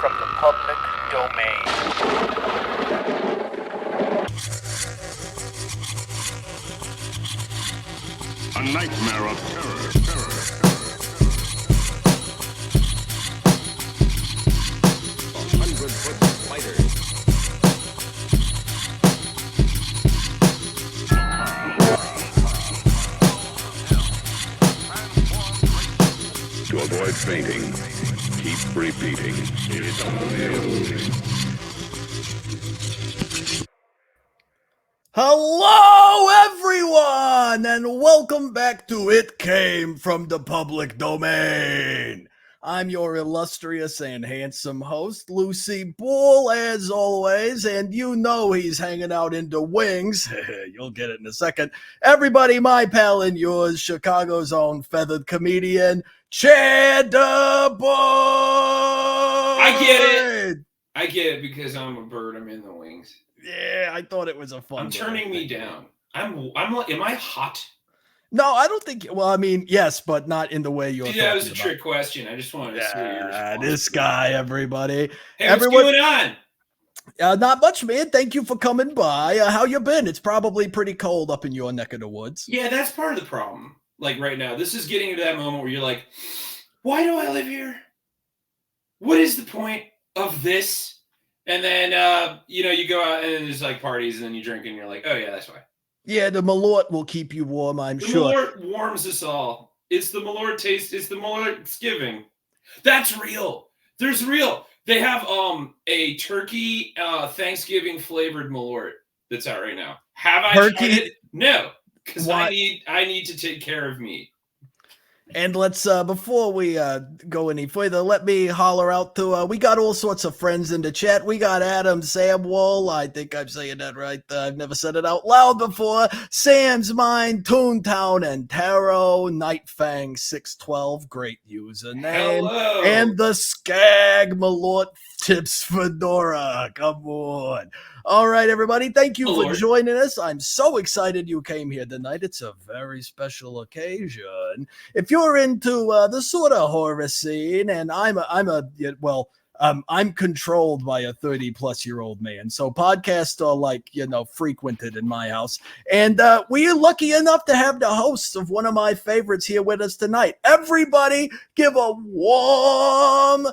from the public domain. A nightmare of terror. 100-foot spiders. To avoid fainting, keep repeating. It's Hello, everyone, and welcome back to It Came from the Public Domain. I'm your illustrious and handsome host, Lucy Bull, as always, and you know he's hanging out in the wings. You'll get it in a second. Everybody, my pal and yours, Chicago's own feathered comedian, Chad the Boy. I get it because I'm a bird. I'm in the wings. Yeah, I thought it was a fun. I'm turning me down. Am I hot? No, I don't think. Well, I mean, yes, but not in the way you're. That was a trick question. I just wanted to see your response. This guy, everybody. Hey, what's going on? Not much, man. Thank you for coming by. How you been? It's probably pretty cold up in your neck of the woods. Yeah, that's part of the problem. Like right now, this is getting to that moment where you're like, why do I live here? What is the point of this? And then, you go out and there's like parties and then you drink and you're like, oh yeah, that's why. Yeah, the Malort will keep you warm, I'm sure. The Malort warms us all. It's the Malort taste. It's the Malort giving. That's real. There's real. They have a turkey Thanksgiving flavored Malort that's out right now. Have I tried it? No, because I need to take care of me. And let's, before we go any further, let me holler out to, we got all sorts of friends in the chat. We got Adam Samwell. I think I'm saying that right. I've never said it out loud before. Sam's Mind, Toontown, and Tarot, Nightfang 612. Great username. Hello. And the Skag Malort Tips Fedora. Come on. All right, everybody. Thank you for joining us. I'm so excited you came here tonight. It's a very special occasion. If you're into the sort of horror scene, and I'm controlled by a 30-plus-year-old man, so podcasts are frequented in my house. And we're lucky enough to have the hosts of one of my favorites here with us tonight. Everybody, give a warm.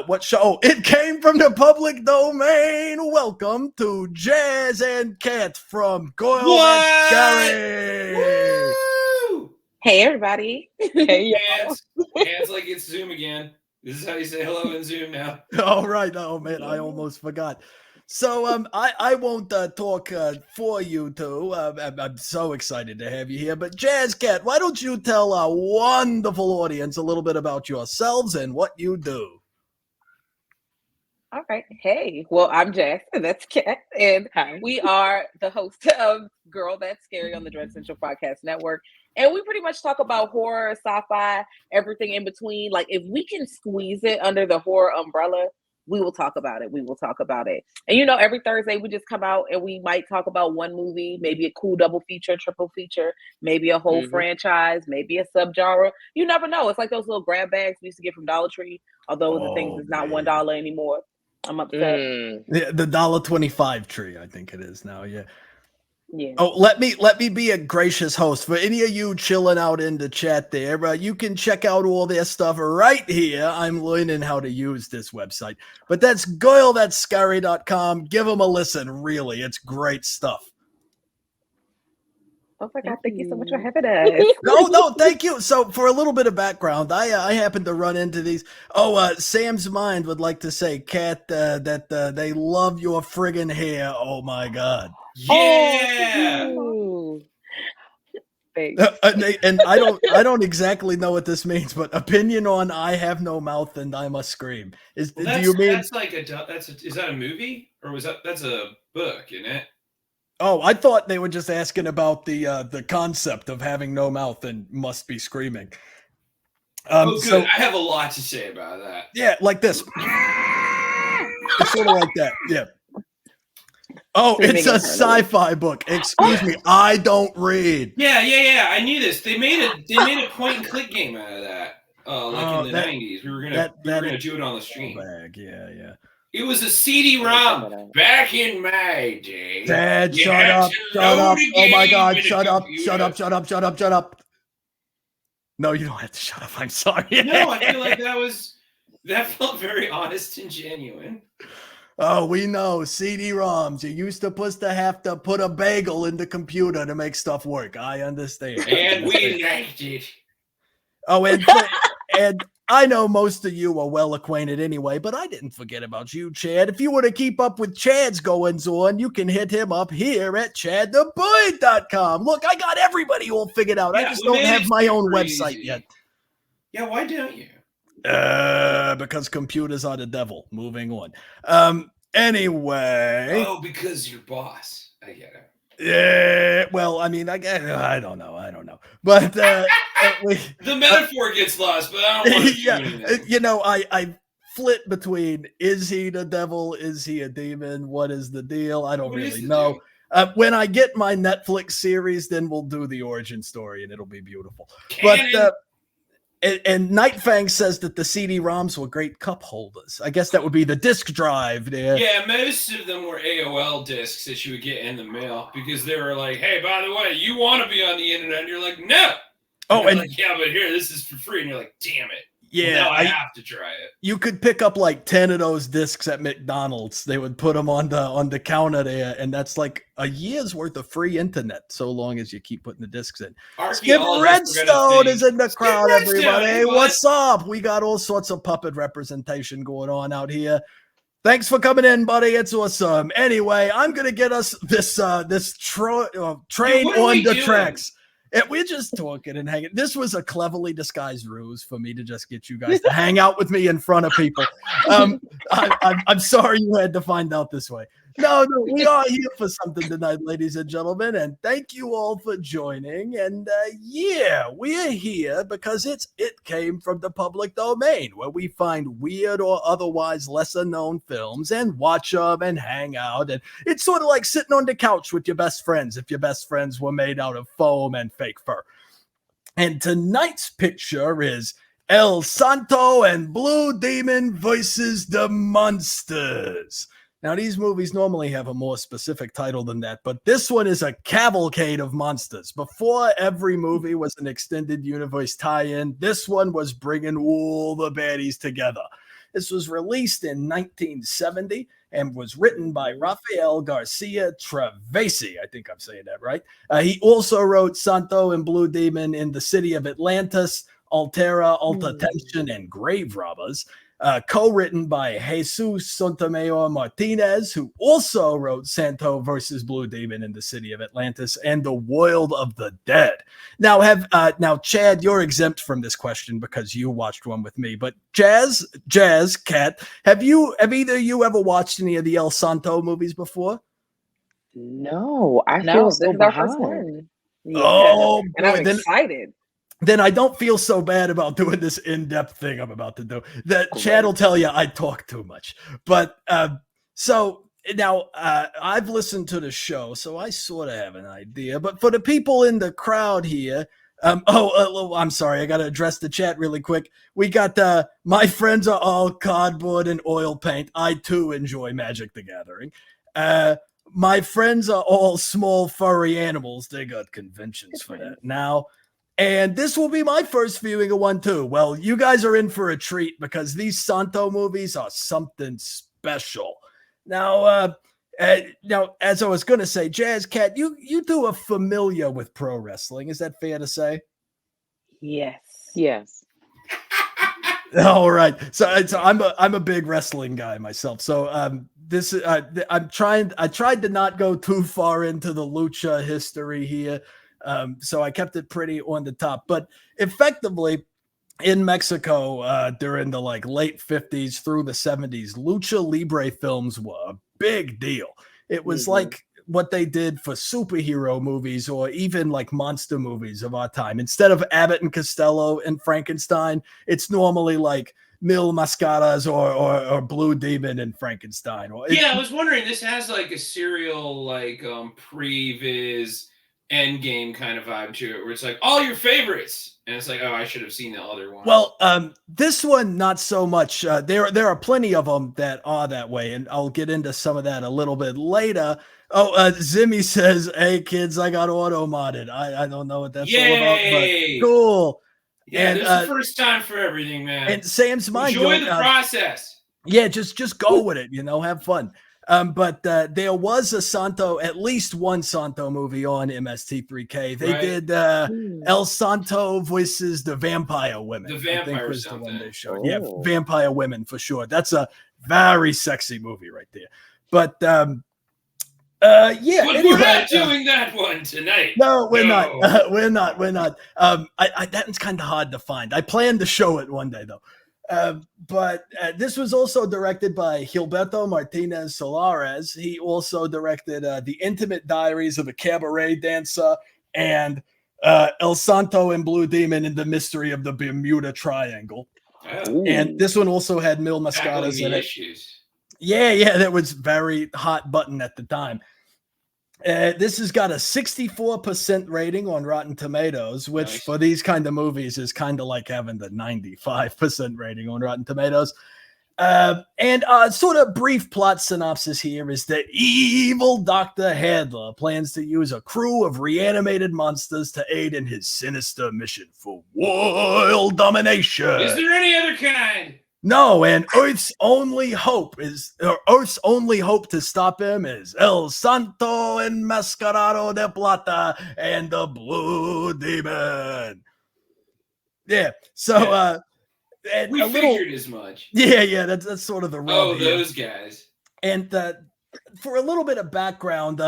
What show? It Came from the Public Domain. Welcome to Jazz and Kat from Goyle and Gary. Woo! Hey, everybody. Hey, hands like it's Zoom again. This is how you say hello in Zoom now. All right. Oh, man, I almost forgot. So I won't talk for you two. I'm so excited to have you here. But Jazz Kat, why don't you tell our wonderful audience a little bit about yourselves and what you do? All right. Hey, well, I'm Jess, and that's Kat, and we are the host of Girl That's Scary on the Dread Central Podcast Network. And we pretty much talk about horror, sci-fi, everything in between. Like, if we can squeeze it under the horror umbrella, we will talk about it. And, every Thursday we just come out and we might talk about one movie, maybe a cool double feature, triple feature, maybe a whole franchise, maybe a subgenre. You never know. It's like those little grab bags we used to get from Dollar Tree, although the things is not $1 anymore. I'm upset. Yeah, the $1.25 tree, I think it is now. Yeah. Yeah. Oh, let me be a gracious host for any of you chilling out in the chat there. You can check out all their stuff right here. I'm learning how to use this website, but that's goylethat'sscary.com. Give them a listen. Really, it's great stuff. Oh my God, thank you so much for having us. No, thank you. So for a little bit of background, I happen to run into these. Sam's Mind would like to say, Kat, that they love your friggin' hair. Oh my God. Yeah. Oh, and I don't exactly know what this means, but opinion on I have no mouth and I must scream. Do you mean is that a movie or that's a book, isn't it? Oh, I thought they were just asking about the concept of having no mouth and must be screaming. Good. So, I have a lot to say about that. Yeah, like this. It's sort of like that. Yeah. Oh, it's a sci-fi book. Excuse me, I don't read. Yeah. I knew this. They made a point and click game out of that. like in the 90s. We were gonna do it on the stream. Yeah. It was a CD-ROM back in my day. Dad, shut up. Oh my God, shut up. No, you don't have to shut up. I'm sorry. No, I feel like that felt very honest and genuine. Oh, we know CD-ROMs. You used to have to put a bagel in the computer to make stuff work. I understand. And we liked it. Oh, and I know most of you are well acquainted anyway, but I didn't forget about you, Chad. If you want to keep up with Chad's goings on, you can hit him up here at chadtheboy.com. Look, I got everybody all figured out. I just don't have my own website yet. Yeah, why don't you? Because computers are the devil. Moving on. Anyway. Oh, because your boss. I get it. Yeah, well, I mean, I don't know. But the metaphor gets lost, but I don't want to do anything. You know, I flit between, is he the devil? Is he a demon? What is the deal? I don't really know. When I get my Netflix series, then we'll do the origin story and it'll be beautiful. Canon. But and Nightfang says that the CD-ROMs were great cup holders. I guess that would be the disk drive there. Yeah, most of them were AOL discs that you would get in the mail because they were like, hey, by the way, you want to be on the internet? And you're like, no. And like, yeah, but here, this is for free. And you're like, damn it. Yeah, now I have to try it. You could pick up like 10 of those discs at McDonald's. They would put them on the counter there, and that's like a year's worth of free internet, so long as you keep putting the discs in. Skip Redstone is in the crowd, everybody. What's up? We got all sorts of puppet representation going on out here. Thanks for coming in, buddy. It's awesome. Anyway, I'm gonna get us this train on the tracks. We're just talking and hanging. This was a cleverly disguised ruse for me to just get you guys to hang out with me in front of people. I'm sorry you had to find out this way. No, we are here for something tonight, ladies and gentlemen, and thank you all for joining. And yeah, we're here because it came from the public domain, where we find weird or otherwise lesser known films and watch them and hang out. And it's sort of like sitting on the couch with your best friends if your best friends were made out of foam and fake fur. And tonight's picture is El Santo and Blue Demon versus the Monsters. Now, these movies normally have a more specific title than that, but this one is a cavalcade of monsters. Before every movie was an extended universe tie-in, this one was bringing all the baddies together. This was released in 1970 and was written by Rafael Garcia Trevesi. I think I'm saying that right. He also wrote Santo and Blue Demon in the City of Atlantis, Altera, Alta Tension, and Grave Robbers. Co-written by Jesus Sotomayor Martinez, who also wrote Santo versus Blue Demon in the City of Atlantis and The World of the Dead. Now, Chad, you're exempt from this question because you watched one with me. But Jazz, Kat, have either of you ever watched any of the El Santo movies before? No, I feel so behind. Yeah. Oh, and I'm excited. Then I don't feel so bad about doing this in-depth thing I'm about to do. That Chad will tell you I talk too much. But so now I've listened to the show, so I sort of have an idea. But for the people in the crowd here, I'm sorry, I got to address the chat really quick. We got my friends are all cardboard and oil paint. I too enjoy Magic the Gathering. My friends are all small furry animals. They got conventions for that now. And this will be my first viewing of one too. Well, you guys are in for a treat because these Santo movies are something special. Now, as I was going to say, Jazz Cat, you two are familiar with pro wrestling. Is that fair to say? Yes. All right. So I'm a big wrestling guy myself. So I tried to not go too far into the lucha history here. So I kept it pretty on the top, but effectively in Mexico, during the late 50s through the 70s, lucha libre films were a big deal. It was like what they did for superhero movies or even like monster movies of our time. Instead of Abbott and Costello and Frankenstein, it's normally like Mil Mascaras or Blue Demon and Frankenstein. I was wondering, this has like a serial, like previs Endgame kind of vibe to it, where it's like all your favorites, and it's like, oh, I should have seen the other one. Well, this one not so much. There are plenty of them that are that way, and I'll get into some of that a little bit later. Oh, Zimmy says, "Hey kids, I got auto modded. I don't know what that's all about, but cool." Yeah, and, there's the first time for everything, man. And Sam's mind. Enjoy the process. Yeah, just go with it. Have fun. But there was at least one Santo movie on MST3K. They did El Santo voices the vampire women. The vampire was something. the one they showed. Yeah, vampire women for sure. That's a very sexy movie right there. But yeah. But anyway, we're not doing that one tonight. No, we're not. We're not. That's kind of hard to find. I plan to show it one day though. But this was also directed by Gilberto Martinez Solares. He also directed The Intimate Diaries of a Cabaret Dancer and El Santo and Blue Demon and the Mystery of the Bermuda Triangle. Oh. And this one also had Mil Mascaras in it. Yeah, that was very hot button at the time. This has got a 64% rating on Rotten Tomatoes, which for these kind of movies is kind of like having the 95% rating on Rotten Tomatoes. And sort of brief plot synopsis here is that evil Dr. Handler plans to use a crew of reanimated monsters to aid in his sinister mission for world domination. Is there any other kind? No, and Earth's only hope to stop him is El Santo Enmascarado de Plata and the Blue Demon. Yeah, so and we figured as much. Yeah, that's sort of the rub. Oh, those guys. And for a little bit of background,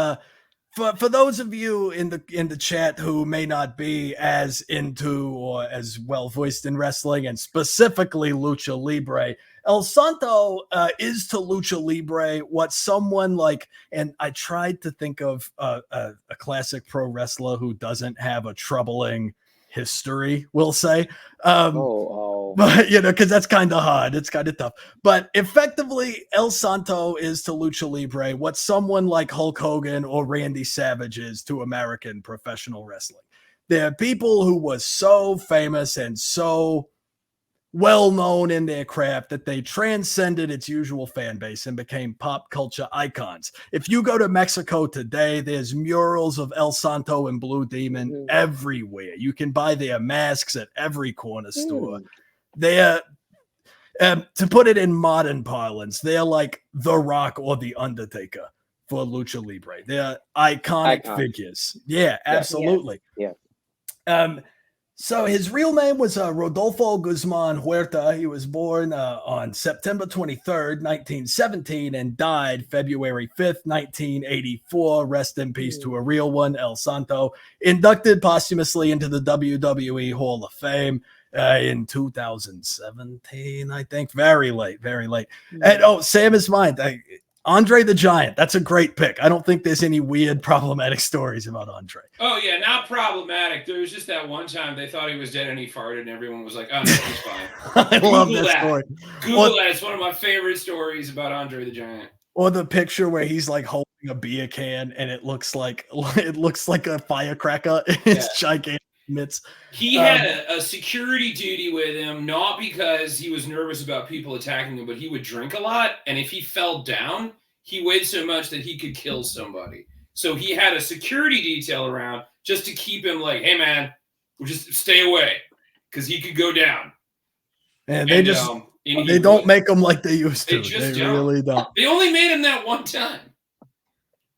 for those of you in the chat who may not be as into or as well voiced in wrestling and specifically Lucha Libre, El Santo is to Lucha Libre what someone like, and I tried to think of a classic pro wrestler who doesn't have a troubling history, we'll say. But because that's kind of hard, it's kind of tough. But effectively, El Santo is to Lucha Libre what someone like Hulk Hogan or Randy Savage is to American professional wrestling. They're people who was so famous and so well known in their craft that they transcended its usual fan base and became pop culture icons. If you go to Mexico today, there's murals of El Santo and Blue Demon everywhere. You can buy their masks at every corner store. They're, to put it in modern parlance, they're like The Rock or The Undertaker for Lucha Libre. They're iconic figures. Yeah, absolutely. Yeah. So his real name was Rodolfo Guzman Huerta. He was born on September 23rd, 1917, and died February 5th, 1984. Rest in peace to a real one, El Santo. Inducted posthumously into the WWE Hall of Fame in 2017, I think. Very late. And Sam is mine. Andre the Giant. That's a great pick. I don't think there's any weird problematic stories about Andre. Oh, yeah, not problematic. There was just that one time they thought he was dead and he farted and everyone was like, oh, no, he's fine. I love that story. Google that. It's one of my favorite stories about Andre the Giant. Or the picture where he's like holding a beer can and it looks like a firecracker in his gigantic mitts. He had a security duty with him, not because he was nervous about people attacking him, but he would drink a lot. And if he fell down, he weighed so much that he could kill somebody. So he had a security detail around just to keep him like, hey, man, we'll just stay away because he could go down. And they don't make them like they used to. They really don't. They only made him that one time.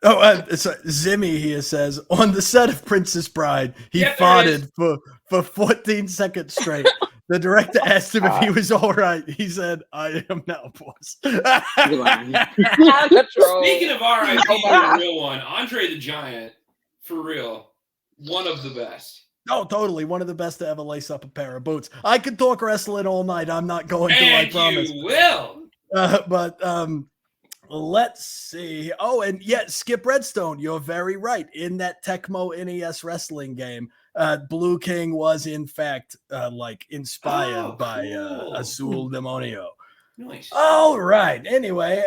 Oh, Zimmy here says, on the set of Princess Bride, he farted for 14 seconds straight. The director asked him if he was all right. He said, I am now, boss. Speaking of R.I.P., the real one, Andre the Giant, for real, one of the best. Oh, totally. One of the best to ever lace up a pair of boots. I could talk wrestling all night. I'm not going to, I promise. You will. But let's see. Oh, and Skip Redstone, you're very right. In that Tecmo NES wrestling game, Blue King was in fact inspired by Azul Demonio. Nice. All right. Anyway,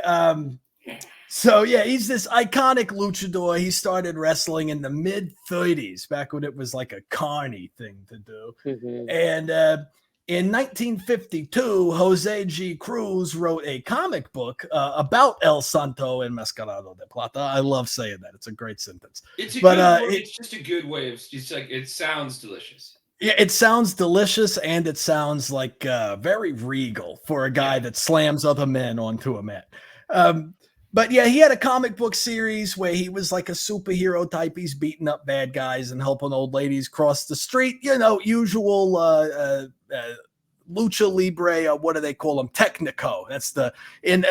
So yeah, he's this iconic luchador. He started wrestling in the mid-30s, back when it was like a carny thing to do. Mhm. And in 1952, Jose G. Cruz wrote a comic book about El Santo Enmascarado de Plata. I love saying that. It's a great sentence. It's a But, good word. It's just a good way of just like it sounds delicious. Yeah, it sounds delicious, and it sounds like very regal for a guy that slams other men onto a mat. But yeah, he had a comic book series where he was like a superhero type. He's beating up bad guys and helping old ladies cross the street. You know, usual lucha libre. What do they call them? Technico. That's the in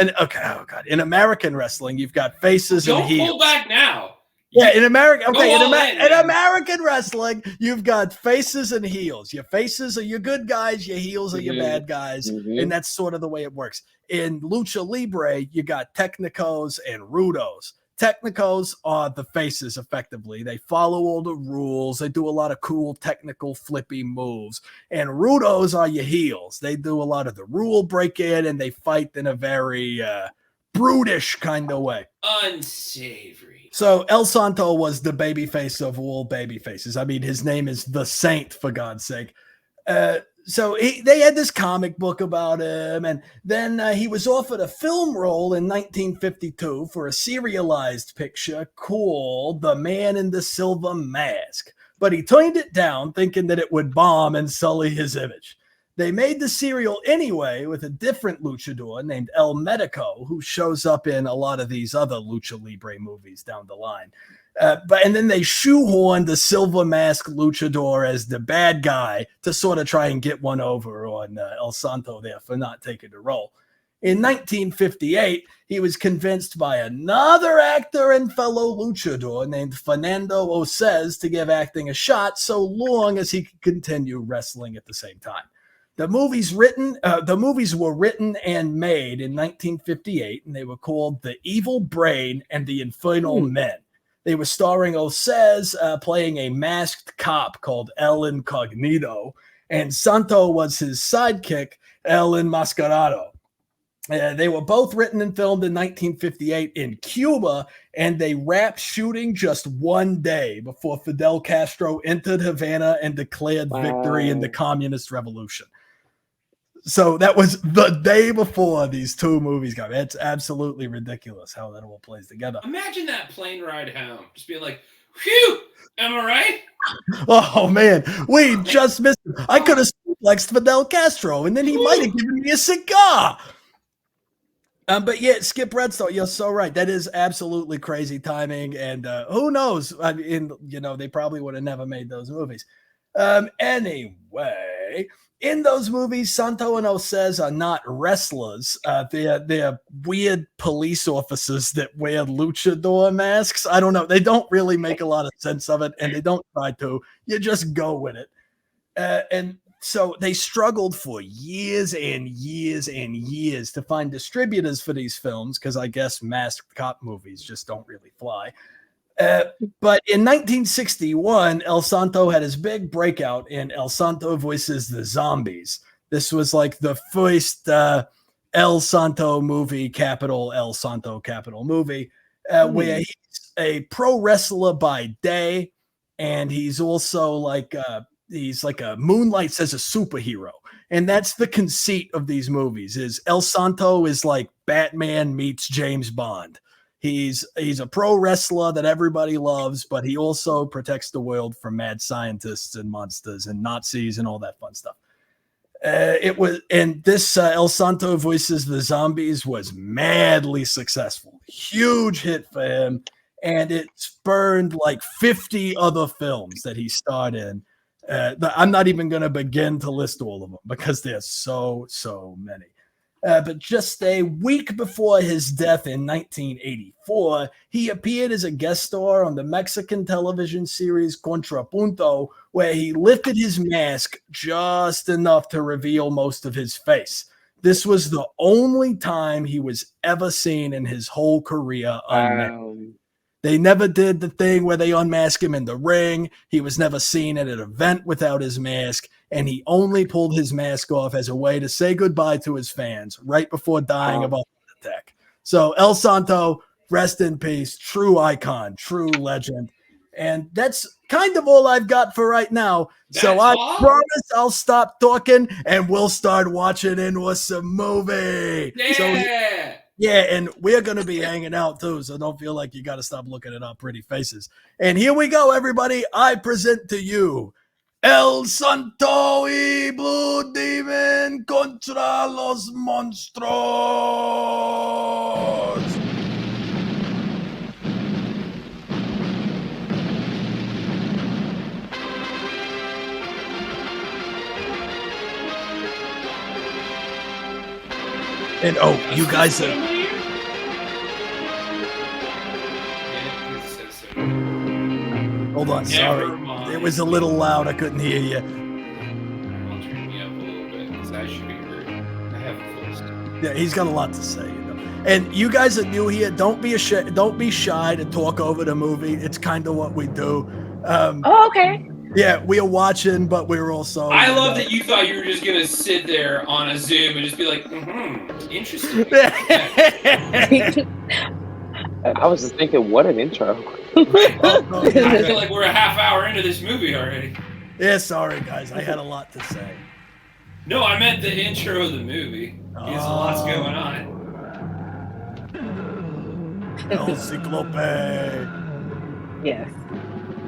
American wrestling, you've got faces and heels. Don't pull back now. Yeah, in America, okay, in man. American wrestling, you've got faces and heels. Your faces are your good guys, your heels are your bad guys, and that's sort of the way it works. In Lucha Libre, you got Technicos and Rudos. Technicos are the faces, effectively. They follow all the rules. They do a lot of cool technical flippy moves. And Rudos are your heels. They do a lot of the rule break-in, and they fight in a very brutish kind of way. Unsavory. So El Santo was the babyface of all babyfaces. I mean, his name is the Saint, for God's sake. So they had this comic book about him, and then he was offered a film role in 1952 for a serialized picture called The Man in the Silver Mask. But he turned it down, thinking that it would bomb and sully his image. They made the serial anyway with a different luchador named El Medico, who shows up in a lot of these other Lucha Libre movies down the line. And then they shoehorned the Silver Mask luchador as the bad guy to sort of try and get one over on El Santo there for not taking the role. In 1958, he was convinced by another actor and fellow luchador named Fernando Ocez to give acting a shot so long as he could continue wrestling at the same time. The movies were written and made in 1958, and they were called The Evil Brain and The Infernal Men. They were starring Ocez playing a masked cop called El Incognito, and Santo was his sidekick, El Enmascarado. They were both written and filmed in 1958 in Cuba, and they wrapped shooting just one day before Fidel Castro entered Havana and declared victory in the Communist Revolution. So that was the day before these two movies got. It's absolutely ridiculous how that all plays together. Imagine that plane ride home, just being like, "Phew, am I right?" Oh man, we just missed him. I could have suplexed Fidel Castro, and then he might have given me a cigar. But yeah, Skip Redstone, you're so right. That is absolutely crazy timing, and who knows? I mean, they probably would have never made those movies. Anyway. In those movies, Santo and Ocez are not wrestlers. They're weird police officers that wear luchador masks. I don't know. They don't really make a lot of sense of it, and they don't try to. You just go with it. And so they struggled for years and years and years to find distributors for these films because I guess masked cop movies just don't really fly. But in 1961, El Santo had his big breakout in El Santo Voices the Zombies. This was like the first El Santo movie, capital El Santo capital movie, where he's a pro wrestler by day, and he's also like a moonlights as a superhero. And that's the conceit of these movies is El Santo is like Batman meets James Bond. He's a pro wrestler that everybody loves, but he also protects the world from mad scientists and monsters and Nazis and all that fun stuff. This El Santo Voices the Zombies was madly successful. Huge hit for him, and it spurned like 50 other films that he starred in. I'm not even going to begin to list all of them because there's so many. But just a week before his death in 1984, he appeared as a guest star on the Mexican television series Contrapunto, where he lifted his mask just enough to reveal most of his face. This was the only time he was ever seen in his whole career unmasked. They never did the thing where they unmask him in the ring. He was never seen at an event without his mask, and he only pulled his mask off as a way to say goodbye to his fans right before dying of a heart attack. So El Santo, rest in peace, true icon, true legend. And that's kind of all I've got for right now. So That's I all? promise I'll stop talking and we'll start watching into some movie. Yeah. So, yeah, and we're going to be hanging out too, so don't feel like you got to stop looking at our pretty faces. And here we go, everybody. I present to you El Santo y Blue Demon contra los monstruos. And oh, you guys are. Hold on, sorry. It was a little loud. I couldn't hear you. I'll turn me up a little bit because I should be heard. I have a voice. Yeah, he's got a lot to say. And you guys are new here. Don't be shy to talk over the movie. It's kind of what we do. Oh, okay. Yeah, we are watching, but we're also. I love that you thought you were just gonna sit there on a Zoom and just be like, interesting. I was just thinking, what an intro. I feel like we're a half hour into this movie already. Yeah, sorry guys, I had a lot to say. No, I meant the intro of the movie. There's a lot's going on. El Ciclope. Yes.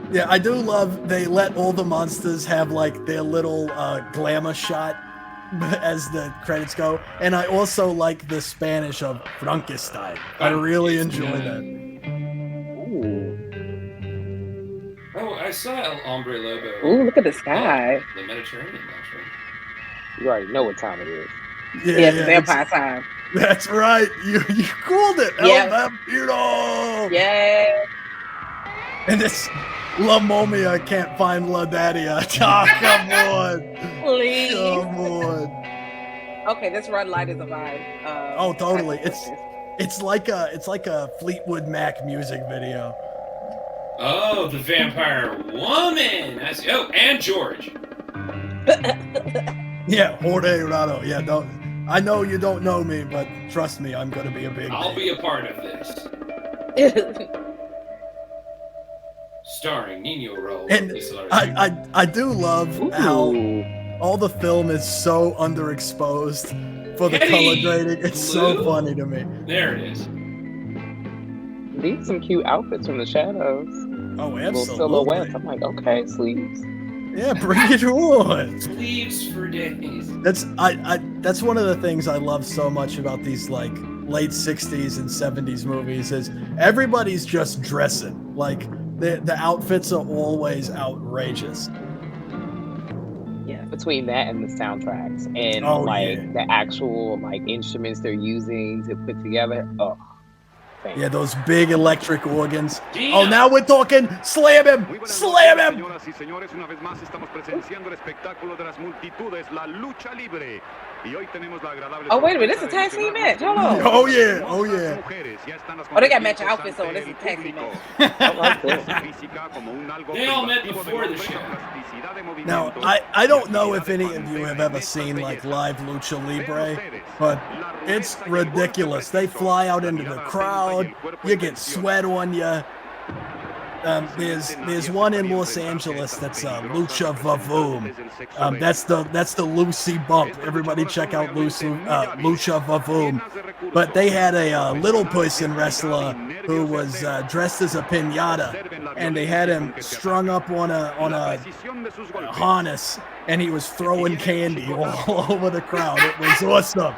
Yeah, I do love they let all the monsters have like their little glamour shot as the credits go. And I also like the Spanish of Frankenstein. I really enjoy that. Ooh. Oh, I saw El Hombre Lobo. Ooh, look at the sky. The Mediterranean, actually. You already know what time it is. Yeah, it's vampire time. That's right. You called it. Yeah. El Vampiro. Yeah. And this La Momia can't find La Daddia. Oh, come on. Please. Come on. Okay, this red light is a vibe. Oh, totally. It's like a Fleetwood Mac music video. Oh, the vampire woman. I see. Oh, and George. Yeah, Jorge Rado. Yeah, I know you don't know me, but trust me, I'm gonna be a big. I'll be a part of this. Starring Nino Raul. And I do love how Ooh. all the film is so underexposed for the Hey, color grading. It's so Blue. funny to me. There it is. These some cute outfits from the shadows. Oh, Little absolutely. silhouettes. I'm like, okay, sleeves. Yeah, bring it on. Sleeves for days. That's one of the things I love so much about these like late 60s and 70s movies is everybody's just dressing. Like the outfits are always outrageous. Yeah, between that and the soundtracks and Oh, the actual like instruments they're using to put together. Oh, thank Yeah, those big electric organs. Gina. Oh, now we're talking. Slam him! Slam him! Señoras y señores, una vez más estamos presenciando el espectáculo de las multitudes, la lucha libre. Y hoy tenemos la agradable Oh, wait a minute, this is a tag team match. Hold on. Oh yeah, oh yeah. Oh, they got matching outfits on. This is a tag team match. I like this. They all met before the show. Now, I don't know if any of you have ever seen like live lucha libre, but it's ridiculous. They fly out into the crowd. You get sweat on you. There's one in Los Angeles that's Lucha Vavoom. That's the Lucy bump. Everybody check out Lucha Vavoom. But they had a little person wrestler who was dressed as a piñata, and they had him strung up on a harness, and he was throwing candy all over the crowd. It was awesome.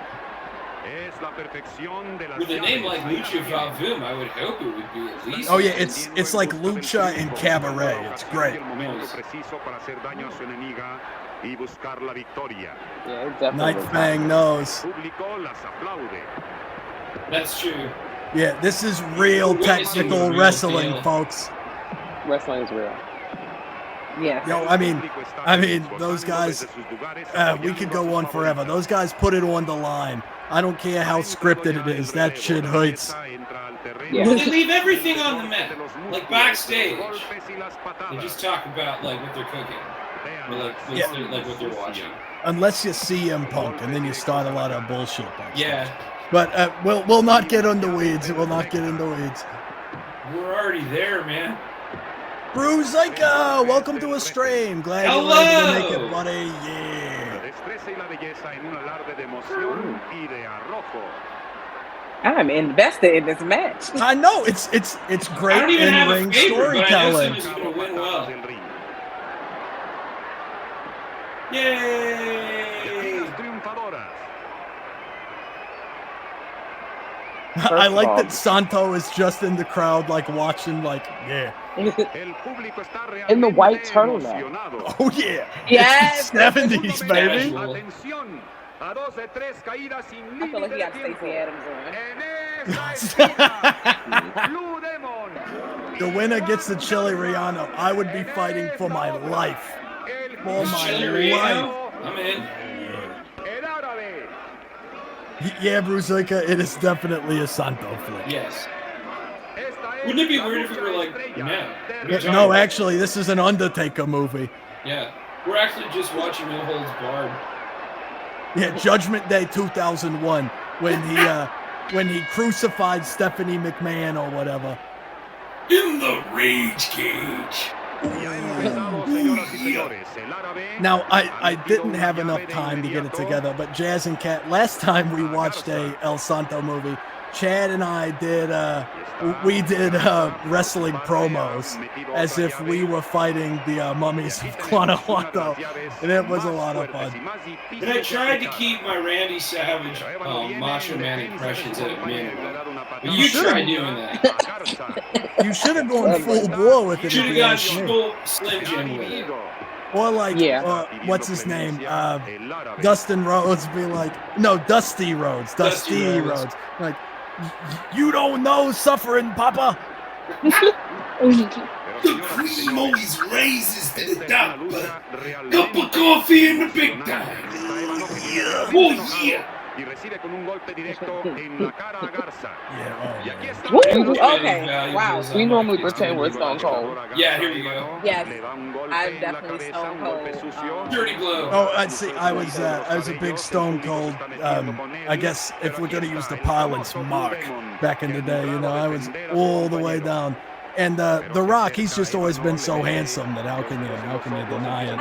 With a name like Lucha Vavoom, I would hope it would be at least. Oh yeah, it's like lucha and cabaret. It's great. Yeah, it definitely. Night Fang knows. That's true. Yeah, this is real Witnessing technical the real wrestling, deal. folks. Wrestling is real. Yes. Yo, I mean, those guys. We could go on forever. Those guys put it on the line. I don't care how scripted it is. That shit hurts. Yeah. Well, they leave everything on the mat, like backstage. They just talk about like what they're cooking, or like what they're watching. Unless you CM Punk, and then you start a lot of bullshit. Backstage. Yeah, But we'll not get in the weeds. We'll not get in the weeds. We're already there, man. Bruzaika, welcome to a stream. Glad you were able to make it, buddy. Yeah. I'm invested in this match. I know it's great I don't even have a in-ring favorite, but I know storytelling. someone's gonna win well. Yay! I like that Santo is just in the crowd, like watching, like, yeah. In the white turtleneck. Oh yeah. Yes. 70s, baby. Casual. I feel like he got Stacey Adams on. The winner gets the Chili Rihanna. I would be fighting for my life. For my Chili life. Rihanna? I'm in. Yeah, Bruzaika, it is definitely a Santo flick. Yes. Wouldn't it be weird if we were like, no? No, actually, this is an Undertaker movie. Yeah. We're actually just watching No Holds Barred. Yeah, Judgment Day 2001, when he crucified Stephanie McMahon or whatever. In the rage cage. Now, I didn't have enough time to get it together, but Jazz and Kat, last time we watched a El Santo movie, Chad and I did wrestling promos as if we were fighting the mummies of Guanajuato, and it was a lot of fun. And I tried to keep my Randy Savage Macho Man impressions at a minimum. But you tried doing that. You should have gone full bore with it. Should have got full Slim Jim with it. Or like, what's his name? Dustin Rhodes be like, no, Dusty Rhodes. Dusty Rhodes. Like, you don't know suffering, Papa. The cream always raises to the top. Cup of coffee in the big time. Oh, yeah. Okay, wow. We normally pretend we're Stone Cold. Yeah, here we go. Yes, I'm definitely Stone Cold. Dirty blow. Oh, I see. I was a big Stone Cold. I guess if we're gonna use the pilot's mark back in the day, you know, I was all the way down. And The Rock, he's just always been so handsome that how can you deny it?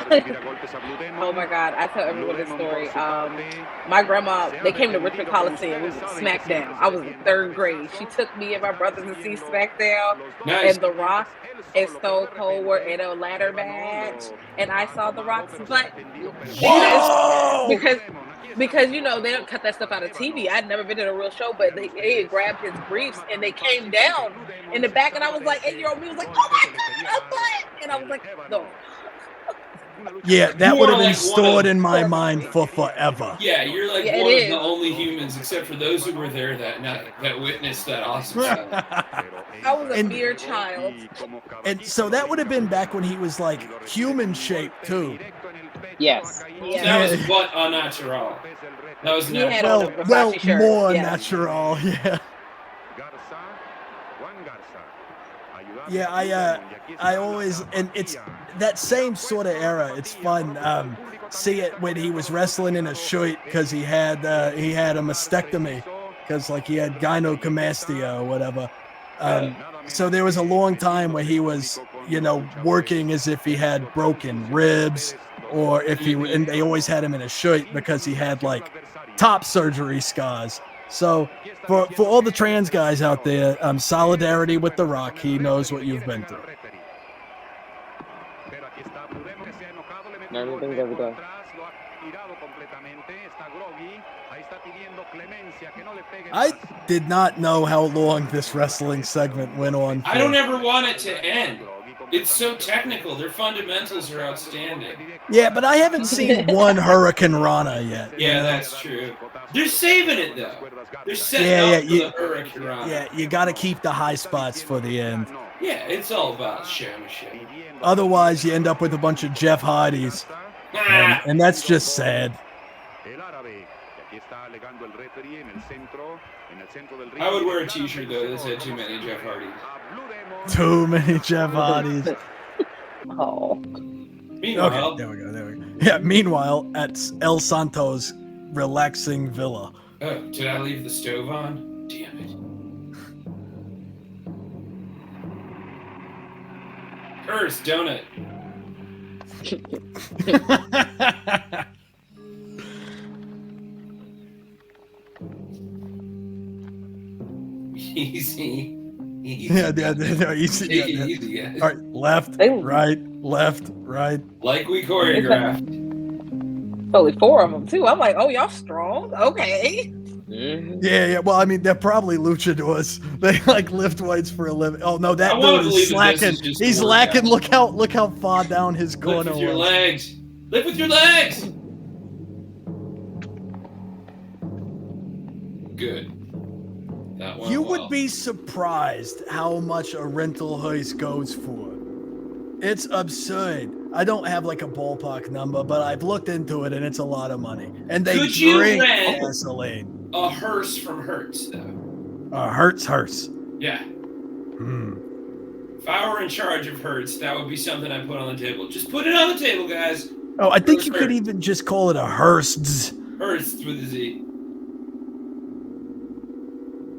Oh my God, I tell everyone this story. My grandma, they came to Richmond Coliseum. It was SmackDown. I was in 3rd grade. She took me and my brothers to see SmackDown. Nice. And The Rock and Stone Cold were in a ladder match. And I saw The Rock's butt. Because you know, they don't cut that stuff out of TV. I'd never been in a real show, but they had grabbed his briefs and they came down in the back, and I was like, 8-year-old me was like, oh my God, a butt! And I was like, no. Yeah, that would have been stored in my mind for forever. Yeah, you're like one of the only humans, except for those who were there that night, that witnessed that awesome stuff. I was a mere child. And so that would have been back when he was like human shaped too. Yes. Yeah. That was butt unnatural. That was He had natural. on a Versace Well, shirt. more Yeah. natural, yeah. Yeah, I always, and it's that same sort of era. It's fun. See it when he was wrestling in a shirt because he had a mastectomy because like he had gynecomastia or whatever. So there was a long time where he was, you know, working as if he had broken ribs, or if he, and they always had him in a shirt because he had like top surgery scars. So for all the trans guys out there, solidarity with The Rock. He knows what you've been through. Everything's every day. I did not know how long this wrestling segment went on for. I don't ever want it to end. It's so technical. Their fundamentals are outstanding. Yeah, but I haven't seen one Hurricane Rana yet. Yeah, that's true. They're saving it though. They're setting up for the Hurricane Rana. Yeah, you got to keep the high spots for the end. Yeah, it's all about showmanship. Otherwise, you end up with a bunch of Jeff Hardys, and that's just sad. I would wear a t-shirt though that said too many Jeff Hardys. Too many Jeff Hardys. Oh. Meanwhile, Okay, there we go. Yeah, meanwhile, at El Santo's relaxing villa. Oh, did I leave the stove on? Damn it. Hearst donut. Easy. Yeah, easy. Take it easy, guys. All right, left, right, left, right. Like we choreographed. Only 4 of them too. I'm like, oh, y'all strong? Okay. Yeah. Well, I mean, they're probably luchadors. They like lift weights for a living. Oh no, that dude is slacking. He's lacking. Look how far down his corner Lift with your was. legs. Lift with your legs. Good. That went You well. would be surprised how much a rental hoist goes for. It's absurd. I don't have like a ballpark number, but I've looked into it and it's a lot of money. And they Could you drink rent gasoline. a hearse from Hertz, though? Hearse. Yeah. If I were in charge of Hertz, that would be something I put on the table. Just put it on the table, guys. Oh, I think you could even just call it a hearse. Hertz with a Z.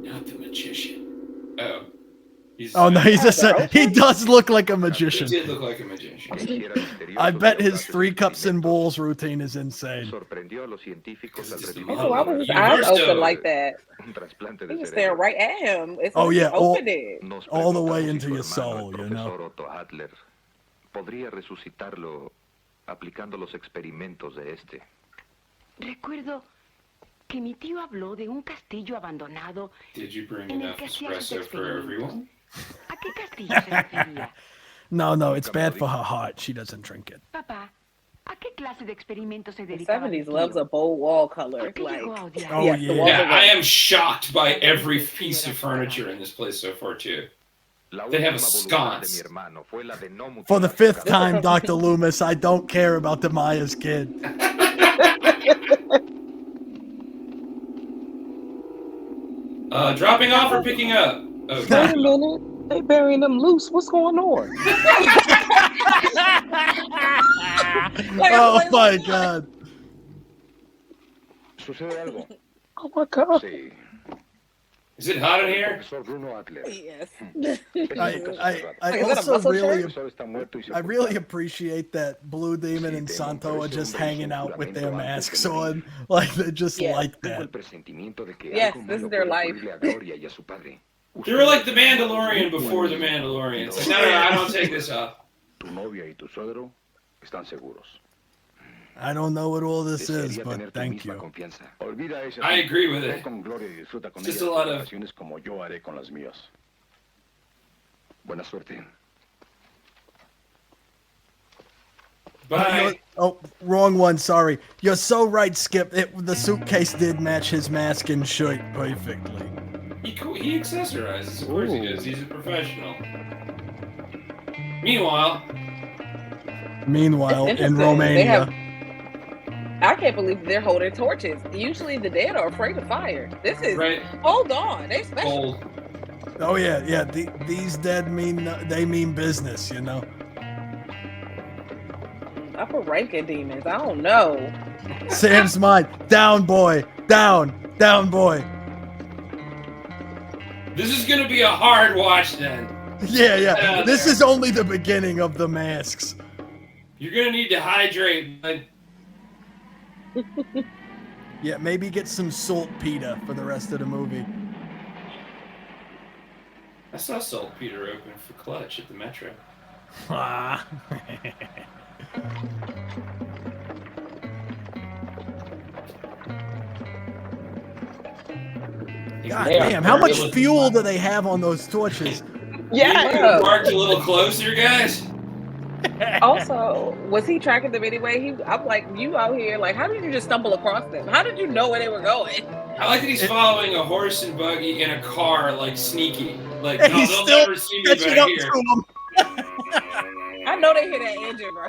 Not the magician. Oh. No, he does look like a magician. He did look like a magician. I bet his 3 cups and bowls routine is insane. Oh, why was his eyes open like that? He was staring right at him. It's Oh, yeah, opened it. all the way into your soul, you know. Podría resucitarlo aplicando los experimentos de este. Recuerdo que mi tío habló de un castillo abandonado. Did you bring enough espresso for everyone? ¿A qué castillo se refería? No, it's bad for her heart. She doesn't drink it. Papá, ¿a qué clase de experimentos se The dedicaba? 70s loves a bold wall color. ¿Qué Like, llegó a odiar? Oh, yes, the walls Yeah, are I red. am shocked by every piece of furniture in this place so far, too. They have a sconce. For the 5th time, Dr. Loomis, I don't care about the Maya's kid. Dropping off or picking up? Oh, Wait a minute. They burying them loose. What's going on? Oh my God. Sucede algo. Oh my God. Sí. is it hot in here? Profesor Bruno Adler. Yes. I Is that a also muscle really, shirt? Profesor está muerto y se I really appreciate that Blue Demon and Santo are just hanging out with their masks on. Like, they're just Yeah. like Tengo el that. presentimiento de que Yes, algo this is malo their puede life. ocurrirle a Gloria y a su padre. They were like the Mandalorian before the Mandalorian. It's like, no, I don't take this off. Tu novia y tu suegro están seguros. I don't know what all this is, Desearía but tener tu thank misma you. confianza. Olvida ese I asunto. agree with Ve it. con Gloria y disfruta con Just ella a lot tus of- vacaciones como yo haré con las mías. Buena suerte. Bye. Oh, wrong one. Sorry. You're so right, Skip. The suitcase did match his mask and shirt perfectly. He accessorizes. Of course he does. He's a professional. Meanwhile, Meanwhile, It's in interesting. Romania, I can't believe they're holding torches. Usually the dead are afraid of fire. This is, right? hold on, they special. Old. oh yeah. These dead mean business, you know. Upper ranking demons. I don't know. Sam's mind. Down, boy. Down, boy. This is gonna be a hard watch then. Yeah. This is only the beginning of the masks. You're gonna need to hydrate, bud. Yeah, maybe get some saltpeter for the rest of the movie. I saw Saltpeter open for Clutch at the Metro. Ah. God damn, how much fuel do they have on those torches? You parked a little closer, guys. Also, was he tracking them anyway? I'm like, you out here, like, how did you just stumble across them? How did you know where they were going? I like that he's following a horse and buggy in a car, like sneaky. Like, And no, he's they'll still never see me catching back up here. to him. I know they hear that engine, bro.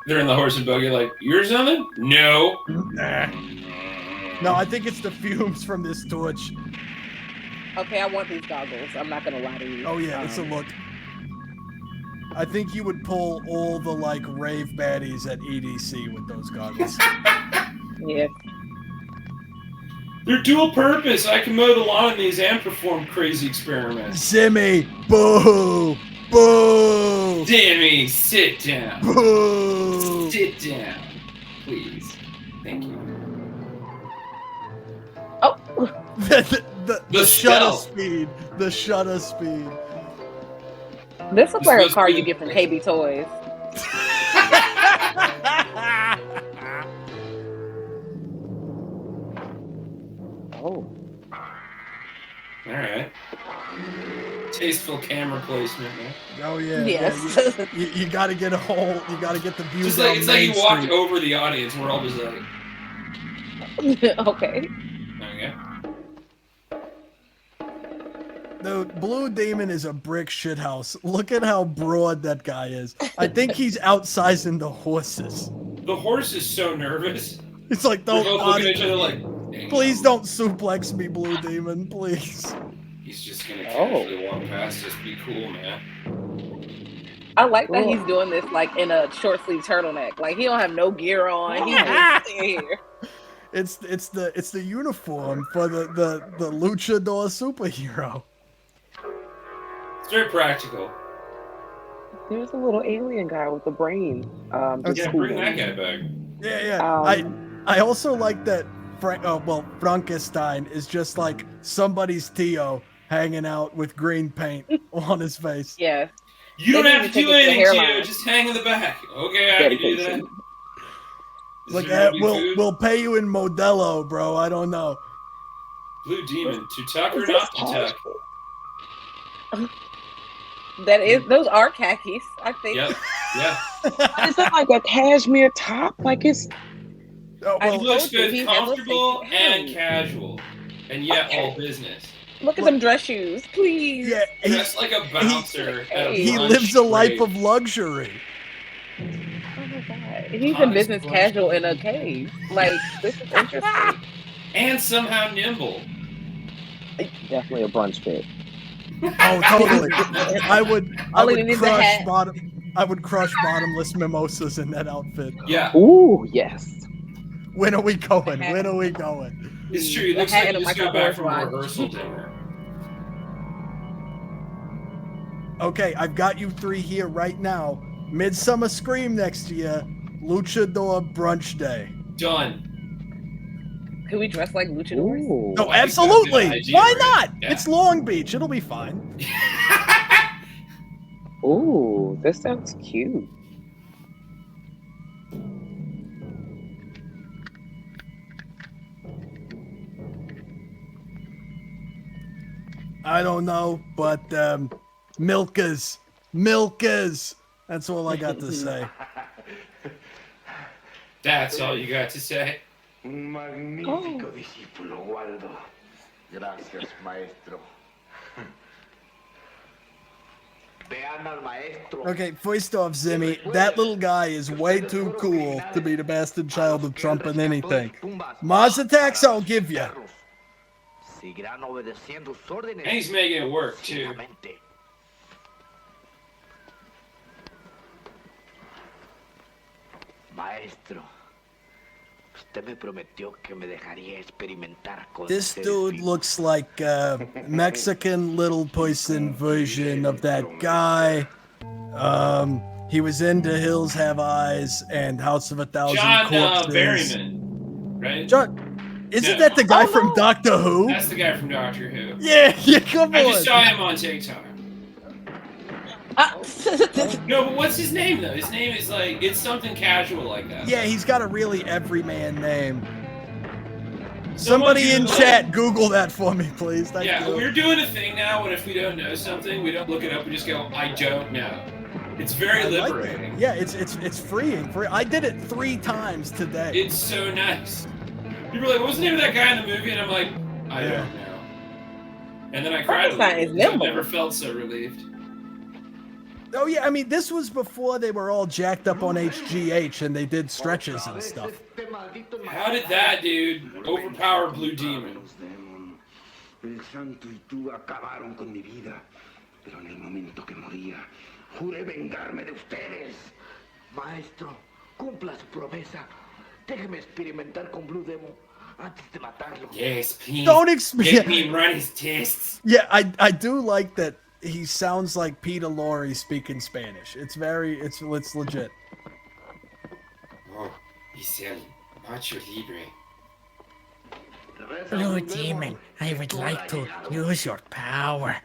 They're in the horse and buggy, like, you're something? No. No, I think it's the fumes from this torch. Okay, I want these goggles. I'm not gonna lie to you. Oh yeah, it's a look. I think you would pull all the like rave baddies at EDC with those goggles. Yeah. They're dual purpose. I can mow the lawn in these and perform crazy experiments. Zimmy, boo, boo, Dammy, sit down. boo. Sit down, please. Thank you. Oh, The shutter stealth. speed. The shutter speed. this looks like a supposed car to be you get from KB Toys. Oh. All right. Tasteful camera placement, man. Oh yeah. Yes. Yeah, you got to get a whole. You got to get the view. Just down like it's like Main you walked Street. over the audience. We're all just like, Okay. okay. The Blue Demon is a brick shithouse. Look at how broad that guy is. I think he's outsizing the horses. The horse is so nervous. It's like, They're don't, both looking at each other like, dang. please don't suplex me, Blue Demon, please. He's just gonna casually walk past. Just be cool, man. I like that he's doing this like in a short sleeve turtleneck. Like he don't have no gear on. He's just here. It's the uniform for the luchador superhero. It's very practical. There's a little alien guy with a brain. Yeah, bring that guy back. Yeah. I also like that Frankenstein is just like somebody's Tio hanging out with green paint on his face. Yeah. You don't They have to didn't do even take it to the anything, Tio. hairline. Just hang in the back. Okay, I can do that. Is Like, there gonna be food? we'll pay you in Modelo, bro. I don't know. Blue Demon, to tuck or not to tuck? Those are khakis, I think. Yep. Yeah. Is that like a cashmere top? Like it's. Oh, I He well, looks told you, good, he comfortable, has and a- casual, and yet Okay. all business. Look at them dress shoes, please. yeah, Dressed like a bouncer at a he brunch lives a life break. of luxury. Oh my god. He's in Honest business brunch. casual in a cave. Like this is interesting. And somehow nimble. Definitely a brunch fit. Oh, totally. I All he would needs is a hat. crush bottomless mimosas in that outfit. Yeah, Ooh, yes. When are we going? When are we going? it's true. He The looks hat like and he a just got Michael back from a Kors watch. rehearsal dinner. Okay, I've got you three here right now. Midsummer Scream next year. Luchador Brunch Day. Done. Could we dress like luchadors? Ooh. Oh, I think that's a absolutely. good idea, Why right? not? Yeah. It's Long Beach. It'll be fine. Ooh, that sounds cute. I don't know, but milkers. That's all I got to say. That's all you got to say. Un magnífico discípulo, Waldo. Gracias, maestro. Vean al maestro. Okay, first off, Zimmy, that little guy is way too cool to be the bastard child of Trump and anything. Mars attacks, I'll give you. Seguirán obedeciendo sus órdenes. And he's making it work, too. Ciegamente. Maestro, usted me prometió que me dejaría experimentar con This seres dude vivos. looks like a Mexican little person version of that guy. He was into Hills Have Eyes and House of a Thousand John Corpses. Berryman, right? John, isn't No. that the guy from Doctor Who? That's the guy from Doctor Who. Yeah, come I on. just saw him on TikTok. No, but what's his name though? His name is like it's something casual like that. Yeah, he's got a really everyman name. Someone Somebody in Google chat, it. Google that for me, please. Thank Yeah, you. we're doing a thing now, and if we don't know something, we don't look it up. We just go, "I don't know." It's very I like liberating. it. Yeah, it's freeing. I did it 3 times today. It's so nice. People are like, "What was the name of that guy in the movie?" And I'm like, "I Yeah. don't know." And then I cried a Frankenstein little is because I've nimble. never felt so relieved. Oh yeah, I mean this was before they were all jacked up on HGH and they did stretches and stuff. How did that dude overpower Blue Demon? El santo y tú acabaron con mi vida, pero en el momento que moría, juré vengarme de ustedes. Maestro, cumpla su promesa. Déjeme experimentar con Blue Demon. Yes, please. Don't Let expect. me run his tests. Yeah, I do like that he sounds like Peter Lorre speaking Spanish. It's legit. Oh, he's selling Macho Libre. Blue Demon, I would like to use your power.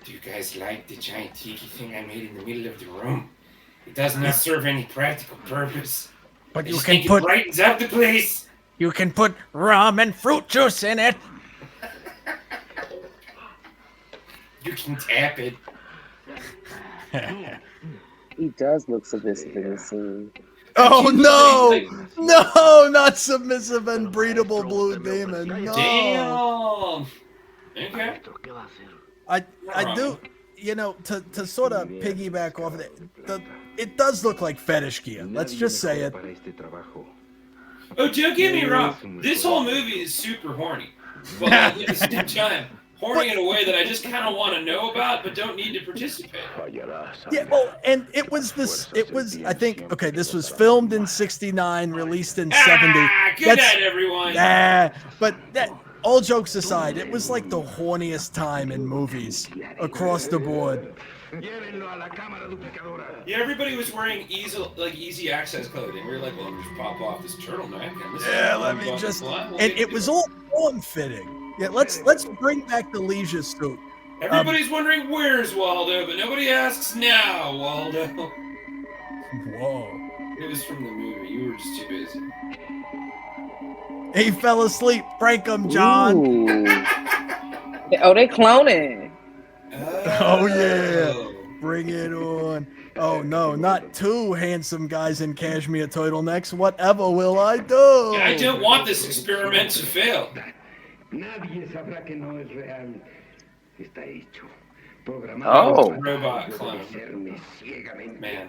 Do you guys like the giant tiki thing I made in the middle of the room? It does not serve any practical purpose. But I you just can think put it brightens up the place. you can put rum and fruit juice in it. You can tap it. He does look submissive in this scene. Oh no, not submissive and breedable Blue Demon. No. Damn. Okay. I do, to sort of piggyback off of it does look like fetish gear. Let's just say it. Oh, don't get me wrong. This whole movie is super horny. But like, at the same time, horny in a way that I just kind of want to know about, but don't need to participate. Yeah, well, and it was, I think, okay, this was filmed in 69, released in 70. Good night, everyone. But all jokes aside, it was like the horniest time in movies across the board. Yeah, everybody was wearing easy access clothing. We were like, well, let me just pop off this turtleneck. Let me just. And it was all form fitting. Yeah, let's bring back the leisure suit. Everybody's wondering where's Waldo, but nobody asks now, Waldo. Whoa. It was from the movie. You were just too busy. He fell asleep. Prank him, John. Oh, they cloning. Oh yeah. Bring it on. Oh no, not two handsome guys in cashmere turtlenecks. Whatever will I do? I don't want this experiment to fail. Oh. Robot clone. Man.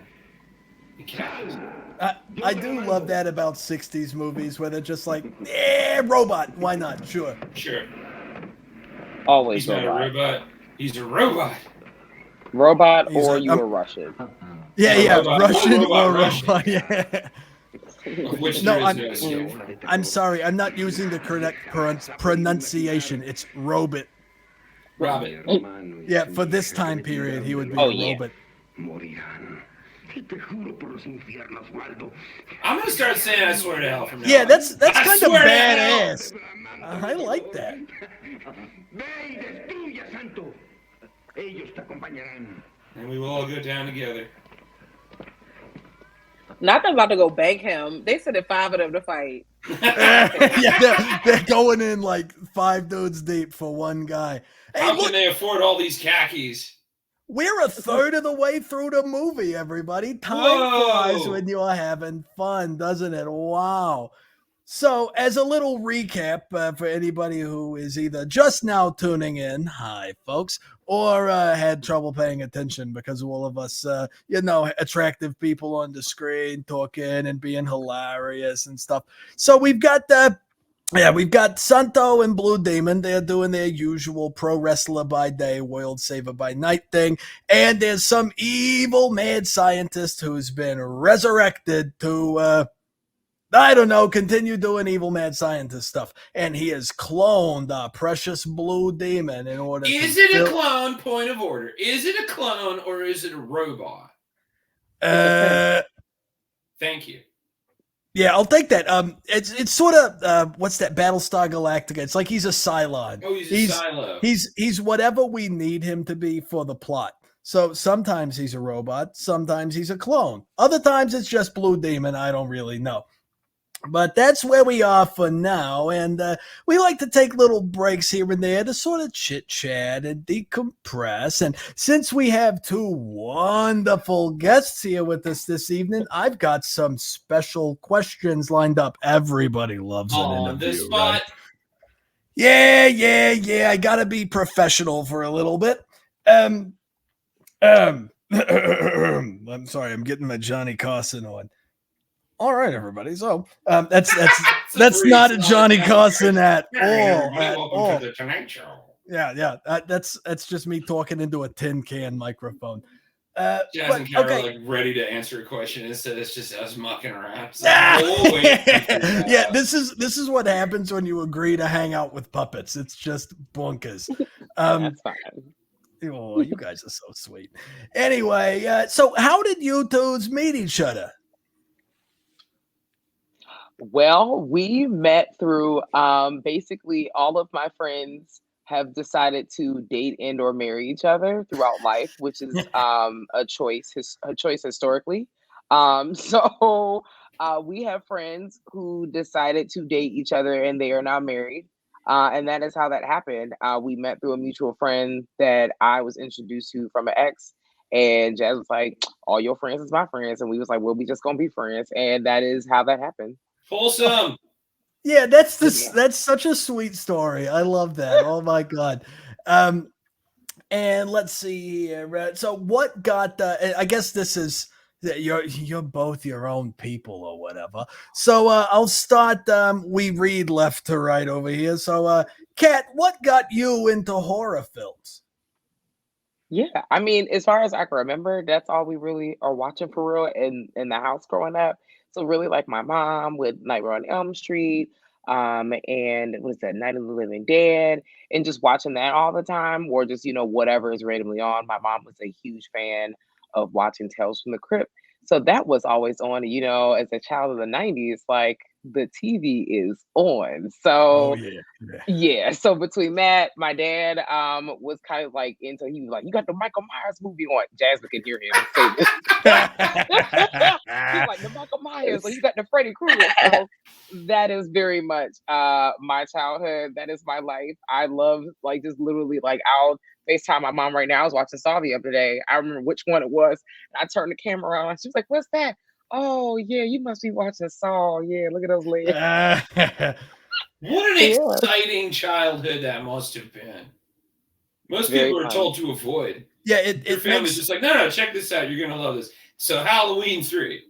I do love that about 60s movies where they're just like, robot. Why not? Sure. Sure. Always He's not a robot. He's a robot. Robot or you were Russian. Yeah, robot. Russian or Russian. robot. Yeah. Which No, there is no skill. I'm sorry. I'm not using the correct pronunciation. It's robot. Robin. Yeah, for this time period, he would be a robot. I'm gonna start saying I swear to hell from now Yeah, on. that's I kind of swear to hell. badass. I like that. And we will all go down together. Not them about to go bank him. They said it 5 of them to fight. Yeah, they're going in like 5 dudes deep for one guy. Hey, How look, can they afford all these khakis? we're a third of the way through the movie, everybody. Time flies when you're having fun, doesn't it? Wow. So, as a little recap for anybody who is either just now tuning in, hi, folks, or had trouble paying attention because of all of us, attractive people on the screen talking and being hilarious and stuff. So, we've got Santo and Blue Demon. They're doing their usual pro wrestler by day, world saver by night thing. And there's some evil mad scientist who's been resurrected to, continue doing evil mad scientist stuff. And he has cloned our precious Blue Demon in order Is it a clone? Point of order. Is it a clone or is it a robot? Thank you. Yeah, I'll take that. It's sort of what's that? Battlestar Galactica. It's like he's a Cylon. Oh, he's a silo. He's whatever we need him to be for the plot. So sometimes he's a robot, sometimes he's a clone. Other times it's just Blue Demon. I don't really know. But that's where we are for now, and we like to take little breaks here and there to sort of chit-chat and decompress. And since we have 2 wonderful guests here with us this evening, I've got some special questions lined up. Everybody loves an interview, On the spot. right? Yeah. I gotta be professional for a little bit. I'm sorry, I'm getting my Johnny Carson on. All right, everybody. So that's not a Johnny Carson at all. Welcome to the Tonight Show. Yeah. That's just me talking into a tin can microphone. Jazz and Kara okay. are like ready to answer a question. Instead, it's just us mucking around. It's Yeah, this is what happens when you agree to hang out with puppets. It's just bonkers. That's fine. Oh, you guys are so sweet. Anyway, so how did you two meet each other? Well, we met through basically all of my friends have decided to date and or marry each other throughout life, which is a choice historically. So we have friends who decided to date each other and they are now married. And that is how that happened. We met through a mutual friend that I was introduced to from an ex. And Jazz was like, all your friends is my friends. And we was like, well, we just gonna be friends. And that is how that happened. Wholesome. Yeah, that's such a sweet story. I love that. Oh my God. And let's see here. So what got I guess this is you're both your own people or whatever. So I'll start we read left to right over here. So Kat, what got you into horror films? Yeah, I mean, as far as I can remember, that's all we really are watching for real in the house growing up. So really, like my mom with Nightmare on Elm Street, and was that Night of the Living Dead, and just watching that all the time, or just whatever is randomly on. My mom was a huge fan of watching Tales from the Crypt, so that was always on. As a child of the '90s, like the TV is on. So yeah, so between that, my dad was kind of like into. He was like, "You got the Michael Myers movie on." Jasmine can hear him say this. He's like, "The Michael Myers," or "You got the Freddy Krueger." So that is very much my childhood. That is my life. I love like just literally like I'll FaceTime my mom right now. I was watching Saw the other day. I remember which one it was. And I turned the camera on. She was like, "What's that?" "Oh yeah, you must be watching Saw. Yeah, look at those legs." What an exciting childhood that must have been. Most people are told to avoid. Yeah, your family's just like, no, check this out. You're gonna love this. So Halloween 3.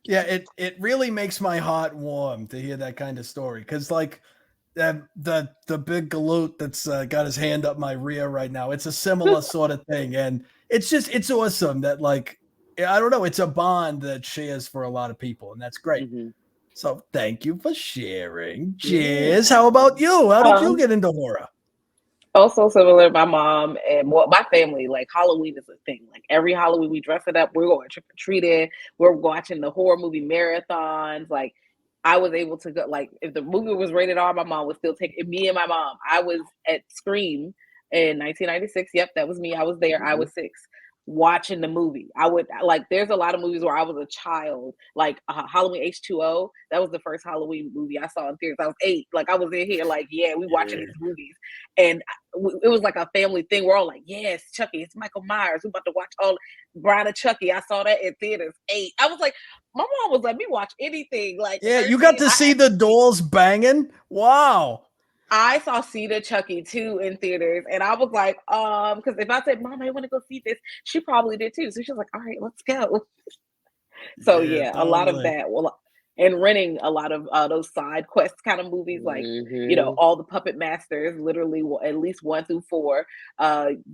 Yeah, it really makes my heart warm to hear that kind of story because like the big galoot that's got his hand up my rear right now. It's a similar sort of thing, and it's awesome that like I don't know, it's a bond that shares for a lot of people, and that's great. Mm-hmm. So thank you for sharing. Jizz, how about you? How did you get into horror? Also similar, my mom and my family, like Halloween is a thing. Like every Halloween we dress it up. We're going trick-or-treating. We're watching the horror movie marathons. Like I was able to go, like if the movie was rated R, my mom would still take it. Me and my mom. I was at Scream in 1996. Yep, that was me. I was there. Mm-hmm. I was 6. Watching the movie. I would like there's a lot of movies where I was a child, like Halloween H2O. That was the first Halloween movie I saw in theaters. I was 8. Like I was in here like, yeah, we watching these movies. And it was like a family thing. We're all like, yes, Chucky, it's Michael Myers. We're about to watch all Bride of Chucky. I saw that in theaters 8. I was like, my mom was letting me watch anything. Like, yeah, you got to see the dolls banging. Wow. I saw Seed of Chucky 2 in theaters, and I was like, because if I said, "Mom, I want to go see this," she probably did too. So she was like, "All right, let's go." So yeah, totally. A lot of that. Well, and renting a lot of those side quest kind of movies, like all the Puppet Masters, literally at least 1 through 4,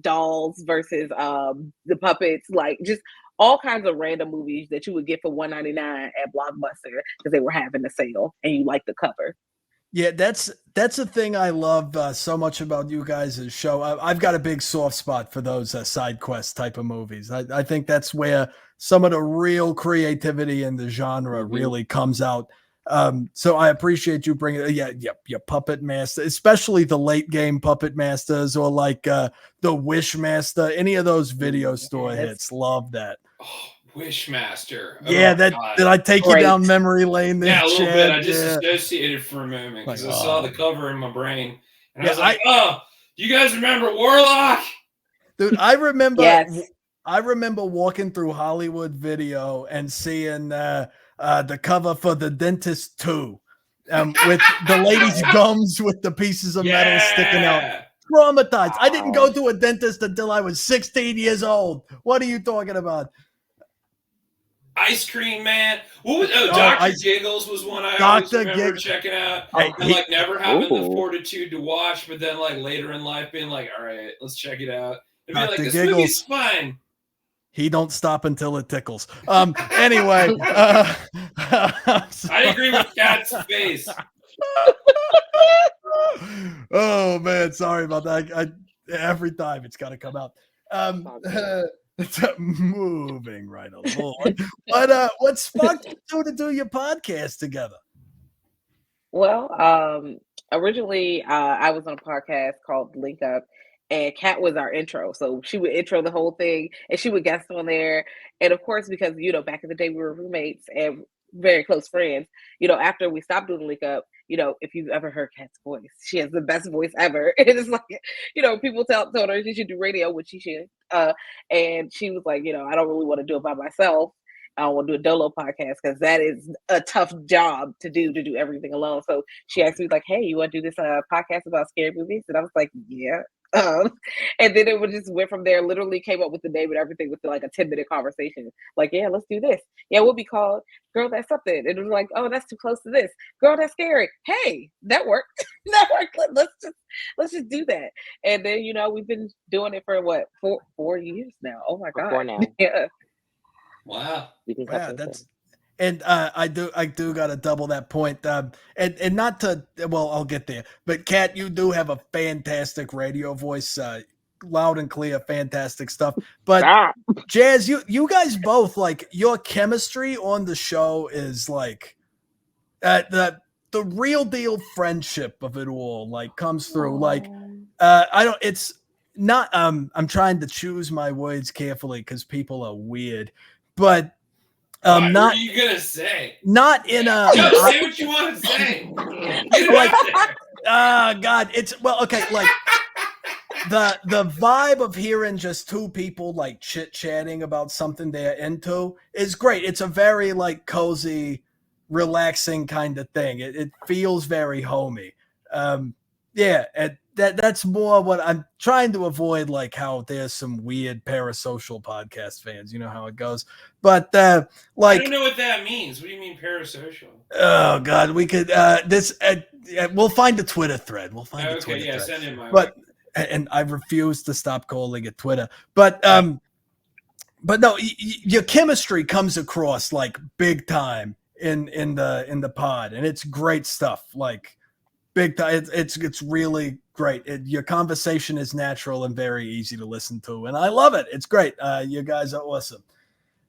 dolls versus the puppets, like just all kinds of random movies that you would get for $1.99 at Blockbuster because they were having a sale, and you like the cover. Yeah, that's a thing I love so much about you guys' show. I've got a big soft spot for those side quest type of movies. I think that's where some of the real creativity in the genre really comes out. So I appreciate you bringing your Puppet Master, especially the late game Puppet Masters or like the Wish Master, any of those video store hits. Love that. Oh, Wishmaster. Yeah, did I take you down memory lane there? Yeah, a little bit. I just associated for a moment because I saw the cover in my brain. And I was like, you guys remember Warlock? Dude, I remember I remember walking through Hollywood Video and seeing the cover for The Dentist 2 with the lady's gums with the pieces of metal sticking out. Traumatized. I didn't go to a dentist until I was 16 years old. What are you talking about? Ice Cream Man. What was Dr. Giggles was one I always remember checking out. And like never having the fortitude to watch, but then like later in life being like, all right, let's check it out. And be like, this movie's fine. He don't stop until it tickles. Anyway, I agree with Cat's face. Oh man, sorry about that. Every time it's got to come out. It's moving right along. But what sparked you two to do your podcast together? Well, originally I was on a podcast called Link Up, and Kat was our intro. So she would intro the whole thing, and she would guest on there. And of course, because back in the day we were roommates and very close friends. After we stopped doing Link Up, if you've ever heard Kat's voice, she has the best voice ever. It is like, people told her she should do radio, which she should. And she was like, I don't really want to do it by myself. I don't want to do a Dolo podcast because that is a tough job to do everything alone. So she asked me like, hey, you want to do this podcast about scary movies? And I was like, yeah. And then it would just went from there. Literally came up with the name and everything with like a 10-minute conversation. Like, yeah, let's do this. Yeah, we'll be called Girl That's Something. And it was like, oh, that's too close to this. Girl That's Scary. Hey, that worked. That worked. Let's just do that. And then we've been doing it for what 4 years now. Oh my god. 4 now. Yeah. Wow. Yeah, that's. And I do got to double that point. And not to, well, I'll get there. But Kat, you do have a fantastic radio voice, loud and clear, fantastic stuff. But Jazz, you guys both, like, your chemistry on the show is like the real deal friendship of it all, like, comes through. Like, it's not. I'm trying to choose my words carefully because people are weird, but. What are you gonna say? Not in a. Say what you want to say. Like, God, it's okay. Like the vibe of hearing just two people like chit chatting about something they're into is great. It's a very like cozy, relaxing kind of thing. It feels very homey. Yeah, and that's more what I'm trying to avoid, like how there's some weird parasocial podcast fans. You know how it goes. But like, I don't know what that means. What do you mean parasocial? Oh God, we could we'll find a Twitter thread. We'll find a Twitter thread. Send it my way. And I refuse to stop calling it Twitter. But no, your chemistry comes across like big time in the pod, and it's great stuff. Like big time. It's really great. Your conversation is natural and very easy to listen to, and I love it. It's great. You guys are awesome.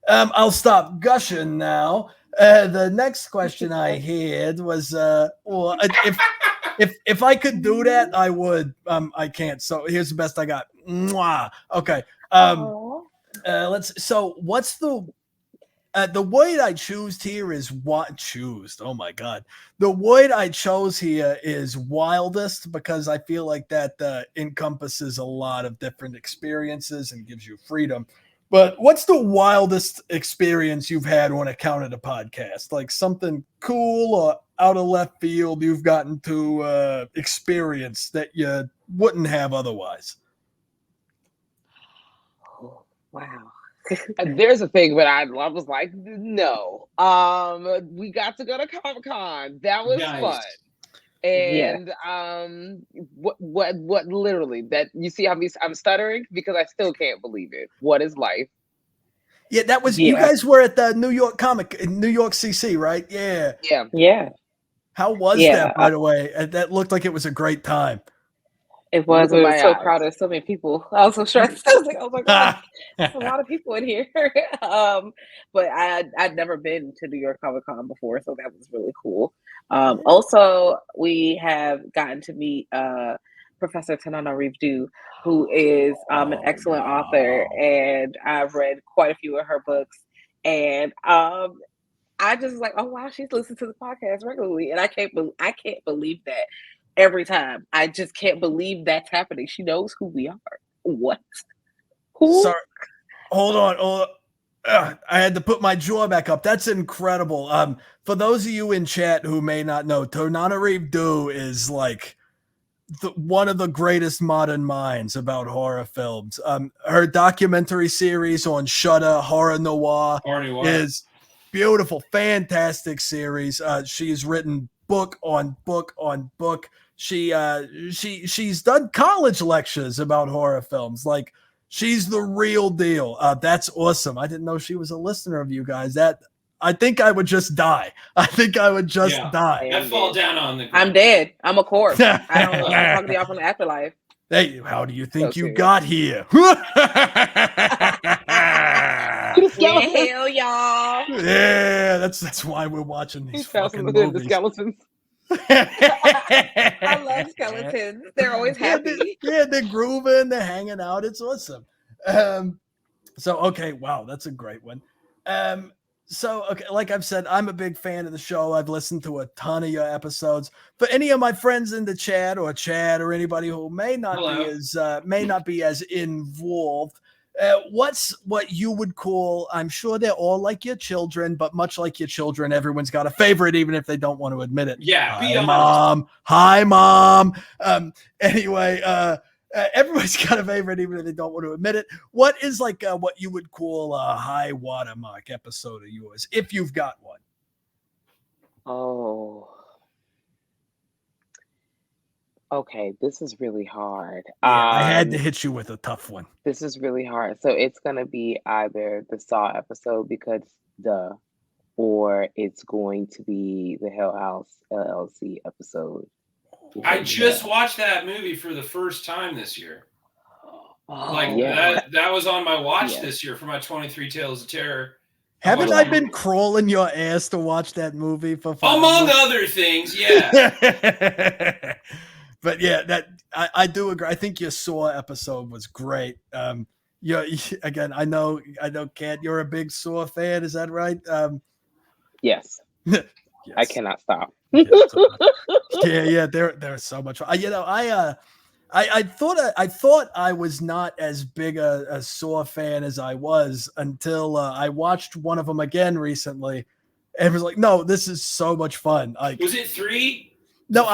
I'll stop gushing now. The next question I had was, well, if I could do that, I would. I can't. So here's the best I got. Mwah. Okay. So what's the word I choose here is what choose. Oh my God. The word I chose here is wildest because I feel like that encompasses a lot of different experiences and gives you freedom. But what's the wildest experience you've had on account of the podcast? Like something cool or out of left field you've gotten to experience that you wouldn't have otherwise? Oh, wow. There's a thing, but I was like, no. We got to go to Comic-Con. That was fun. And what literally that you see how I'm stuttering because I still can't believe it. What is life? Yeah, that was you guys were at the New York New York CC, right? Yeah. How was that, by the way? That looked like it was a great time. It was. We were so proud of so many people. I was so stressed. I was like, oh my God, there's a lot of people in here. But I'd never been to New York Comic Con before, so that was really cool. Also, we have gotten to meet Professor Tanana Rivdu, who is an excellent author, and I've read quite a few of her books. And I just was like, oh wow, she's listened to the podcast regularly, and I can't believe that. Every time. I just can't believe that's happening. She knows who we are. What? Who? Sorry. Hold on. I had to put my jaw back up. That's incredible. For those of you in chat who may not know, Tonana Rivdu is like one of the greatest modern minds about horror films. Her documentary series on Shudder, Horror Noir, is beautiful, fantastic series. She's written book on book on book. She's done college lectures about horror films. Like She's the real deal. That's awesome. I didn't know she was a listener of you guys. I think I would just die. I think I would just die. I fall down on the ground. I'm dead. I'm a corpse. I don't talk to y'all from the afterlife. Hey, how do you think you serious. got here? Hell, y'all. Yeah, that's why we're watching these fucking movies. The skeletons. I love skeletons. They're always happy. They're grooving, they're hanging out. It's awesome. Okay, wow, that's a great one. Okay, like I've said, I'm a big fan of the show. I've listened to a ton of your episodes. For any of my friends in the chat or anybody who may not be as involved, what's what you would call? I'm sure they're all like your children, but much like your children, everyone's got a favorite, even if they don't want to admit it. Yeah, Hi, mom. Anyway, everybody's got a favorite, even if they don't want to admit it. What is like what you would call a high watermark episode of yours, if you've got one? Oh. Okay, this is really hard. I had to hit you with a tough one. This is really hard. So it's going to be either the Saw episode because or it's going to be the Hell House LLC episode. I just watched that movie for the first time this year. That was on my watch this year for my 23 Tales of Terror. Haven't I been crawling your ass to watch that movie for among other things? Yeah. But yeah, I do agree. I think your Saw episode was great. Again, I know, Kat, you're a big Saw fan. Is that right? Yes. Yes. I cannot stop. They're so much fun. I thought I was not as big a Saw fan as I was until I watched one of them again recently, and was like, no, this is so much fun. Was it 3? No,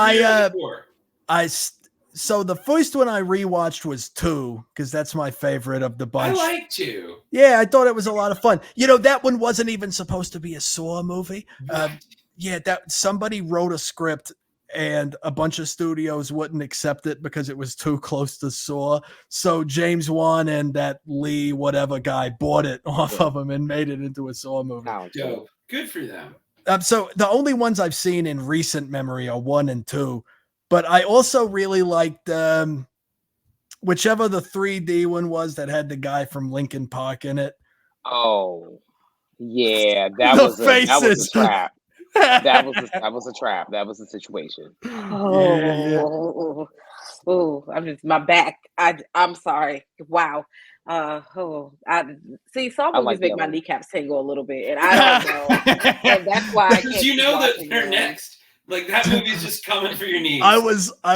so the first one I rewatched was 2 because that's my favorite of the bunch. I like 2. Yeah, I thought it was a lot of fun. That one wasn't even supposed to be a Saw movie. That somebody wrote a script and a bunch of studios wouldn't accept it because it was too close to Saw. So James Wan and that Lee whatever guy bought it off of him and made it into a Saw movie. Dope. Good for them. So the only ones I've seen in recent memory are 1 and 2. But I also really liked whichever the 3D one was that had the guy from Linkin Park in it. Oh, yeah, that was a trap. That was a trap. That was a situation. Oh, I'm just my back. I'm sorry. Wow. I see. Saw movies make my kneecaps tingle a little bit, and I don't know. And that's why I can't. You know that they're next. Like that movie's just coming for your knees. I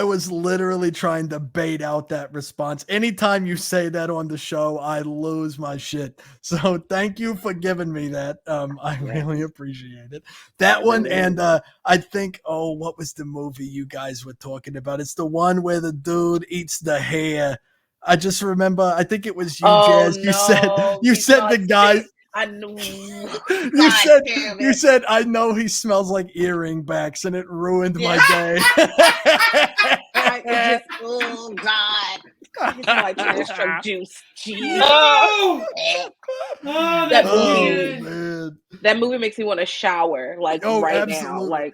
was literally trying to bait out that response. Anytime you say that on the show, I lose my shit. So thank you for giving me that. I really appreciate it. That one, and I think, what was the movie you guys were talking about? It's the one where the dude eats the hair. I just remember. I think it was you, Jazz. You said the guy. I knew. You said I know he smells like earring backs, and it ruined my day. Oh God! It's like trash truck juice. Jeez. That movie makes me want to shower now. Like.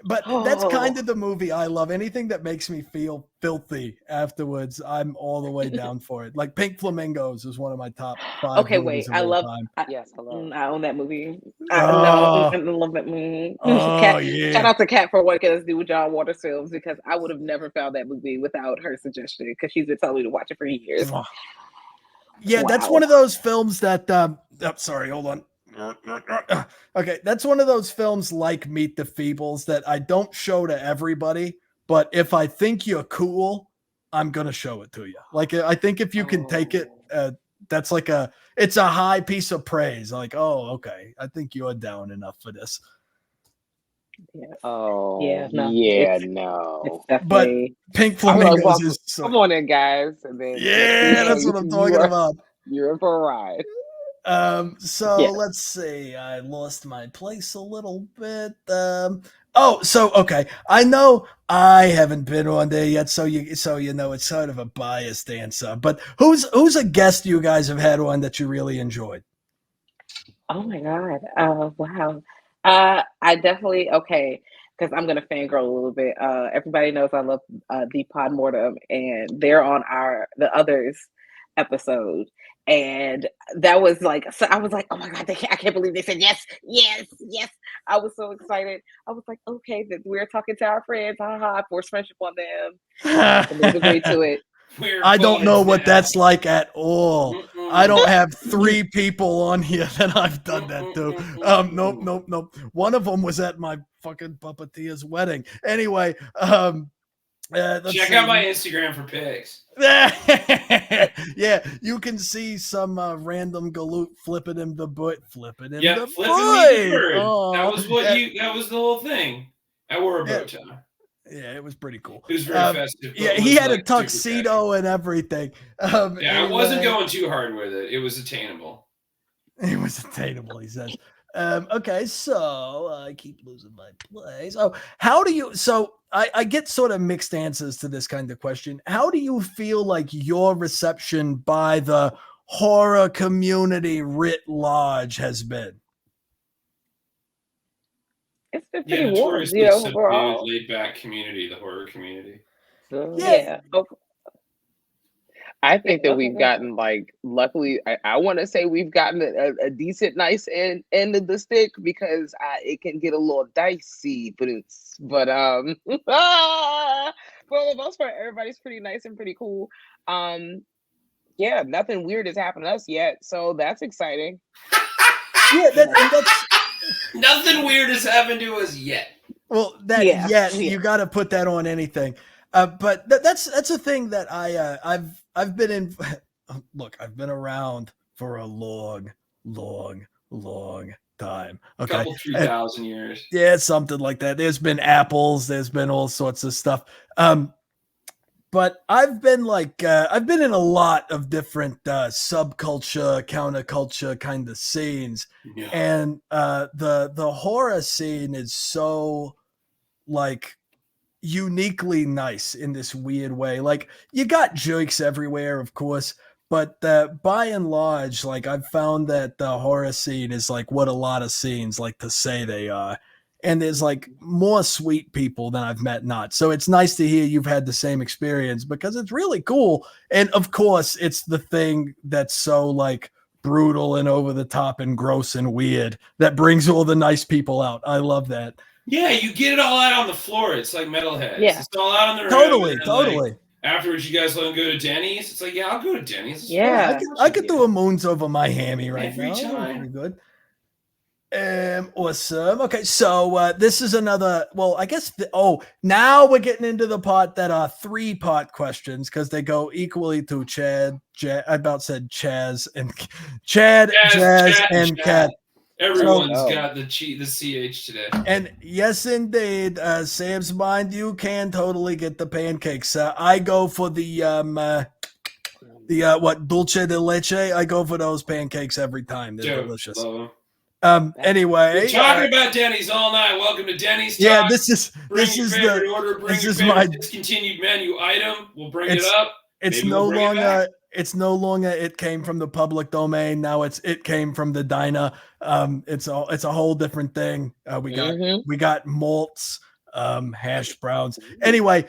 But that's kind of the movie I love. Anything that makes me feel filthy afterwards, I'm all the way down for it. Like Pink Flamingos is one of my top 5. Okay, wait. I love. I own that movie. I love that movie. Yeah. Shout out to Kat for working us do John Waters films because I would have never found that movie without her suggestion because she's been telling me to watch it for years. Yeah, that's one of those films that. Sorry, hold on. Okay, that's one of those films like Meet the Feebles that I don't show to everybody, but if I think you're cool, I'm gonna show it to you. Like I think if you can take it, that's like it's a high piece of praise. Like, okay, I think you're down enough for this. Yeah. Oh, yeah, no. It's definitely... But Pink Flamingos is so... Come on in, guys. And then, that's what I'm talking about. You're in for a ride. Let's see. I lost my place a little bit. Oh, so okay. I know I haven't been on there yet, so you know it's sort of a biased answer. But who's a guest you guys have had on that you really enjoyed? Oh my God. Wow. I definitely okay, because I'm gonna fangirl a little bit. Everybody knows I love the Podmortem, and they're on the others episode. And that was like, so I was like, oh my God, I can't believe they said yes, yes, yes. I was so excited. I was like, okay, that we're talking to our friends. Haha, force friendship on them. And they've agreed to it. I don't know what that's like at all. I don't have 3 people on here that I've done that to. Nope. One of them was at my fucking puppeteer's wedding. Anyway, check out my Instagram for pics. Yeah, you can see some random galoot flipping him the butt, flipping him the flipping me the bird. Oh, that was that was the whole thing. I wore a bow tie. Yeah, it was pretty cool. It was very festive. Yeah, he had a tuxedo and everything. Anyway, I wasn't going too hard with it. It was attainable. It was attainable, he says. Okay, so I keep losing my place. Oh, how do you? So I get sort of mixed answers to this kind of question. How do you feel like your reception by the horror community writ large has been? It's been pretty warm, overall. Laid back community, the horror community. So, yeah. I think that we've gotten luckily, I want to say we've gotten a decent, nice end of the stick, because it can get a little dicey, but for the most part, everybody's pretty nice and pretty cool. Yeah, nothing weird has happened to us yet, so that's exciting. Yeah, that's nothing weird has happened to us yet. Well, you got to put that on anything. But that's a thing that I've been in. Look, I've been around for a long time. Okay, couple 3,000 years. Yeah, something like that. There's been apples. There's been all sorts of stuff. But I've been in a lot of different subculture, counterculture kind of scenes, and the horror scene is so uniquely nice in this weird way. Like, you got jokes everywhere, of course, but by and large, I've found that the horror scene is what a lot of scenes like to say they are. And there's more sweet people than I've met not. So it's nice to hear you've had the same experience, because it's really cool. And of course, it's the thing that's so brutal and over the top and gross and weird that brings all the nice people out. I love that. Yeah, you get it all out on the floor. It's like Metalheads. Yeah. It's all out on the road. Totally. Afterwards, you guys let them go to Denny's. It's yeah, I'll go to Denny's. Yeah. I could do a moons over my hammy right now. Time. Pretty good. Awesome. Okay, so this is another. Well, I guess. Now we're getting into the part that are 3-part questions, because they go equally to Chad. I about said Chaz and Chad, Jazz, and Kat. Everyone's got the CH today. And yes, indeed, Sam's mind, you can totally get the pancakes. I go for the dulce de leche. I go for those pancakes every time. They're delicious. Love them. Anyway, we're talking about Denny's all night. Welcome to Denny's Talk. Yeah, this is favorite order. Bring your favorite discontinued menu item. We'll bring it up. It's no longer. It's no longer. It came from the public domain. Now it came from the diner. It's a whole different thing. We got malts, hash browns. Anyway,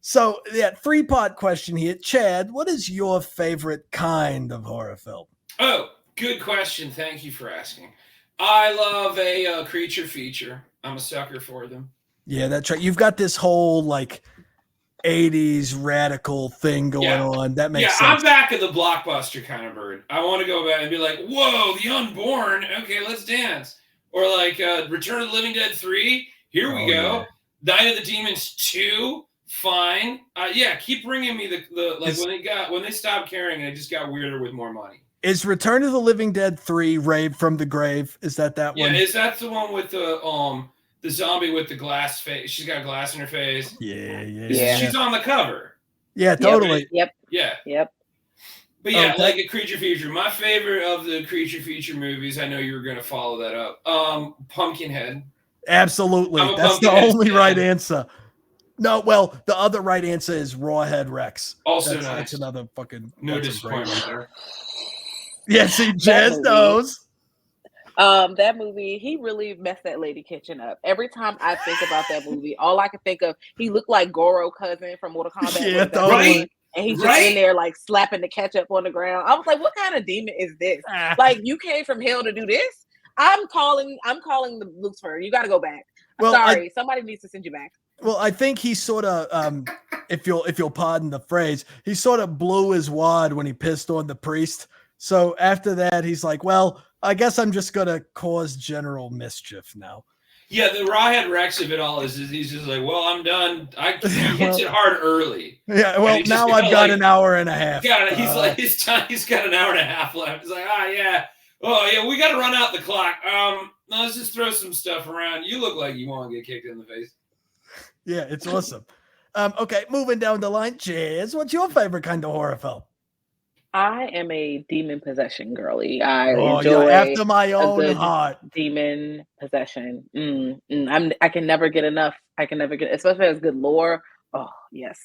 so 3-part question here. Chad, what is your favorite kind of horror film? Oh, good question. Thank you for asking. I love a creature feature. I'm a sucker for them. Yeah, that's right. You've got this whole 80s radical thing going on. That makes sense. I'm back at the blockbuster kind of bird. I want to go back and be whoa, the Unborn. Okay, let's dance. Or Return of the Living Dead 3. Here we go. Yeah. Night of the Demons 2. Fine. Keep bringing me when they stopped caring and it just got weirder with more money. Is Return of the Living Dead 3 Rave from the Grave? Is that one? Yeah, is that the one with the zombie with the glass face? She's got glass in her face. Yeah. She's on the cover. Yeah, totally. Yep. Yeah. But a creature feature. My favorite of the creature feature movies, I know you were going to follow that up. Pumpkinhead. Absolutely. I'm a That's the Pumpkinhead only fan. right answer. No, well, the other right answer is Rawhead Rex. Also That's nice. another fucking No that's a great disappointment one. there. Yeah, see, That Jazz movie. knows. That movie, he really messed that lady kitchen up. Every time I think about that movie, all I can think of, he looked like Goro cousin from Mortal Kombat. Yeah, What is that totally. one? And he's just in there like slapping the ketchup on the ground. I was like, what kind of demon is this? Like, you came from hell to do this? I'm calling the Lucifer. You got to go back. I'm Well, sorry, somebody needs to send you back. Well, I think he sort of, if you'll pardon the phrase, he sort of blew his wad when he pissed on the priest. So after that, he's like, well, I guess I'm just gonna cause general mischief now. Yeah, the Rawhead Rex of it all is he's just like, well, I'm done. He hits it hard early. Yeah, well, now I've got an hour and a half. He's like, he's got an hour and a half left. He's like, we got to run out the clock. Let's just throw some stuff around. You look like you want to get kicked in the face. Yeah, it's awesome. Okay, moving down the line, Jazz, what's your favorite kind of horror film? I am a demon possession girly. I enjoy you're after my a own good heart. demon possession. I can never get enough. Especially as good lore. Oh yes.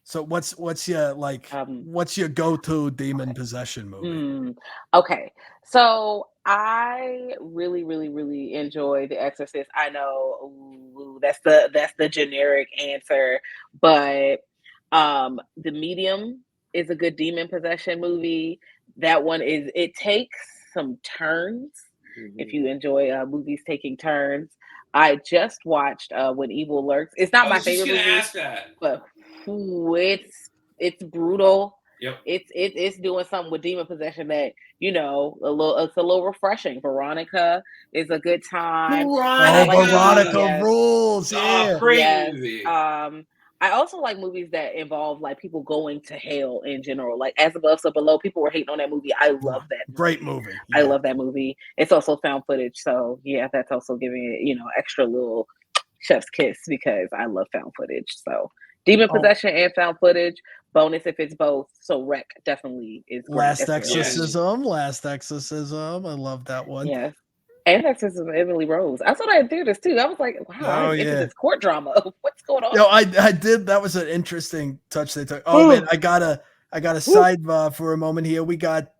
So what's your what's your go-to demon possession movie? Okay, so I really, really, really enjoy The Exorcist. I know that's the generic answer, but The Medium is a good demon possession movie. That one it takes some turns. If you enjoy movies taking turns, I just watched When Evil Lurks. It's not my favorite movie. Ask that. But it's brutal. Yep. It's doing something with demon possession that it's a little refreshing. Veronica is a good time. Veronica rules. Yeah, great movie. I also like movies that involve like people going to hell in general. Like As Above, So Below. People were hating on that movie. I love that movie. Great movie. I love that movie. It's also found footage, so yeah, that's also giving it extra little chef's kiss because I love found footage. So demon possession and found footage. Bonus if it's both. So Wreck definitely is great. Last Exorcism. I love that one. Yes. And Exorcism of Emily Rose. I saw that in theaters too. I was like, wow, into this court drama. What's going on? No, I did. That was an interesting touch they took. Oh man, I gotta sidebar for a moment here. We got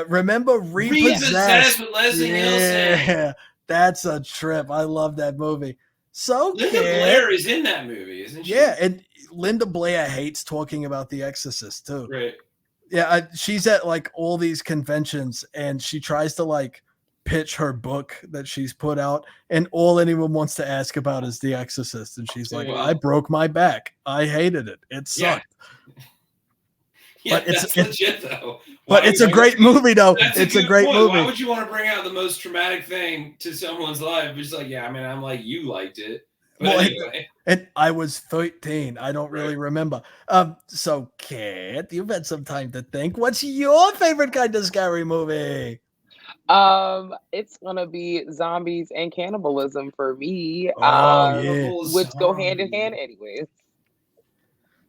remember Repossessed with Leslie Nielsen. Yeah, that's a trip. I love that movie. So Linda Blair is in that movie, isn't she? Yeah, and Linda Blair hates talking about The Exorcist too. Right. Yeah, she's at like all these conventions and she tries to like pitch her book that she's put out, and all anyone wants to ask about is The Exorcist, and she's like, I broke my back. I hated it. It sucked. Yeah, but it's legit though. But it's a great movie though. It's a great movie. Why would you want to bring out the most traumatic thing to someone's life? It's like, yeah, I mean, I'm like, you liked it. But anyway. And I was 13. I don't really remember. So Kat, you've had some time to think. What's your favorite kind of scary movie? It's gonna be zombies and cannibalism for me. Which go hand in hand anyways.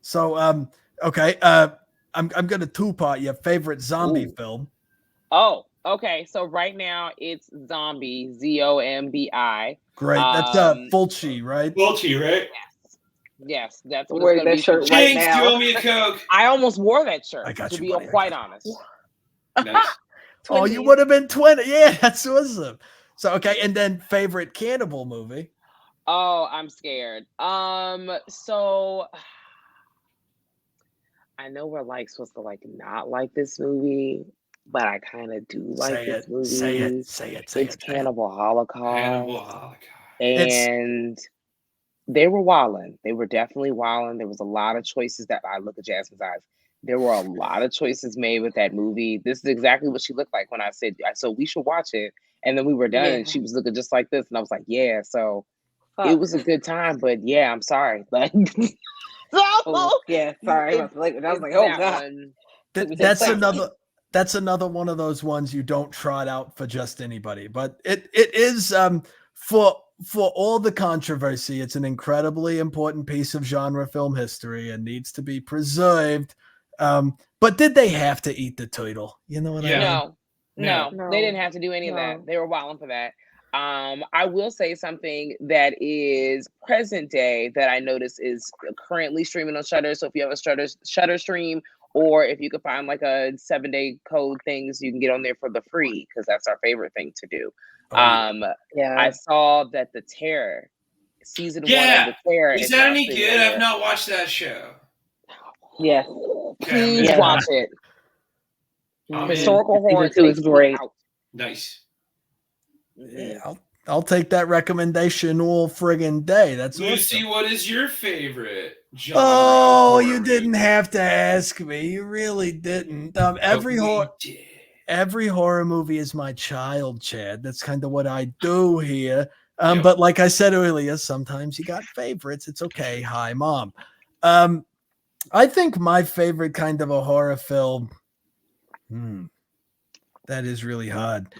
So okay. I'm gonna two-part your favorite zombie film. Oh, okay. So right now it's Zombie, Zombi. Great. That's Fulci, right? Fulci, right? Yes, that's what it's gonna be. Shirt right now. Do you owe me a Coke? I almost wore that shirt. I got to you, be buddy. quite honest. Nice. Oh, you would have been 20. Yeah, that's awesome. So okay, and then favorite cannibal movie. Oh, I'm scared. So I know we're like supposed to like not like this movie, but I kind of do like this movie. Say it. It's Cannibal Holocaust. Cannibal Holocaust. And they were wilding. They were definitely wilding. There was a lot of choices that I look at Jasmine's eyes. There were a lot of choices made with that movie. This is exactly what she looked like when I said, so we should watch it. And then we were done and she was looking just like this. And I was like, yeah, so it was a good time, but yeah, I'm sorry. Like, sorry. I was like, oh God. That's another one of those ones you don't trot out for just anybody, but it is for all the controversy, it's an incredibly important piece of genre film history and needs to be preserved. But did they have to eat the turtle? You know what I mean? No, they didn't have to do any of that. They were wilding for that. I will say something that is present day that I notice is currently streaming on Shudder. So if you have a Shudder stream, or if you could find like a 7-day code things, you can get on there for the free, because that's our favorite thing to do. Yeah. I saw that The Terror, season 1 of Yeah. The Terror Is is that now any streaming good? on there. I've not watched that show. Yes. Please Yeah. watch it. I'm in. Historical horror Season 2 is takes me great. out. Nice. Yeah, I'll take that recommendation all friggin' day. That's Lucy, awesome. what is your favorite genre? Oh, horror you didn't movie? have to ask me. You really didn't. Every horror movie is my child, Chad. That's kind of what I do here. But like I said earlier, sometimes you got favorites. It's okay. Hi, Mom. I think my favorite kind of a horror film. That is really hard.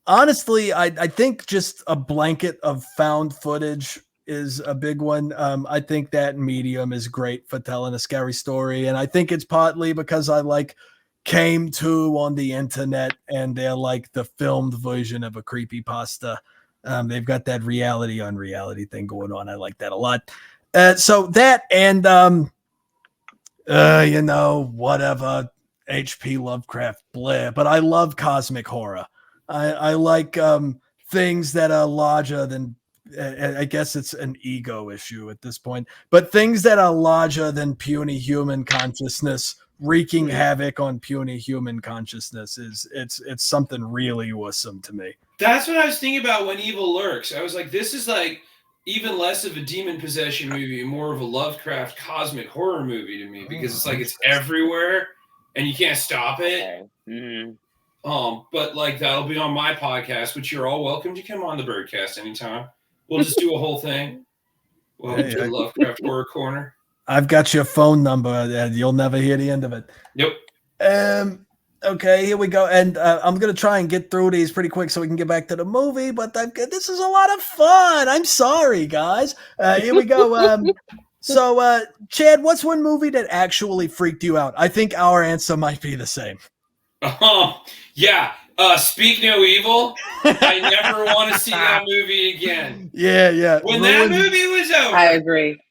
Honestly, I think just a blanket of found footage is a big one. I think that medium is great for telling a scary story. And I think it's partly because I came to on the internet and they're like the filmed version of a creepypasta. They've got that reality on reality thing going on. I like that a lot. So that and, whatever, H.P. Lovecraft, blah. But I love cosmic horror. I like things that are larger than, I guess it's an ego issue at this point, but things that are larger than puny human consciousness, wreaking havoc on puny human consciousness it's something really awesome to me. That's what I was thinking about when Evil Lurks. I was like, this is like even less of a demon possession movie, more of a Lovecraft cosmic horror movie to me, because it's like it's everywhere and you can't stop it. But like that'll be on my podcast, which you're all welcome to come on the Birdcast anytime. We'll just do a whole thing. Welcome to the Lovecraft Horror Corner. I've got your phone number and you'll never hear the end of it. Yep. Okay, here we go. And I'm going to try and get through these pretty quick so we can get back to the movie, but this is a lot of fun. I'm sorry, guys. Here we go. So, Chad, what's one movie that actually freaked you out? I think our answer might be the same. Yeah. Speak No Evil. I never want to see that movie again. Yeah. When that movie was over, I agree.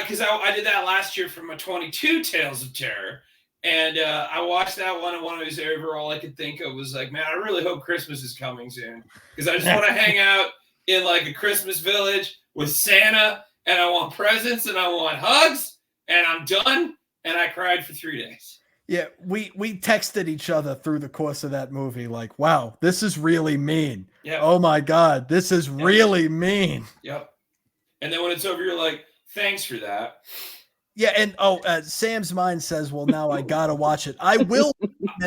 Because I did that last year for my 22 Tales of Terror, and I watched that one, and when I was over, all I could think of was like, man, I really hope Christmas is coming soon, because I just want to hang out in like a Christmas village with Santa, and I want presents, and I want hugs, and I'm done, and I cried for 3 days. Yeah, we texted each other through the course of that movie like, wow, this is really mean. Yep. Oh my God, this is really mean. Yep. And then when it's over, you're like, thanks for that. Yeah, and Sam's mind says, well, now I gotta watch it. I will.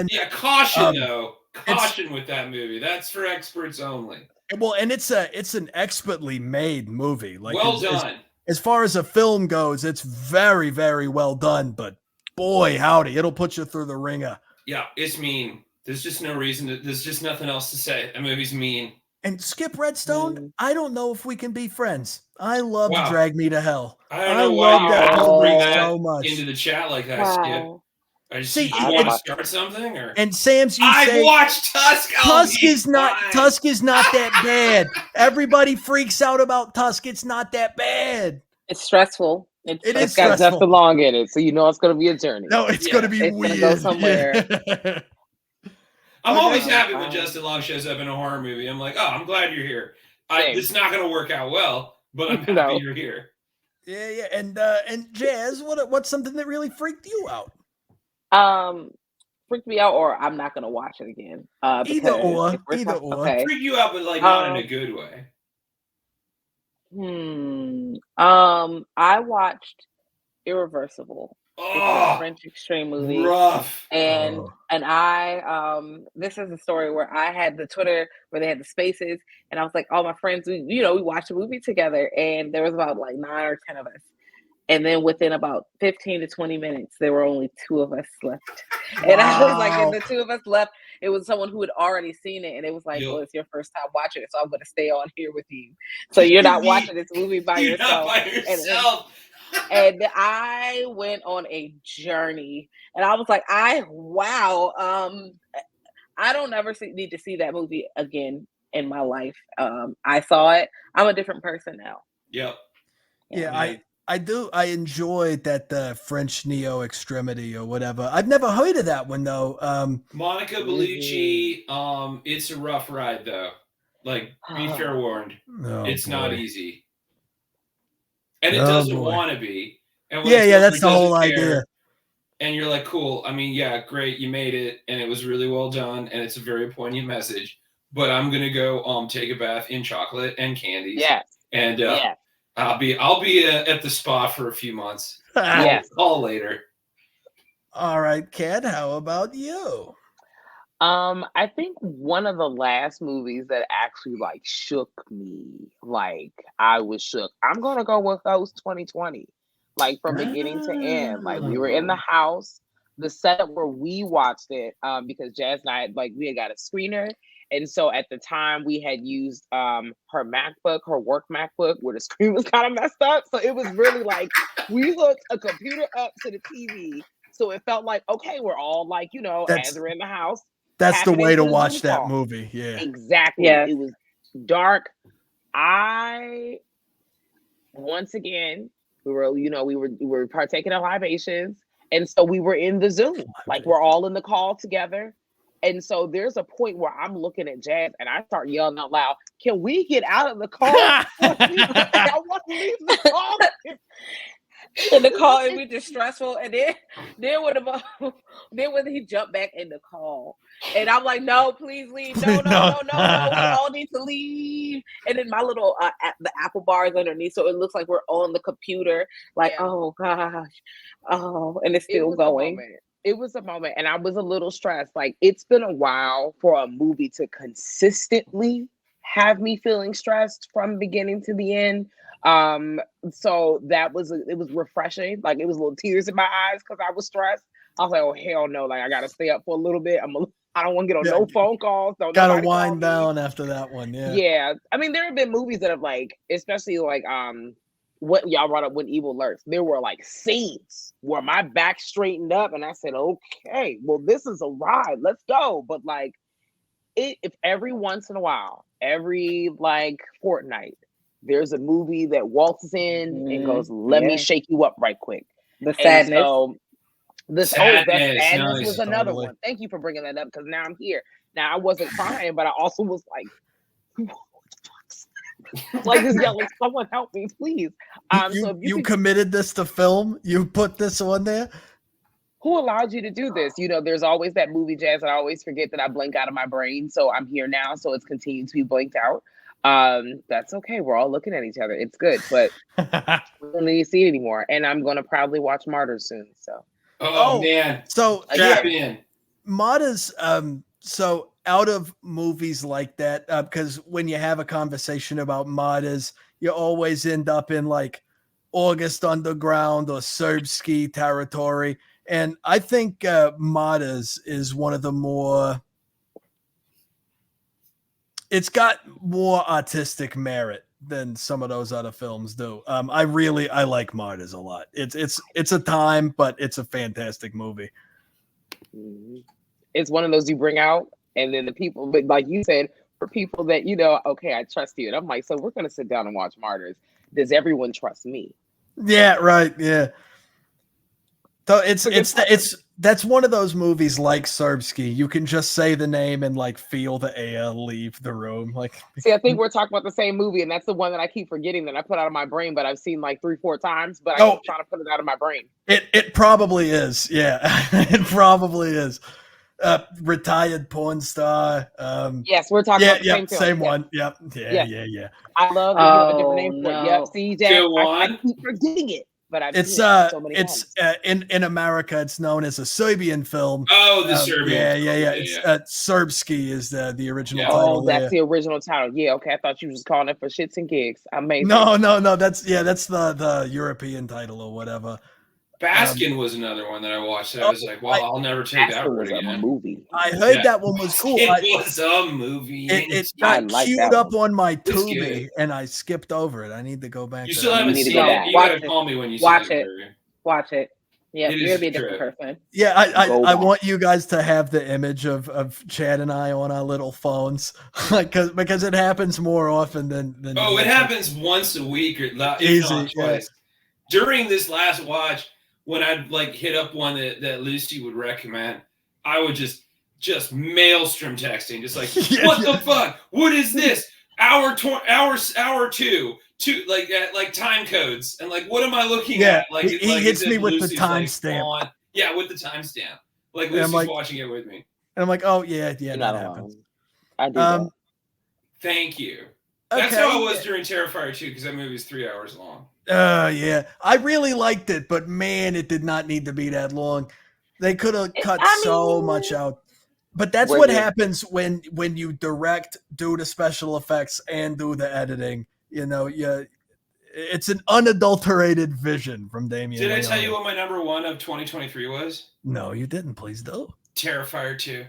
Yeah, caution though. Caution with that movie. That's for experts only. Well, and it's an expertly made movie. Like, well done. As far as a film goes, it's very, very well done, but boy, howdy, it'll put you through the ringer. Yeah, it's mean. There's just no reason there's just nothing else to say. That movie's mean. And Skip Redstone, I don't know if we can be friends. I love Drag Me to Hell. I don't know why that you bring that so much into the chat like that, Skip. I just See, you want to start something, or and Sam's I've watched Tusk. Tusk is not that bad. Everybody freaks out about Tusk. It's not that bad. It's stressful. It's got Justin Long in it, so you know it's going to be a journey. No, it's going to be it's weird. Gonna go somewhere. Yeah. I'm always happy when Justin Long shows up in a horror movie. I'm like, oh, I'm glad you're here. It's not going to work out well, but I'm happy you're here. Yeah. And Jazz, what's something that really freaked you out? Freaked me out, or I'm not going to watch it again. Either or. Okay. Freak you out, but like not in a good way. I watched Irreversible. It's a French extreme movie. Rough. And I this is a story where I had the Twitter where they had the spaces, and I was like, all my friends, we watched a movie together, and there was about like 9 or 10 of us. And then within about 15 to 20 minutes, there were only 2 of us left. And I was like, and the 2 of us left, it was someone who had already seen it. And it was like, well, it's your first time watching it, so I'm going to stay on here with you. So you're not watching this movie by yourself. Not by yourself. And I went on a journey. And I was like, I don't ever need to see that movie again. in my life. I saw it. I'm a different person now. Yep. Yeah, I enjoyed that French Neo Extremity or whatever. I've never heard of that one though. Monica Bellucci, it's a rough ride though. Like, be fair warned. It's not easy. And it doesn't want to be. And when that's the whole idea. And you're like, cool. I mean, yeah, great, you made it, and it was really well done, and it's a very poignant message. But I'm gonna go take a bath in chocolate and candies. Yes. And I'll be at the spa for a few months. Yes. Call later. All right, Kat, how about you? I think one of the last movies that actually like shook me, like I was shook. I'm gonna go with Ghost 2020, like from beginning to end. Like we were in the house, the setup where we watched it, because Jazz and I we had got a screener, and so at the time we had used her MacBook, her work MacBook, where the screen was kind of messed up. So it was really like we hooked a computer up to the TV, so it felt like okay, we're all like as we're in the house. That's the way to watch that movie. Yeah, exactly. Yeah. It was dark. Once again, we were partaking in libations, and so we were in the Zoom, like we're all in the call together. And so there's a point where I'm looking at Jazz and I start yelling out loud, "Can we get out of the call? I want to leave the call." In the call, it was just stressful, and then when he jumped back in the call, and I'm like, "No, please leave! No, we all need to leave." And then my little the Apple bar is underneath, so it looks like we're on the computer. Like, oh gosh, and it's still going. It was a moment, and I was a little stressed. Like it's been a while for a movie to consistently have me feeling stressed from beginning to the end. So it was refreshing. Like it was little tears in my eyes because I was stressed. I was like, oh hell no, like I gotta stay up for a little bit. I don't want to get on no phone calls. Gotta wind down after that one. Yeah. I mean, there have been movies that have especially what y'all brought up when Evil Lurks. There were scenes where my back straightened up and I said, okay, well, this is a ride. Let's go. But if every once in a while, every fortnight, there's a movie that waltzes in and goes, let me shake you up right quick. The Sadness. So, Sadness nice, was another one. Thank you for bringing that up because now I'm here. Now I wasn't crying, but I also was just yelling, someone help me, please. So you committed this to film? You put this on there? Who allowed you to do this? There's always that movie, Jazz, and I always forget that I blink out of my brain. So I'm here now, so it's continued to be blinked out. That's okay. We're all looking at each other. It's good, but we don't need to see it anymore. And I'm gonna probably watch Martyrs soon. So man. So strap in. Martyrs, so out of movies like that, because when you have a conversation about Martyrs, you always end up in August Underground or Serbsky territory. And I think Martyrs is one of the more, it's got more artistic merit than some of those other films do. I like Martyrs a lot. It's a time, but it's a fantastic movie. It's one of those you bring out, and then the people, but like you said, for people that okay, I trust you, and I'm like, so we're gonna sit down and watch Martyrs. Does everyone trust me? Yeah, right. Yeah. So that's one of those movies like Serbsky. You can just say the name and feel the air leave the room. See, I think we're talking about the same movie, and that's the one that I keep forgetting that I put out of my brain, but I've seen 3-4 times, but I keep trying to put it out of my brain. It probably is. Yeah, it probably is. Retired porn star. Yes, we're talking about the same film. Same one. Yep. Yeah. I love that you have a different name for it. Yep. See, Jack, I keep forgetting it. But it's so many times. In America, it's known as a Serbian film. Oh, the Serbian. Yeah. It's Serbsky is the original title. Oh, that's the original title. Yeah, okay. I thought you was calling it for shits and gigs. Amazing. No. That's the European title or whatever. Baskin was another one that I watched. I was like, wow, I'll never take that word again. Movie. I heard that one was cool. It was a movie. It got queued up on my Tubi, and I skipped over it. I need to go back. You still haven't seen it. You gotta call me when you watch it. Watch it. Yeah, It you're is gonna be a a different trip. person. Yeah, I Go I back. want you guys to have the image of Chad and I on our little phones, because it happens more often than Oh, it you happens once a week, or if not Easy, yeah. twice. During this last watch, when I'd like hit up one that Lucy would recommend, I would just maelstrom texting, just like, Yeah, what yeah. the fuck? What is this? Hour two, like time codes, and like, what am I looking Yeah, at? Like, he like hits as me if with the Lucy's, like, timestamp. on- Yeah, with the timestamp. Like And I'm Lucy's like- watching it with me. And I'm like, oh yeah, You're that not happens. alone. I do that. Thank you. That's Okay, how it was during Terrifier 2, because that movie is 3 hours long. Yeah, I really liked it, but man, it did not need to be that long. They could have cut so much out. But that's Where what did- happens when you direct, do the special effects, and do the editing. You know, it's an unadulterated vision from Damien. Did I tell Leone. you what my number one of 2023 was? No, you didn't. Please do. Terrifier 2.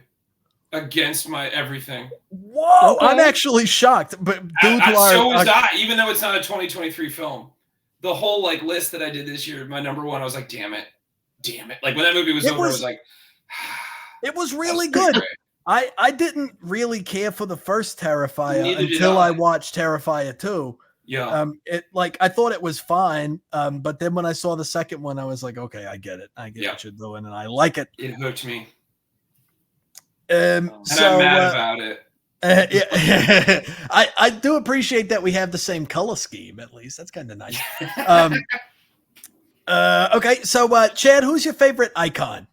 Against my everything. Whoa, Okay. I'm actually shocked. But dude, So was I, even though it's not a 2023 film. The whole like list that I did this year, my number one, I was like, damn it. Like when that movie was over, I was like, it was really that was good. great. I didn't really care for the first Terrifier Neither did until I. I watched Terrifier 2. Yeah. It like I thought it was fine. But then when I saw the second one, I was like, okay, I get it. I get what you're doing, and I like it. It hooked me. And I'm mad about it. Yeah, I do appreciate that we have the same color scheme, at least. That's kind of nice. Okay, so Chad, who's your favorite icon?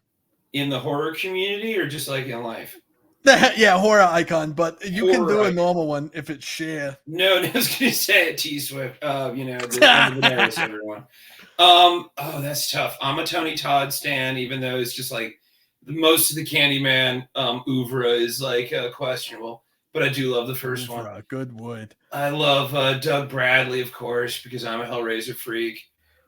In the horror community or just like in life? Yeah, horror icon, but you can Horror do a icon. normal one if it's Cher. No, I was gonna say it, T Swift. The everyone. Oh, that's tough. I'm a Tony Todd stan, even though it's just like most of the Candyman oeuvre is like questionable. But I do love the first one. Good wood. I love Doug Bradley, of course, because I'm a Hellraiser freak.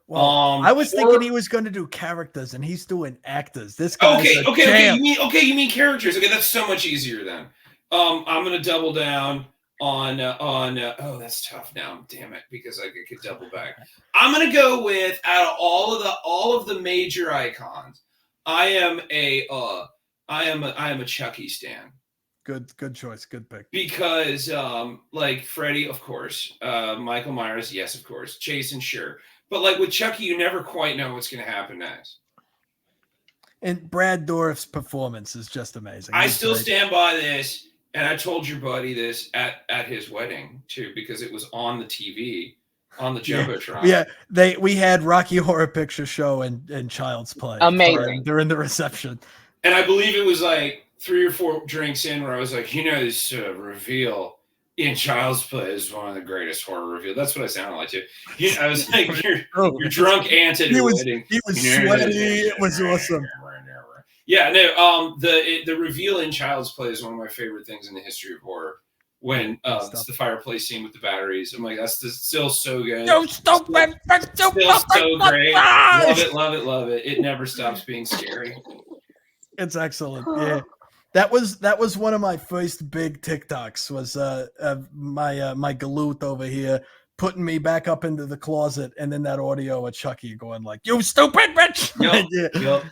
Well, I was thinking he was going to do characters, and he's doing actors. This guy's Okay. You mean characters? Okay, that's so much easier then. I'm gonna double down on. Oh, that's tough now. Damn it, because I could double back. I'm gonna go with out of all of the major icons. I am a Chucky stan. Good choice. Good pick. Because like Freddy, of course. Michael Myers, yes, of course. Jason, sure. But like with Chucky, you never quite know what's going to happen next. And Brad Dourif's performance is just amazing. I still stand by this, and I told your buddy this at his wedding too, because it was on the TV, on the Jumbotron. Yeah, we had Rocky Horror Picture Show and Child's Play. Amazing. During the reception. And I believe it was like 3 or 4 drinks in where I was like, this reveal in Child's Play is one of the greatest horror reveals. That's what I sounded like too. I was like, you're drunk aunt at your wedding. He was sweaty. It was awesome. Yeah, no. The reveal in Child's Play is one of my favorite things in the history of horror. When it's the fireplace scene with the batteries, I'm like, that's still so good. You stupid, Still so great. Love it. It never stops being scary. It's excellent. Yeah. That was one of my first big TikToks was my galoot over here putting me back up into the closet, and then that audio of Chucky going like, "You stupid bitch!" Yup.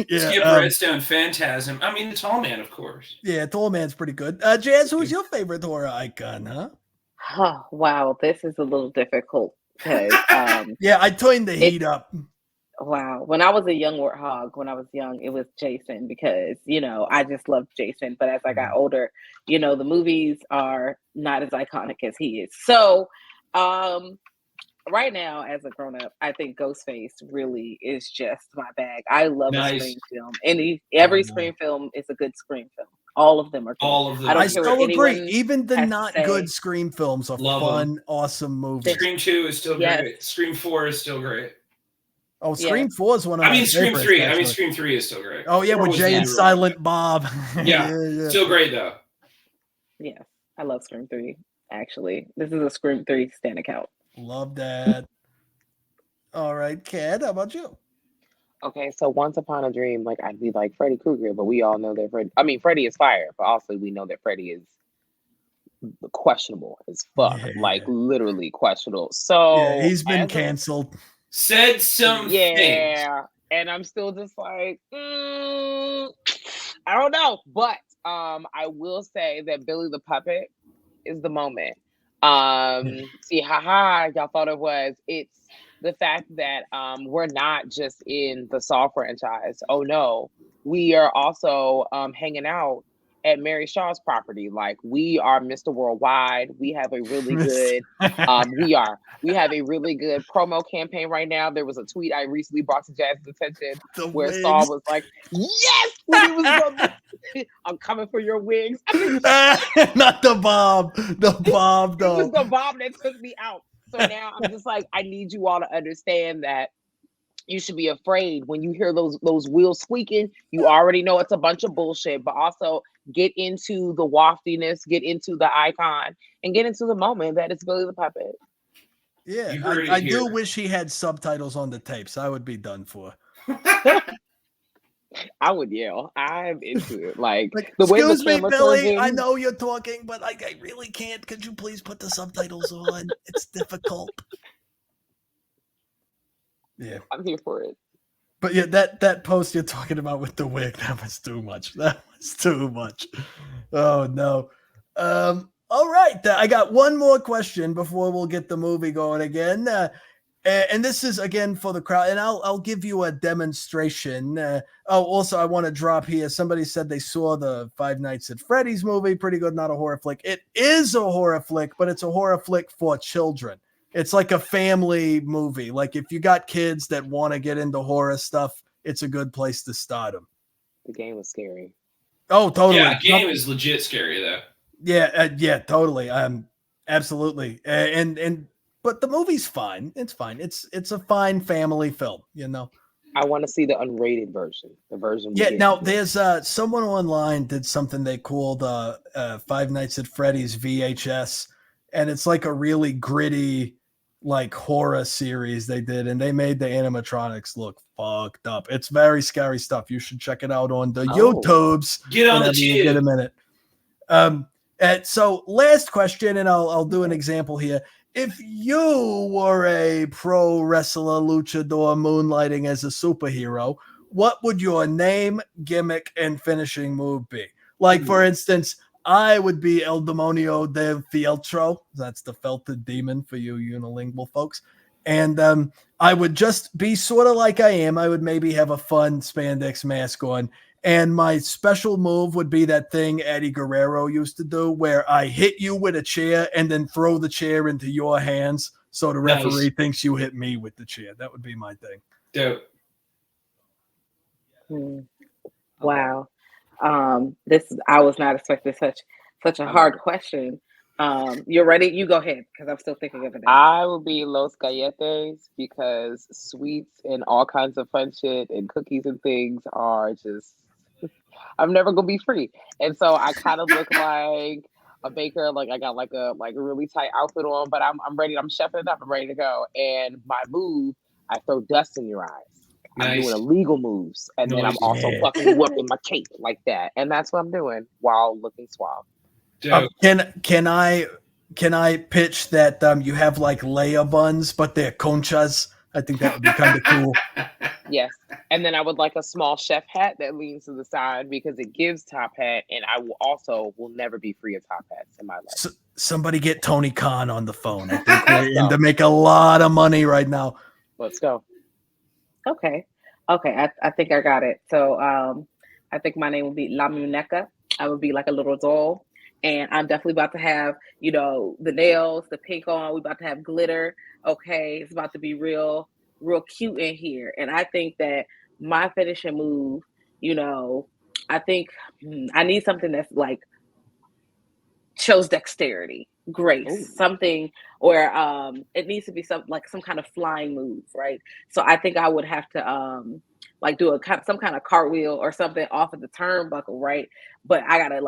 Skip Redstone, Phantasm. I mean, the Tall Man, of course. Yeah, Tall Man's pretty good. Jazz, who's your favorite horror icon? Huh? Wow, this is a little difficult because yeah, I turned the heat up. Wow. When I was a young warthog, when I was young, it was Jason because, I just loved Jason. But as I got older, the movies are not as iconic as he is. So right now, as a grown-up, I think Ghostface really is just my bag. I love a Scream film. And every Scream film is a good Scream film. All of them are good. All of them. I still agree. Even the not good Scream films are fun, awesome movies. Scream 2 is still great. Scream 4 is still great. Oh, Scream 4 is one of my Scream favorites, 3. actually. Scream 3 is still great. Oh, yeah, with Jay and Silent Bob. Yeah, still great, though. Yes, I love Scream 3, actually. This is a Scream 3 stand account. Love that. All right, Kat, how about you? Okay, so Once Upon a Dream, like I'd be like Freddy Krueger, but we all know that Freddy is fire, but also we know that Freddy is questionable as fuck, like literally questionable. So he's been canceled. Said some things. and I'm still just like, I don't know. But I will say that Billy the Puppet is the moment. See, haha, y'all thought it was. It's the fact that we're not just in the Saw franchise. Oh no, we are also hanging out at Mary Shaw's property. Like, we are Mr. Worldwide. We have a really good we have a really good promo campaign right now. There was a tweet I recently brought to Jazz's attention where Saw was like, yes, when he was going, I'm coming for your wigs. Not the Bob. The Bob, though. It was the Bob that took me out. So now I'm just like, I need you all to understand that you should be afraid when you hear those wheels squeaking. You already know it's a bunch of bullshit, but also get into the waftiness, get into the icon, and get into the moment that it's Billy the Puppet. Yeah, I do wish he had subtitles on the tapes. I would be done for. I would yell. I'm into it. Like the way excuse the me, camera Billy. turns I in. know you're talking, but I really can't. Could you please put the subtitles on? It's difficult. Yeah, I'm here for it. But yeah, that post you're talking about with the wig, that was too much. That was too much. Oh no. All right, I got one more question before we'll get the movie going again. And this is again for the crowd, and I'll give you a demonstration. Also, I want to drop here. Somebody said they saw the Five Nights at Freddy's movie. Pretty good, not a horror flick. It is a horror flick, but it's a horror flick for children. It's like a family movie. Like if you got kids that want to get into horror stuff, it's a good place to start them. The game was scary. Oh, totally. Yeah, the game is legit scary though. Yeah, totally. Absolutely. But the movie's fine. It's fine. It's a fine family film, you know. I want to see the unrated version. The version. Yeah. Now there's someone online did something they called Five Nights at Freddy's VHS, and it's like a really gritty, like horror series they did, and they made the animatronics look fucked up. It's very scary stuff. You should check it out on the YouTubes. Get on the you get a minute. So last question, and I'll do an example here. If you were a pro wrestler, luchador, moonlighting as a superhero, what would your name, gimmick, and finishing move be? Like, for instance, I would be El Demonio de Fieltro. That's the felted demon for you unilingual folks. And I would just be sort of like I am. I would maybe have a fun spandex mask on. And my special move would be that thing Eddie Guerrero used to do where I hit you with a chair and then throw the chair into your hands so the referee thinks you hit me with the chair. That would be my thing. Dope. Wow. I was not expecting such a hard question. You're ready? You go ahead, because I'm still thinking of it. I will be Los Galletes because sweets and all kinds of fun shit and cookies and things are just, I'm never gonna be free. And so I kind of look like a baker, like I got like a really tight outfit on, but I'm ready. I'm chefing it up. I'm ready to go. And my move, I throw dust in your eyes. I'm doing illegal moves, and then I'm also fucking whooping my cape like that, and that's what I'm doing while looking suave. Can I pitch that you have like Leia buns, but they're conchas? I think that would be kind of cool. Yes, and then I would like a small chef hat that leans to the side because it gives top hat, and I will never be free of top hats in my life. So, somebody get Tony Khan on the phone. I think we're in to make a lot of money right now. Let's go. Okay. I think I got it. So I think my name would be La Muñeca. I would be like a little doll. And I'm definitely about to have, the nails, the pink on. We're about to have glitter. Okay. It's about to be real cute in here. And I think that my finishing move, I think I need something that's like shows dexterity, grace, something where it needs to be some kind of flying move, right? So I think I would have to do some kind of cartwheel or something off of the turnbuckle, right? But I gotta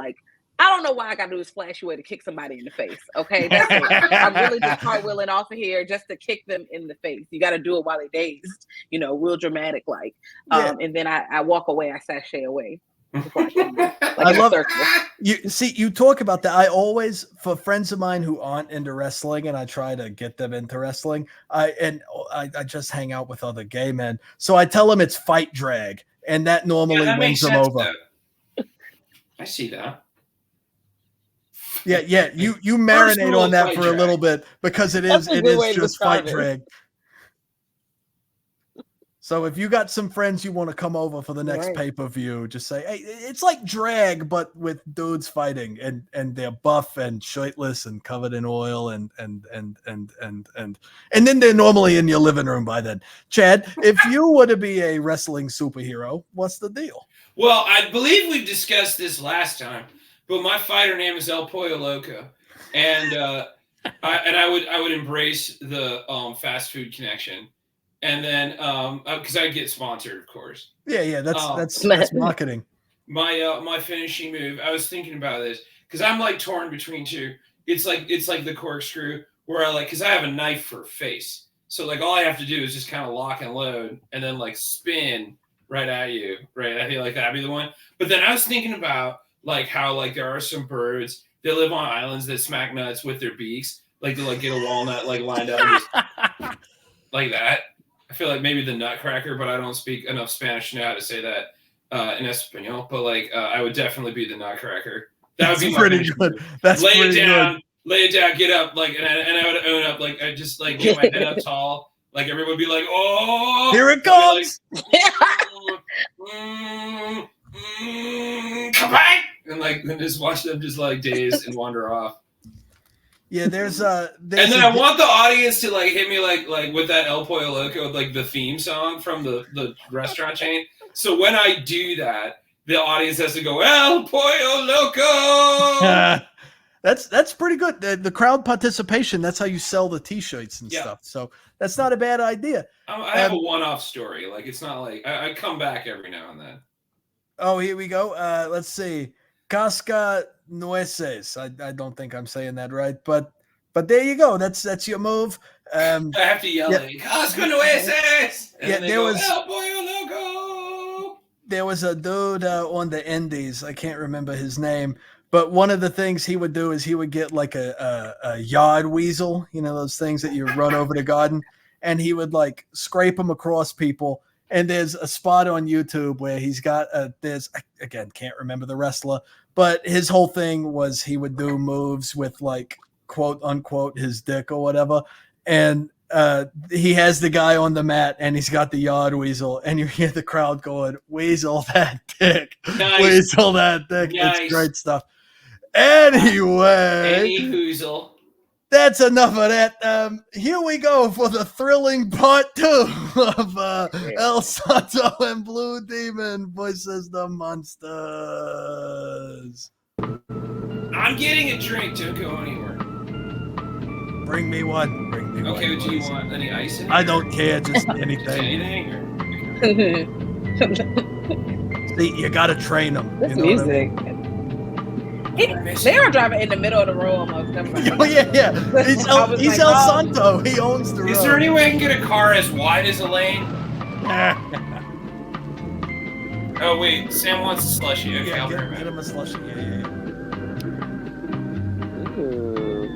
I don't know why I gotta do this flashy way to kick somebody in the face. Okay, that's it. I'm really just cartwheeling off of here just to kick them in the face. You got to do it while they're dazed, real dramatic, and then I walk away, I sashay away. I love you talk about that. I always, for friends of mine who aren't into wrestling, and I try to get them into wrestling, I just hang out with other gay men. So I tell them it's fight drag, and that normally wins them over. I see that. Yeah. You marinate on that for a little bit because it is just fight drag. So if you got some friends you want to come over for the next pay-per-view, just say, hey, it's like drag, but with dudes fighting, and they're buff and shirtless and covered in oil and then they're normally in your living room by then. Chad, if you were to be a wrestling superhero, what's the deal? Well, I believe we discussed this last time, but my fighter name is El Pollo Loco, and I would embrace the fast food connection. And then, because I get sponsored, of course. Yeah, that's marketing. My finishing move. I was thinking about this because I'm like torn between two. It's like the corkscrew where because I have a knife for a face, so like all I have to do is just kind of lock and load, and then like spin right at you. Right, I feel like that'd be the one. But then I was thinking about like how like there are some birds that live on islands that smack nuts with their beaks, like to like get a walnut like lined up and just, like that. I feel like maybe the nutcracker, but I don't speak enough Spanish to know how to say that in Espanol. But like, I would definitely be the nutcracker. That would be pretty good. That's lay pretty it down, good. Lay it down, get up, like, and I would own up, like, I just like get my head up tall, like everyone would be like, oh, here it comes, come back, and like, and just watch them just like daze and wander off. Yeah, there's and then I want the audience to like hit me like with that El Pollo Loco, like the theme song from the restaurant chain. So when I do that, the audience has to go El Pollo Loco. That's pretty good. The crowd participation. That's how you sell the T-shirts and stuff. So that's not a bad idea. I have a one-off story. Like it's not like I come back every now and then. Oh, here we go. Let's see. Casca Nueces. I don't think I'm saying that right, but there you go. That's your move. I have to yell it. Casca Nueces. Yeah, there was El Pollo Loco. There was a dude on the Indies. I can't remember his name, but one of the things he would do is he would get like a yard weasel, you know, those things that you run over the garden, and he would like scrape them across people. And there's a spot on YouTube where he's got again, can't remember the wrestler, but his whole thing was he would do moves with like quote unquote his dick or whatever. And he has the guy on the mat and he's got the yard weasel, and you hear the crowd going, weasel that dick, weasel that dick. Nice. It's great stuff. Anyway, Any hoozle. That's enough of that. Here we go for the thrilling part 2 of El Santo and Blue Demon versus the Monsters. I'm getting a drink. Don't go anywhere. Bring me one. Okay, do you want any ice in it? I don't care, just anything. See, you gotta train them. This you know music. They are driving in the middle of the road almost. Oh yeah. He's El Santo. He owns the road. Is there any way I can get a car as wide as a lane? Oh wait, Sam wants a slushie. Okay, I'll bring get him a slushie. Yeah.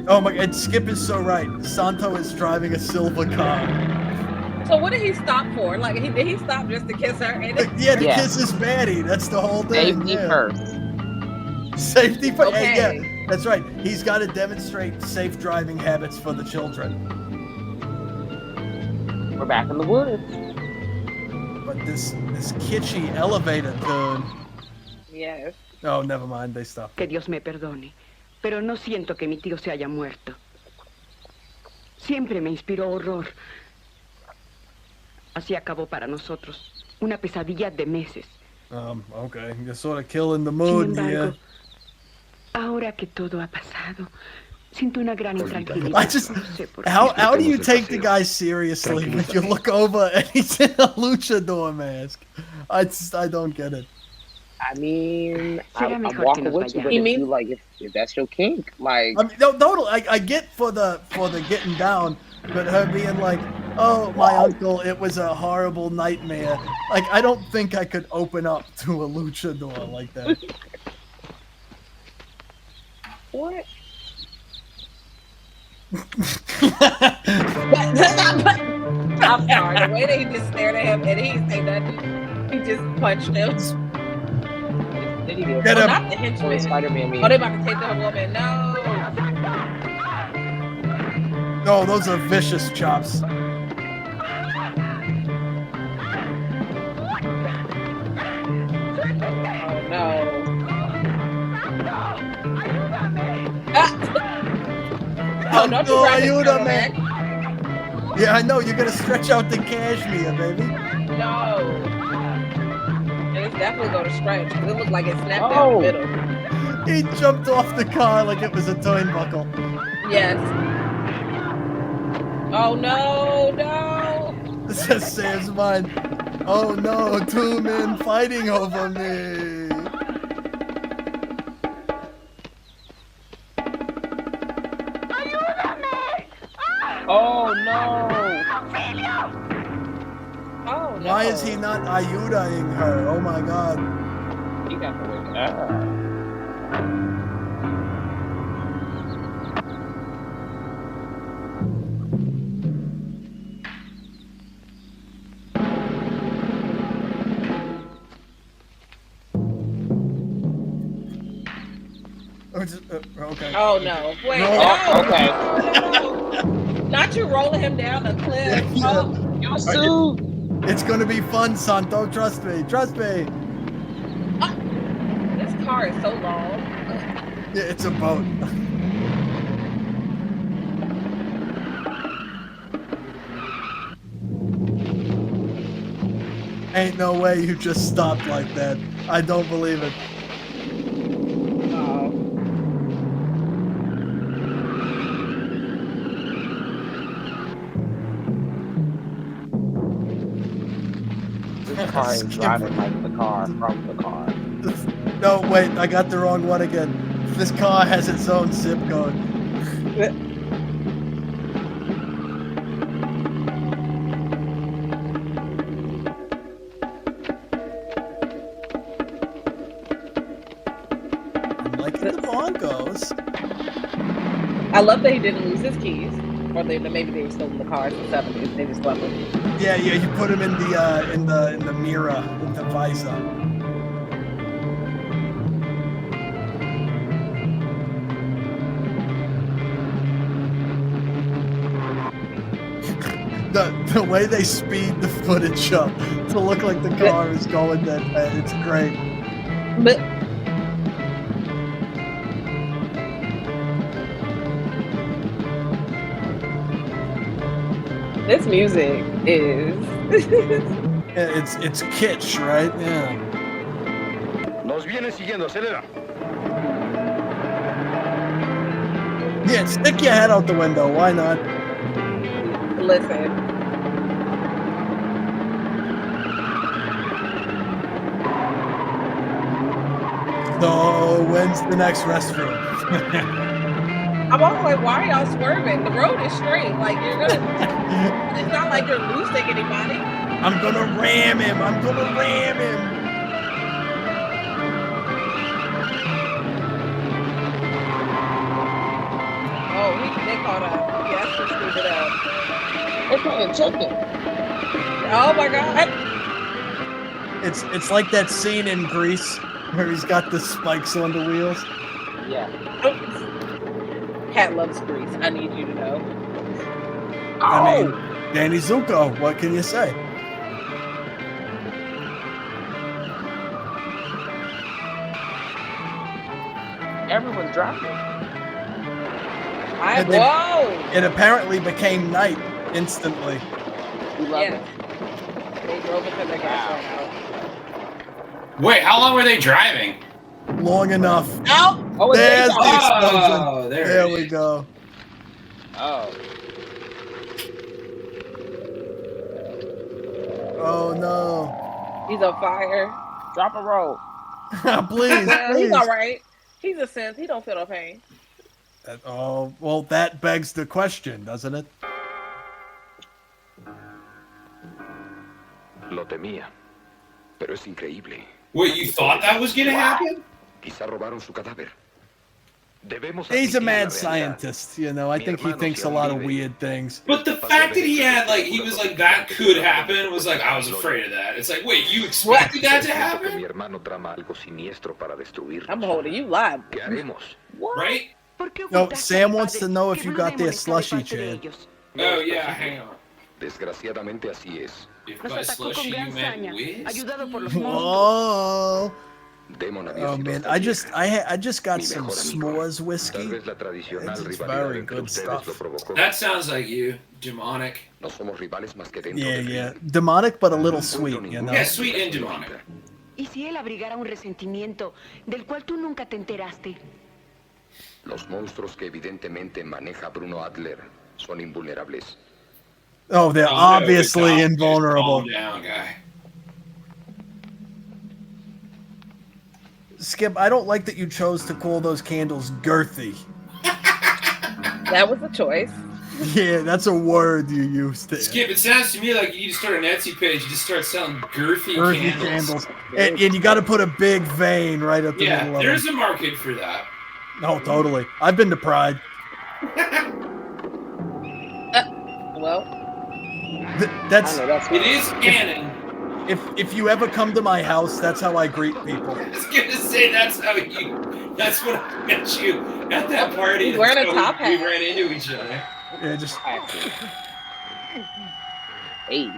Oh my God, Skip is so right. Santo is driving a silver car. So what did he stop for? Like, did he stop just to kiss her? Yeah, to kiss his baddie. That's the whole thing. Safety first. Safety first. Okay. Yeah, that's right. He's got to demonstrate safe driving habits for the children. We're back in the woods. But this kitschy elevator tune. Yes. Oh, never mind. They stopped. Que Dios me perdone, pero no siento que mi tío se haya muerto. Siempre me inspiró horror. Así acabó para nosotros. Una pesadilla de meses. Okay. You're sort of killing the mood. Sin embargo, Yeah. Ahora que todo ha pasado, siento una gran intranquilidad. How do you take the guy seriously when you look over and he's in a luchador mask? I don't get it. I mean, I'm walking with you, but if that's your kink, like. I mean, no, I get for the getting down, but her being like, Oh, my uncle, it was a horrible nightmare. Like, I don't think I could open up to a luchador like that. What? I'm sorry. The way they just stared at him and he didn't say nothing. He just punched him. Did he do Get Oh, him. not the henchman. Spider-Man meme. Oh, they about to take the woman. No. Oh, those are vicious chops. Oh, no. Ah! Oh, don't you grab his Ayúdame. back. Yeah, I know. You're going to stretch out the cashmere, baby. No. And it's definitely going to stretch. It looked like it snapped down the middle. He jumped off the car like it was a turnbuckle. Yes. Oh, no, no. This is Sam's mind. Oh no, two men fighting over me. Oh no! Oh, no. Why is he not ayudaing her? Oh my god. He got to wake up. Okay. Oh, no. Wait, No. no. Okay. Not you rolling him down the cliff. Yeah. Oh, You're sued. It's gonna be fun, Santo. Trust me. Trust me. this car is so long. Yeah, it's a boat. Ain't no way you just stopped like that. I don't believe it. Oh. This car is driving like the car from the car. No, wait, I got the wrong one again. This car has its own zip code. I'm liking the Broncos. I love that he didn't lose his keys. Or maybe they were still in the car in the 70s. They just left them. Yeah, you put him in the mirror, in the visor. The way they speed the footage up to look like the car is going that bad, it's great. But this music is Yeah, it's kitsch, right? Yeah. Nos viene siguiendo, acelera. Yeah, stick your head out the window. Why not? listen. So when's the next restroom? I'm always like, why are y'all swerving? The road is straight. Like you're gonna. It's not like you're losing anybody. I'm gonna ram him. I'm gonna ram him. Oh, they caught up. Yes, we screwed it up. They're playing chicken. Oh my god. It's like that scene in Grease where he's got the spikes on the wheels. Yeah. Cat loves grease. I need you to know. I mean, Danny Zuko. What can you say? Everyone's dropping. And they- Whoa! It apparently became night instantly. We love Yes. it. They drove until their gas ran out. Wait, how long were they driving? Long enough. Out! Oh, it's There's Jason. the explosion. Oh, There it we is. go. Oh. Oh no. He's on fire. Drop a roll. Please, Well, he's please. all right. He's a synth. He don't feel no pain. Oh, well, that begs the question, doesn't it? Lo temía. Pero es increíble. Wait, you thought that was gonna happen? Quizá robaron su cadáver. Debemos He's a admitir la mad realidad. scientist, you know. I think he thinks a lot of weird things. But the fact that he was like, that could happen, was like, I was afraid of that. It's like, wait, you expected that to Siento que happen? mi hermano trama algo siniestro para destruirnos. I'm holding you live. ¿Qué haremos? Right? No, Sam wants to know if you got their slushy, Chad. Oh, yeah, hang on. Desgraciadamente así es. If by slushy you meant whiz? Oh. Demon había Oh sido man, hasta ayer. I just got Mi some mejor amigo. s'mores Tal whiskey. vez la tradicional It's rivalidad very entre good ustedes lo stuff. provocó. That sounds like you, demonic. No somos rivales más que dentro Yeah, del yeah. ring. Demonic, but a little sweet, you know. Yeah, sweet and demonic. ¿Y si él abrigara un resentimiento del cual tú nunca te enteraste? Los monstruos que evidentemente maneja Bruno Adler son invulnerables. Oh, they're Oh, obviously no, invulnerable. Calm down, guy. Skip, I don't like that you chose to call those candles girthy. That was a choice. Yeah, that's a word you used there. Skip, it sounds to me like you need to start an Etsy page. You just start selling girthy Girthy candles. candles. And you got to put a big vein right at the Yeah, middle of there's it. a market for that. No, totally. I've been to Pride. Well, That's I know that's It is canon. if you ever come to my house, that's how I greet people. I was gonna say that's what I met you at that party. He's wearing a So top we hat. ran into each other. Yeah, just hey.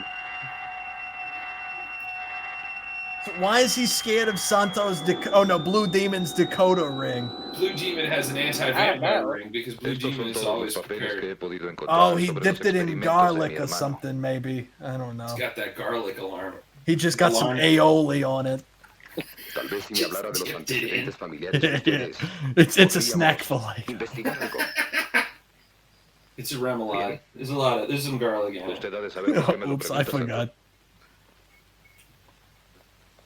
why is he scared of Santo's Blue Demon's Dakota ring? Blue Demon has an I anti-vampire know. ring because Blue Estos Demon son is todos always los papeles que prepared. he podido encontrar Oh, he sobre los dipped it in experimentos de mi garlic or hermano. something, maybe. I don't know. It's got that garlic alarm. He just got some Alarm. aioli on it. Tal vez si me hablara de los Just did it. antecedentes familiares de ustedes, It's a podríamos snack fillet. investigar algo. It's a remoulade. There's some garlic in it. Usted ha de saber por qué me lo Oops, I pregunta, Santo. forgot.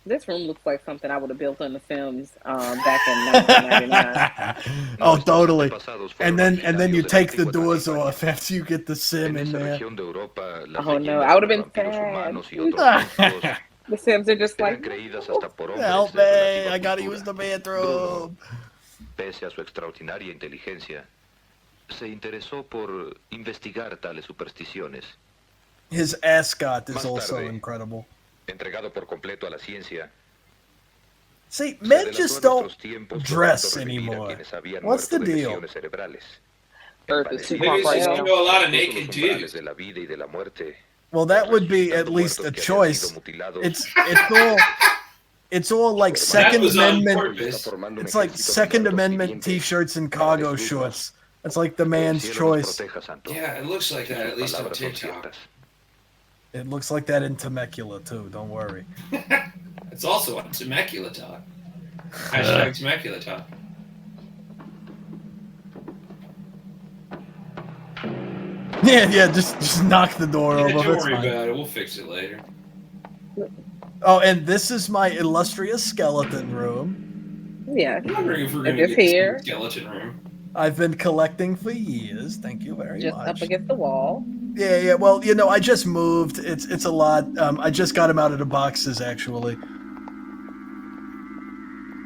This room looks like something I would have built on The Sims back in 1999. Oh, totally. Antepasados And fueron then you originarios de la take the antigua doors Transilvania. off after you get the sim En in esa there. región de Europa, las Oh, no, leyendas I would've de been vampiros sad. humanos y otros monstruos The Sims are just eran like, creídas hasta por hombres Help de la me! antigua I gotta cultura. use the bathroom. Pese a su extraordinaria inteligencia, se interesó por investigar tales supersticiones. His ascot is Más also tarde. incredible. Entregado por completo a la ciencia, See, se men adelantó just a don't nuestros tiempos dress logrando revivir a anymore. quienes habían What's the muerto de deal? lesiones cerebrales. Earth is too Envanecidos Maybe it's hot just right you now. know a lot of incluso naked los umbrales dudes. de la vida y de la muerte, Well, that would be resucitando at least a muertos que habían choice. sido mutilados. It's all like That Second was on Amendment. purpose. Está formando un It's like ejército de Second muertos Amendment vivientes T-shirts and para cargo destruirnos. shorts. It's like the Que el man's cielo nos choice. proteja, Santo. Yeah, it looks like Si that, sus at least on palabras son TikTok. ciertas. It looks like that in Temecula too. Don't worry. It's also on Temecula Talk. Hashtag Temecula Talk. Yeah. Just knock the door Yeah, over. don't It's worry fine. about it. We'll fix it later. Oh, and this is my illustrious skeleton room. yeah. I'm wondering if we're If going to it's get here. a skeleton room. I've been collecting for years. Thank you very Just much. up against the wall. Yeah. Well, I just moved. It's a lot. I just got him out of the boxes actually.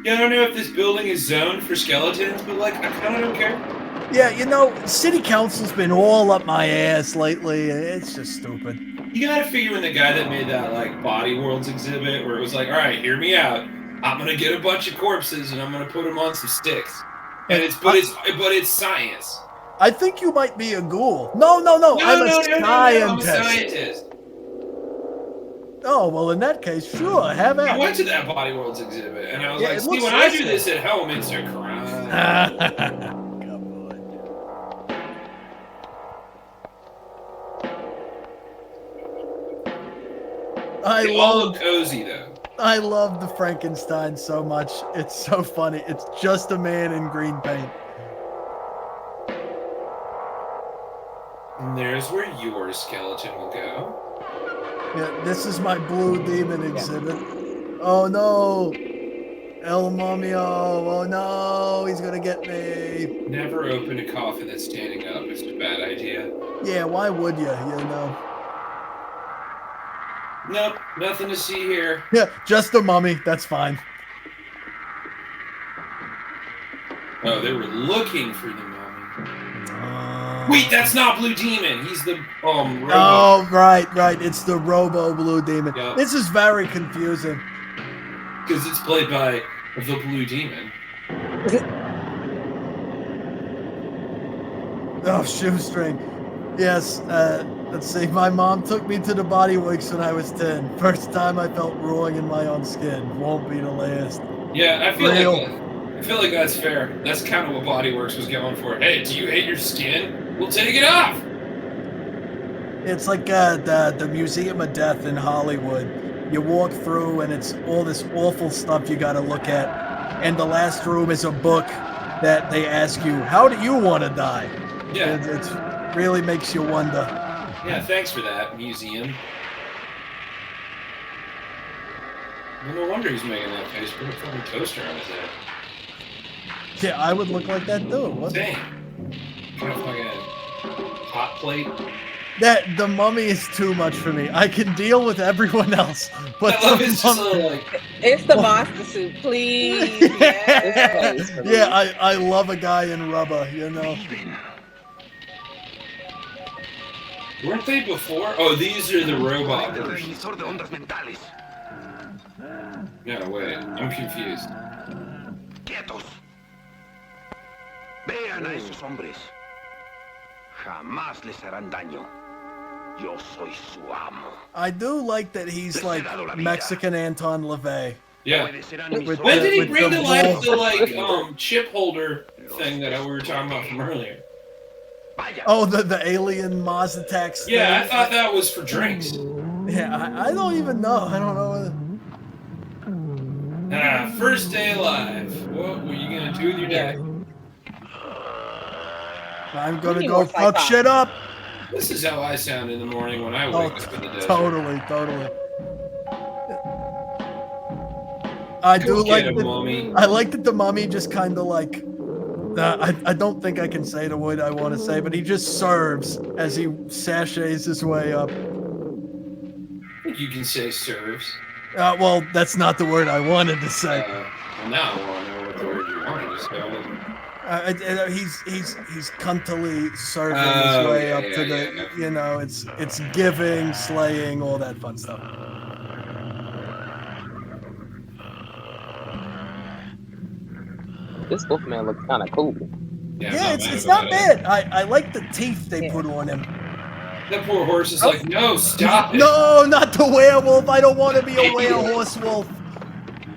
Yeah, I don't know if this building is zoned for skeletons, but like, I kind of don't care. Yeah, city council's been all up my ass lately. It's just stupid. You gotta figure when the guy that made that like Body Worlds exhibit, where it was like, all right, hear me out. I'm gonna get a bunch of corpses and I'm gonna put them on some sticks. And it's science. I think you might be a ghoul. No. I'm a scientist. I'm a scientist. Oh, well, in that case, sure, have at I it. went to that Body Worlds exhibit, and I was Yeah, like, it see, looks when I do awesome. this at home, it's a crime. They all look cozy, though. I love the Frankenstein so much. It's so funny. It's just a man in green paint. And there's where your skeleton will go. Yeah, this is my Blue Demon exhibit. Oh no! El Momio! Oh no! He's gonna get me! Never open a coffin that's standing up. It's a bad idea. Yeah, why would you? Nope, nothing to see here. Yeah, just the mummy. That's fine. Oh, they were looking for the mummy. Wait, that's not Blue Demon. He's the Robo. Oh, right. It's the Robo Blue Demon. Yep. This is very confusing. Because it's played by the Blue Demon. Oh, shoestring. Yes, let's see. My mom took me to the body works when I was 10. First time I felt rolling in my own skin. Won't be the last. Yeah, I feel like that's fair. That's kind of what Bodyworks was going for. Hey, do you hate your skin? We'll take it off. It's like the Museum of Death in Hollywood. You walk through and it's all this awful stuff you got to look at. And the last room is a book that they ask you, how do you want to die? Yeah. It really makes you wonder. Yeah, thanks for that, museum. No wonder he's making that face. Put a fucking toaster on his head. Yeah, I would look like that too. What? Dang. Kind of fucking hot plate. That the mummy is too much for me. I can deal with everyone else, but I love his just like. It's the monster suit, please. Yeah, I love a guy in rubber, you know. Weren't they before? Oh, these are the robot versions. No, wait. I'm confused. Quietos. Vean a esos hombres. Jamás les harán daño. Yo soy su amo. I do like that he's like Mexican Anton LaVey. Yeah. When did he bring to life the like chip holder thing that we were talking about from earlier? Oh, the alien Maz attacks. Yeah, I thought that was for drinks. Yeah, I don't even know. I don't know. First day alive. What were you gonna do with your day? I'm gonna go fuck shit up. This is how I sound in the morning when I wake up in the desert. Totally. I do like the mummy. I like that the mummy just kind of like. I don't think I can say the word I want to say, but he just serves as he sachets his way up. I think you can say serves. Well, that's not the word I wanted to say. Well, now I want to know what the word you wanted to say. He's cuntily serving his way up to the, you know, it's giving, slaying, all that fun stuff. This Wolfman looks kind of cool. Yeah, it's not bad. I like the teeth they put on him. That poor horse is like, no, stop it. No, not the werewolf. I don't want to be a werehorse wolf.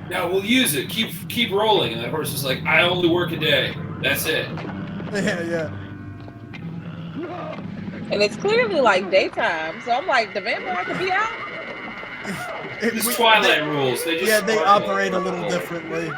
No, we'll use it. Keep rolling. And that horse is like, I only work a day. That's it. Yeah. And it's clearly like daytime, so I'm like, the vampire could be out. It's Twilight rules. They just they operate a little differently.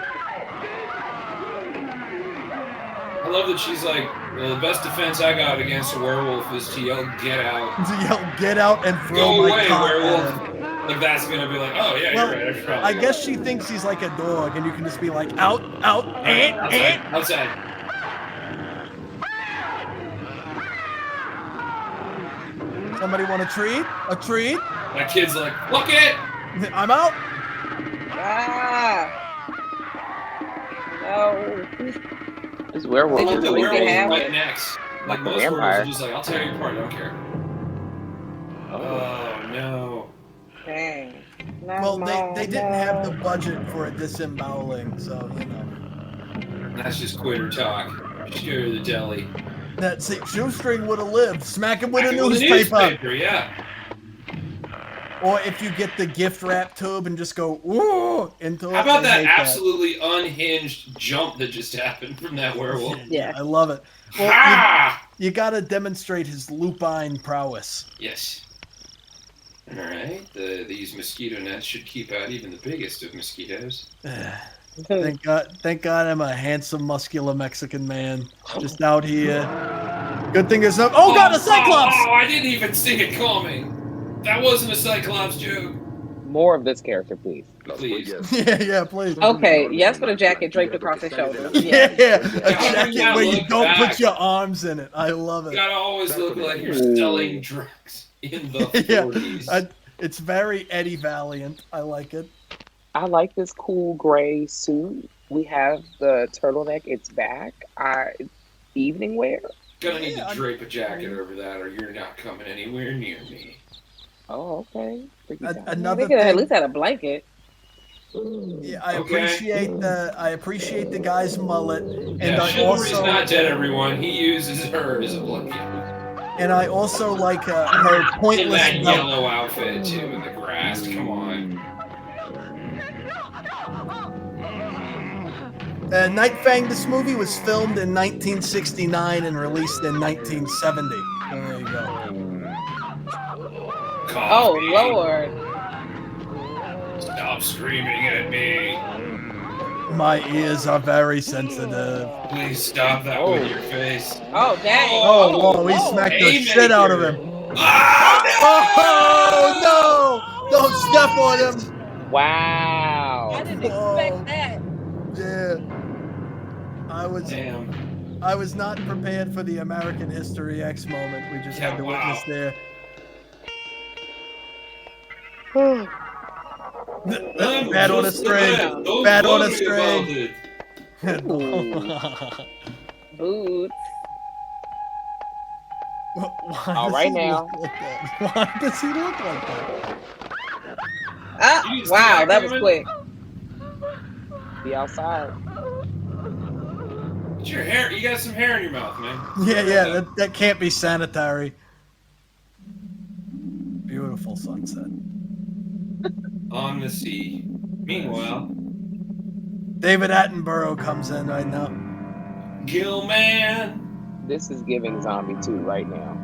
I love that she's like, well, the best defense I got against a werewolf is to yell, get out. To yell, get out and throw Go my away, cock werewolf. at him. Like, that's going to be like, oh, yeah, Well, you're right. I guess she thinks he's like a dog, and you can just be like, out, outside. Somebody want a treat? A treat? My kid's like, look it! I'm out. No. This werewolf I love is the really werewolf big. right next. Like most vampire. werewolves are just like, I'll tear you apart, I don't care. Oh, no. Dang. Well, they didn't have the budget for a disemboweling, so, you know. That's just quitter talk. Sure, the deli. Shoestring would have lived. Smack him with a newspaper. Yeah. Or if you get the gift wrap tube and just go, ooh, into it. How about that absolutely unhinged jump that just happened from that werewolf? Yeah, I love it. Well, you got to demonstrate his lupine prowess. Yes. All right. These mosquito nets should keep out even the biggest of mosquitoes. Thank God I'm a handsome, muscular Mexican man just out here. Good thing there's no... Oh, God, a Cyclops! Oh, I didn't even see it coming. That wasn't a Cyclops joke. More of this character, please. Please. Yeah, please. Okay, yes, for the jacket draped across his shoulders. Yeah, a jacket where you don't put your arms in it. I love it. You gotta always look like you're selling drugs in the 40s. It's very Eddie Valiant. I like it. I like this cool gray suit. We have the turtleneck. It's back. Evening wear. Gonna need to drape a jacket over that, or you're not coming anywhere near me. Oh, okay. Another they could thing, at least had a blanket. yeah, I appreciate the guy's mullet, and Yeah, I Chivalry's also not dead, everyone. He uses her as a blanket. and I also like her In pointless that belt. yellow outfit, too, in the grass. Come on. Night Fang, this movie was filmed in 1969 and released in 1970. There you go. Oh, Lord. Stop screaming at me. My ears are very sensitive. Please stop that with your face. Oh, dang. Oh, whoa, he smacked the shit out of him. Oh, no! Don't step on him. Wow. I didn't expect that. Yeah. Damn. I was not prepared for the American History X moment we just had to witness there. Bad on a string. Bad on a string. Boots. All right now. Why does he look like that? Wow, that was quick. Be outside. It's your hair. You got some hair in your mouth, man. Yeah, that can't be sanitary. Beautiful sunset. On the sea. Meanwhile, David Attenborough comes in right now. Gilman. This is giving zombie 2 right now.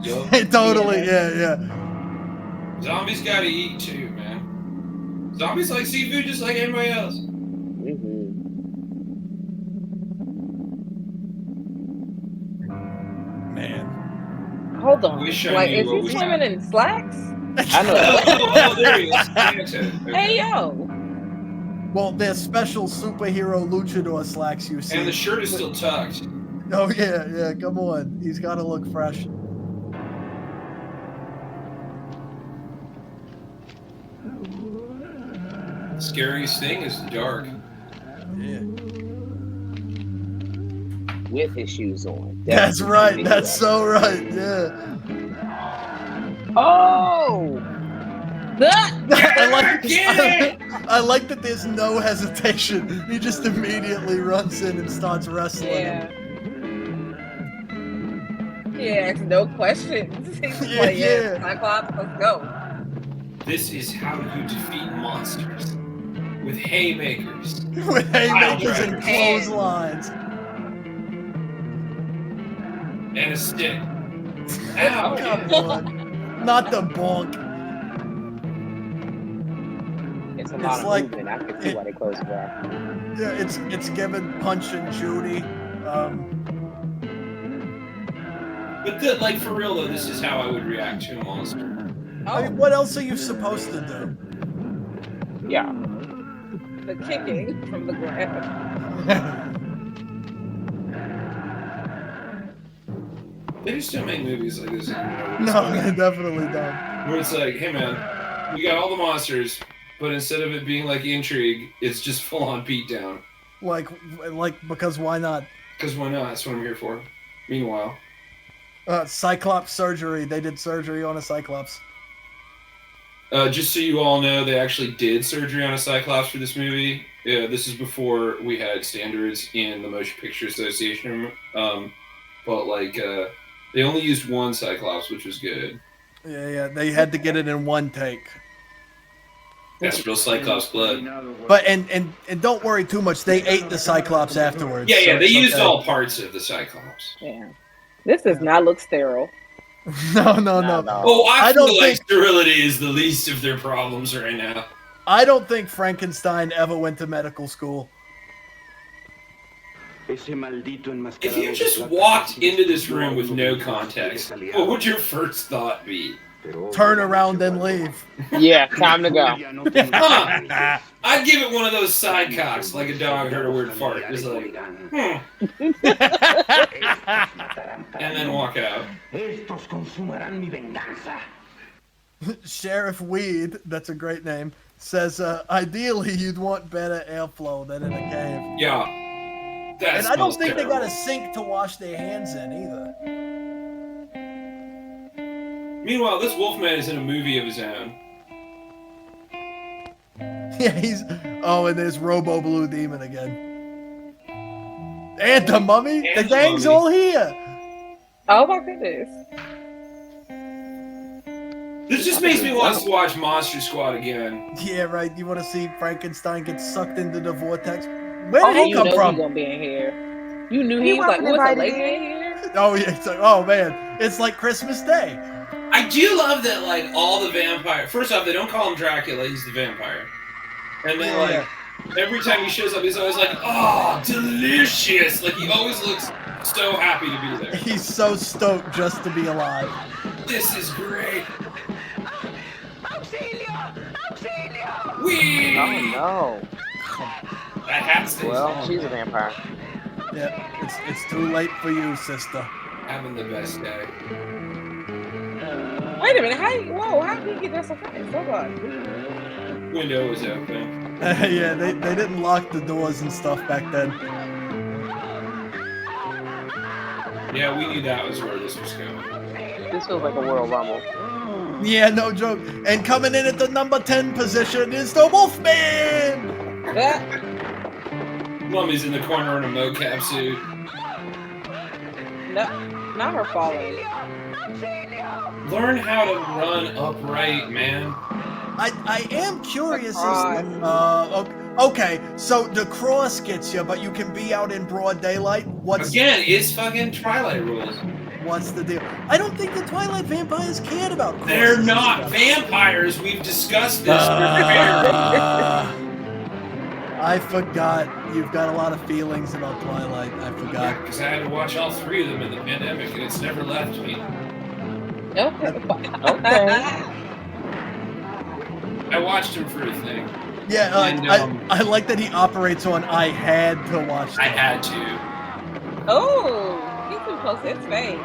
Totally, yeah. Zombies gotta eat too, man. Zombies like seafood just like anybody else. Man. Hold on. Wish I Like, knew is what he was swimming in slacks? I know. Oh, there he is. Hey, yo. Well, they're special superhero luchador slacks you see. And the shirt is still tucked. Oh, yeah, come on. He's got to look fresh. Scariest thing is dark. Yeah. With his shoes on. That's right. That's so right. Yeah. Oh! I like that there's no hesitation. He just immediately runs in and starts wrestling. Yeah. He asks no questions. He's Yeah, like, yeah. Cyclops, let's go. This is how you defeat monsters. With haymakers. With haymakers Pile and drivers. clotheslines. And a stick. Ow, come on. Not the bonk. It's a lot of like- movement. I can see why they close the door. Yeah, it's given Punch and Judy. But like for real though, this is how I would react to a monster. I mean, what else are you supposed to do? Yeah. The kicking from the ground. They just don't make movies like this anymore. No, they definitely don't. Where it's like, hey man, we got all the monsters, but instead of it being like intrigue, it's just full on beatdown. Like, because why not? Because why not? That's what I'm here for. Meanwhile, Cyclops surgery. They did surgery on a Cyclops. just so you all know, they actually did surgery on a Cyclops for this movie. Yeah, this is before we had standards in the Motion Picture Association. But like, they only used one Cyclops, which was good. Yeah, they had to get it in one take. That's real Cyclops blood. But and don't worry too much. They ate the Cyclops afterwards. Yeah, so they it's used okay. all parts of the Cyclops. Yeah. This does not look sterile. No. Oh, I don't feel like think sterility is the least of their problems right now. I don't think Frankenstein ever went to medical school. If you just walked into this room with no context, what would your first thought be? Turn around and leave. Yeah, time to go. Huh. I'd give it one of those side cocks, like a dog heard a weird fart. Just like, and then walk out. Sheriff Weed, that's a great name, says ideally you'd want better airflow than in a cave. Yeah. That And I don't smells think they terrible. got a sink to wash their hands in either. Meanwhile, this Wolfman is in a movie of his own. Yeah, he's. Oh, and there's Robo Blue Demon again. And the mummy? And The gang's mummy. all here. Oh my goodness. This just makes me want to watch Monster Squad again. Yeah, right. You want to see Frankenstein get sucked into the vortex? Where did he you come know from? He gonna be in here. You knew he was like, wasn't what's a invited lady in. in here? Oh, yeah. It's like, oh, man. It's like Christmas Day. I do love that, like, all the vampire. First off, they don't call him Dracula, he's the vampire. And then, Yeah. like, every time he shows up, he's always like, oh, delicious. Like, he always looks so happy to be there. He's so stoked just to be alive. This is great. Auxilio! Auxilio! Whee! Oh That hat stays no. Well, on. she's a vampire. Yeah, it's too late for you, sister. Having the best day. Wait a minute. How did he get there so fast? Hold on. Window was open. Yeah, they didn't lock the doors and stuff back then. Yeah, we knew that was where this was going. This feels like a Royal Rumble. Yeah, no joke. And coming in at the number 10 position is the Wolfman! Mummy's in the corner in a mocap suit. No, not her falling. Learn how to run upright, man. I am curious. God. Okay, so the cross gets you, but you can be out in broad daylight. Again, it's fucking Twilight rules. What's the deal? I don't think the Twilight vampires cared about crosses. They're not vampires. We've discussed this. I forgot. You've got a lot of feelings about Twilight. I forgot. Because I had to watch all 3 of them in the pandemic, and it's never left me. Okay. I watched him for a thing. Yeah, And, I like that he operates on I had to watch I them. had to. Oh, he's too close to his face.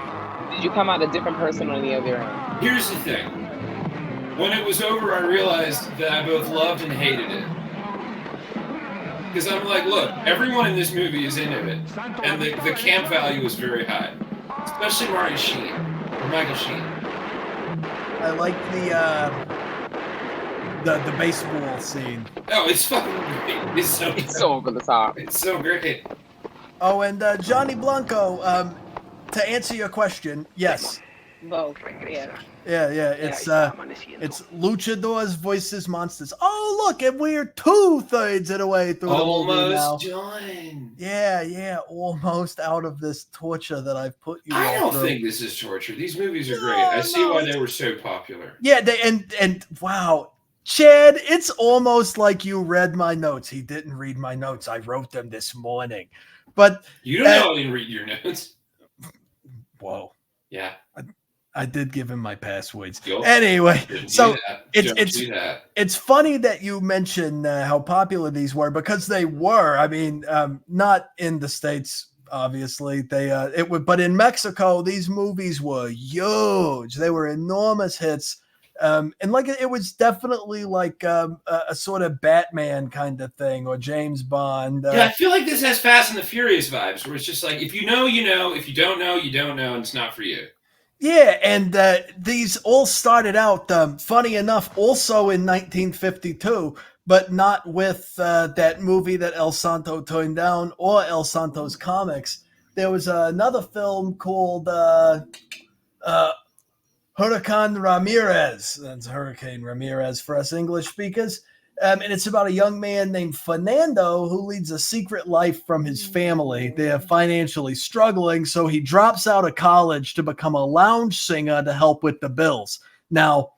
Did you come out a different person on the other end? Here's the thing. When it was over, I realized that I both loved and hated it. Because I'm like, look, everyone in this movie is into it. And the camp value is very high. Especially Michael Sheen. I like the baseball scene. Oh, it's fucking great. It's so over the top. It's so great. Oh, and Johnny Blanco, to answer your question, yes. Both, yeah. Yeah, it's luchadors versus monsters. Oh, look, and we're 2/3 of the way through the movie now. Almost done. Yeah, almost out of this torture that I've put you I all don't through. think this is torture. These movies are great. I see why they were so popular. Yeah, and wow, Chad, it's almost like you read my notes. He didn't read my notes. I wrote them this morning. But You don't know I didn't read your notes. Whoa. Yeah. I did give him my passwords. Yo, anyway, so Don't it's do that. It's funny that you mention how popular these were, because they were. I mean, not in the States, obviously. But in Mexico, these movies were huge. They were enormous hits. And like it was definitely like a sort of Batman kind of thing, or James Bond. Yeah, I feel like this has Fast and the Furious vibes, where it's just like, if you know, you know. If you don't know, you don't know, and it's not for you. Yeah, and these all started out, funny enough, also in 1952, but not with that movie that El Santo turned down, or El Santo's comics. There was another film called Hurricane Ramirez. That's Hurricane Ramirez for us English speakers. And it's about a young man named Fernando who leads a secret life from his family. They're financially struggling, so he drops out of college to become a lounge singer to help with the bills. Now,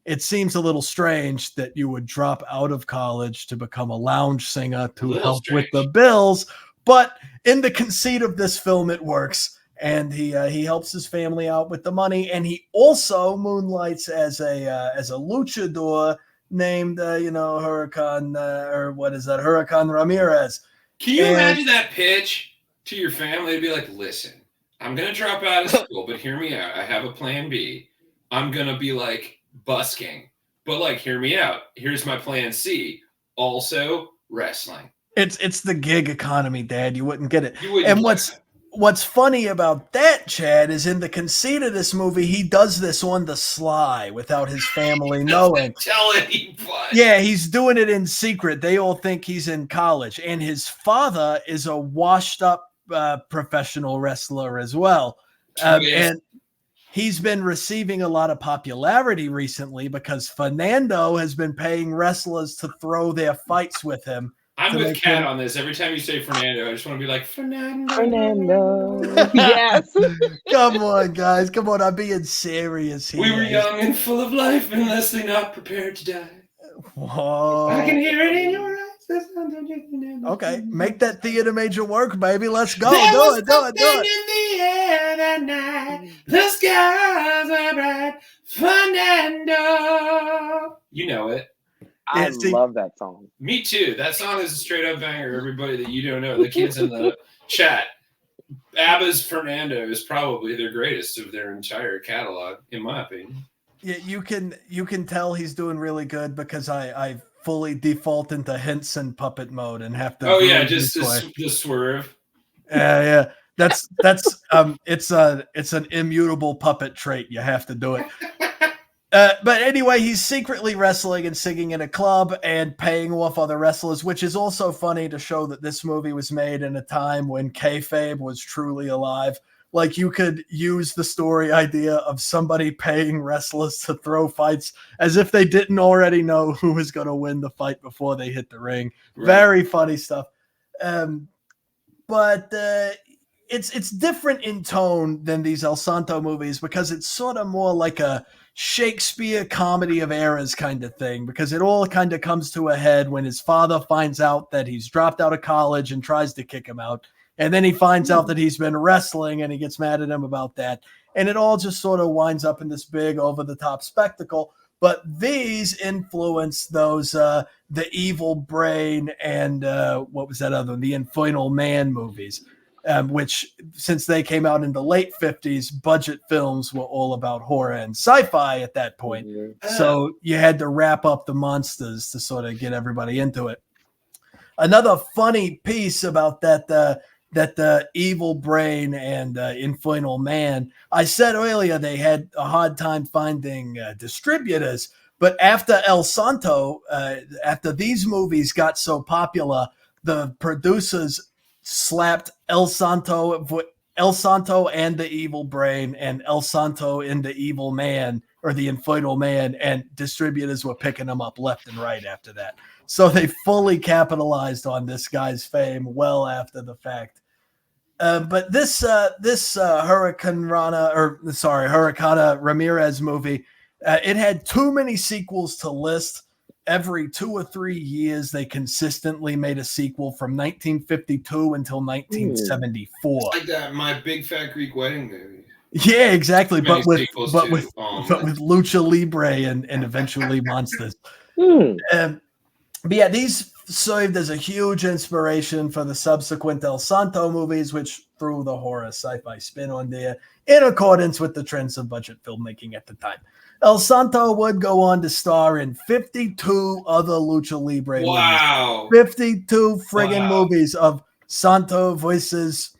it seems a little strange that you would drop out of college to become a lounge singer to help with the bills, but in the conceit of this film, it works. And he helps his family out with the money, and he also moonlights as a luchador named Hurricane Hurricane Ramirez. Can you imagine that pitch to your family? To be like, listen, I'm gonna drop out of school, but hear me out. I have a plan B. I'm gonna be like busking. But like, hear me out. Here's my plan C. Also wrestling. It's the gig economy, Dad. You wouldn't get it. You wouldn't And get what's funny about that, Chad, is in the conceit of this movie, he does this on the sly without his family knowing. Tell anybody. Yeah, he's doing it in secret. They all think he's in college, and his father is a washed-up professional wrestler as well. And he's been receiving a lot of popularity recently because Fernando has been paying wrestlers to throw their fights with him. I'm with Kat on this. Every time you say Fernando, I just want to be like, Fernando. Yes. Come on, guys. Come on. I'm being serious here. We were young and full of life and Leslie not prepared to die. Whoa. I can hear it in your eyes. Okay. Make that theater major work, baby. Let's go. There Do was it. Do it. Do something it. in the air that night. The skies are bright. Fernando. You know it. I love that song. Me too. That song is a straight up banger. Everybody that you don't know, the kids in the chat. ABBA's Fernando is probably their greatest of their entire catalog, in my opinion. Yeah, you can tell he's doing really good because I fully default into Henson puppet mode and have to. Oh yeah, just swerve. Yeah. That's it's an immutable puppet trait. You have to do it. But anyway, he's secretly wrestling and singing in a club and paying off other wrestlers, which is also funny to show that this movie was made in a time when kayfabe was truly alive. Like, you could use the story idea of somebody paying wrestlers to throw fights as if they didn't already know who was going to win the fight before they hit the ring. Right. Very funny stuff. But it's different in tone than these El Santo movies because it's sort of more like a Shakespeare comedy of errors kind of thing, because it all kind of comes to a head when his father finds out that he's dropped out of college and tries to kick him out. And then he finds out that he's been wrestling and he gets mad at him about that. And it all just sort of winds up in this big over-the-top spectacle. But these influence those, the Evil Brain and what was that other one? The Infernal Man movies. Which, since they came out in the late 50s, budget films were all about horror and sci-fi at that point. So you had to wrap up the monsters to sort of get everybody into it. Another funny piece about that Evil Brain and Infernal Man, I said earlier they had a hard time finding distributors, but after El Santo, after these movies got so popular, the producers slapped El Santo and the Evil Brain and El Santo and the Evil Man or the Infernal Man, and distributors were picking them up left and right after that. So they fully capitalized on this guy's fame well after the fact. But this Hurricane Ramirez movie, it had too many sequels to list. Every 2 or 3 years, they consistently made a sequel from 1952 until 1974. Like that, My Big Fat Greek Wedding movie. Yeah, exactly. But with Lucha Libre and eventually Monsters. But yeah, these served as a huge inspiration for the subsequent El Santo movies, which threw the horror sci-fi spin on there in accordance with the trends of budget filmmaking at the time. El Santo would go on to star in 52 other Lucha Libre movies. 52 friggin' movies of Santo voices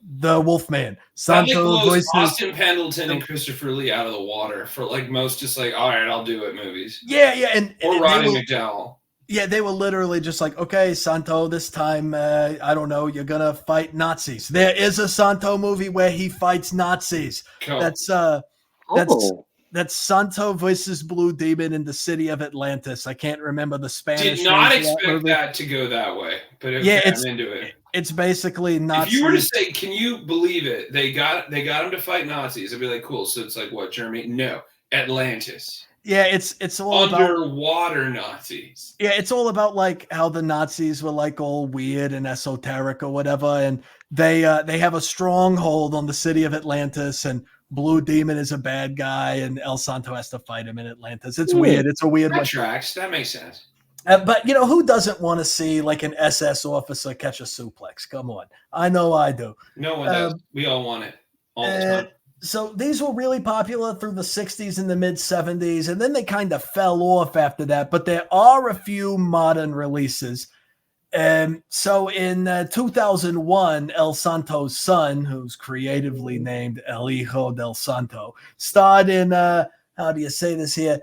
the Wolfman. Santo voices Austin Pendleton and Christopher Lee out of the water for like most just like, all right, I'll do it movies. Yeah. Or Roddy McDowell. Yeah, they were literally just like, okay, Santo, this time, I don't know, you're going to fight Nazis. There is a Santo movie where he fights Nazis. Cool. That's Santo versus Blue Demon in the city of Atlantis. I can't remember the Spanish. Did not expect that to go that way, but I'm into it. It's basically Nazis. If you were to say, can you believe it? They got him to fight Nazis. I'd be like, cool. So it's like what, Germany? No, Atlantis. Yeah, it's all underwater Nazis. Yeah, it's all about like how the Nazis were like all weird and esoteric or whatever, and they have a stronghold on the city of Atlantis, and Blue Demon is a bad guy, and El Santo has to fight him in Atlantis. It's weird. It's a weird that one. Tracks. That makes sense. But you know, who doesn't want to see like an SS officer catch a suplex? Come on, I know I do. No one does. We all want it all the time. So these were really popular through the 60s and the mid 70s, and then they kind of fell off after that. But there are a few modern releases. So in 2001, El Santo's son, who's creatively named El Hijo del Santo, starred in, how do you say this here?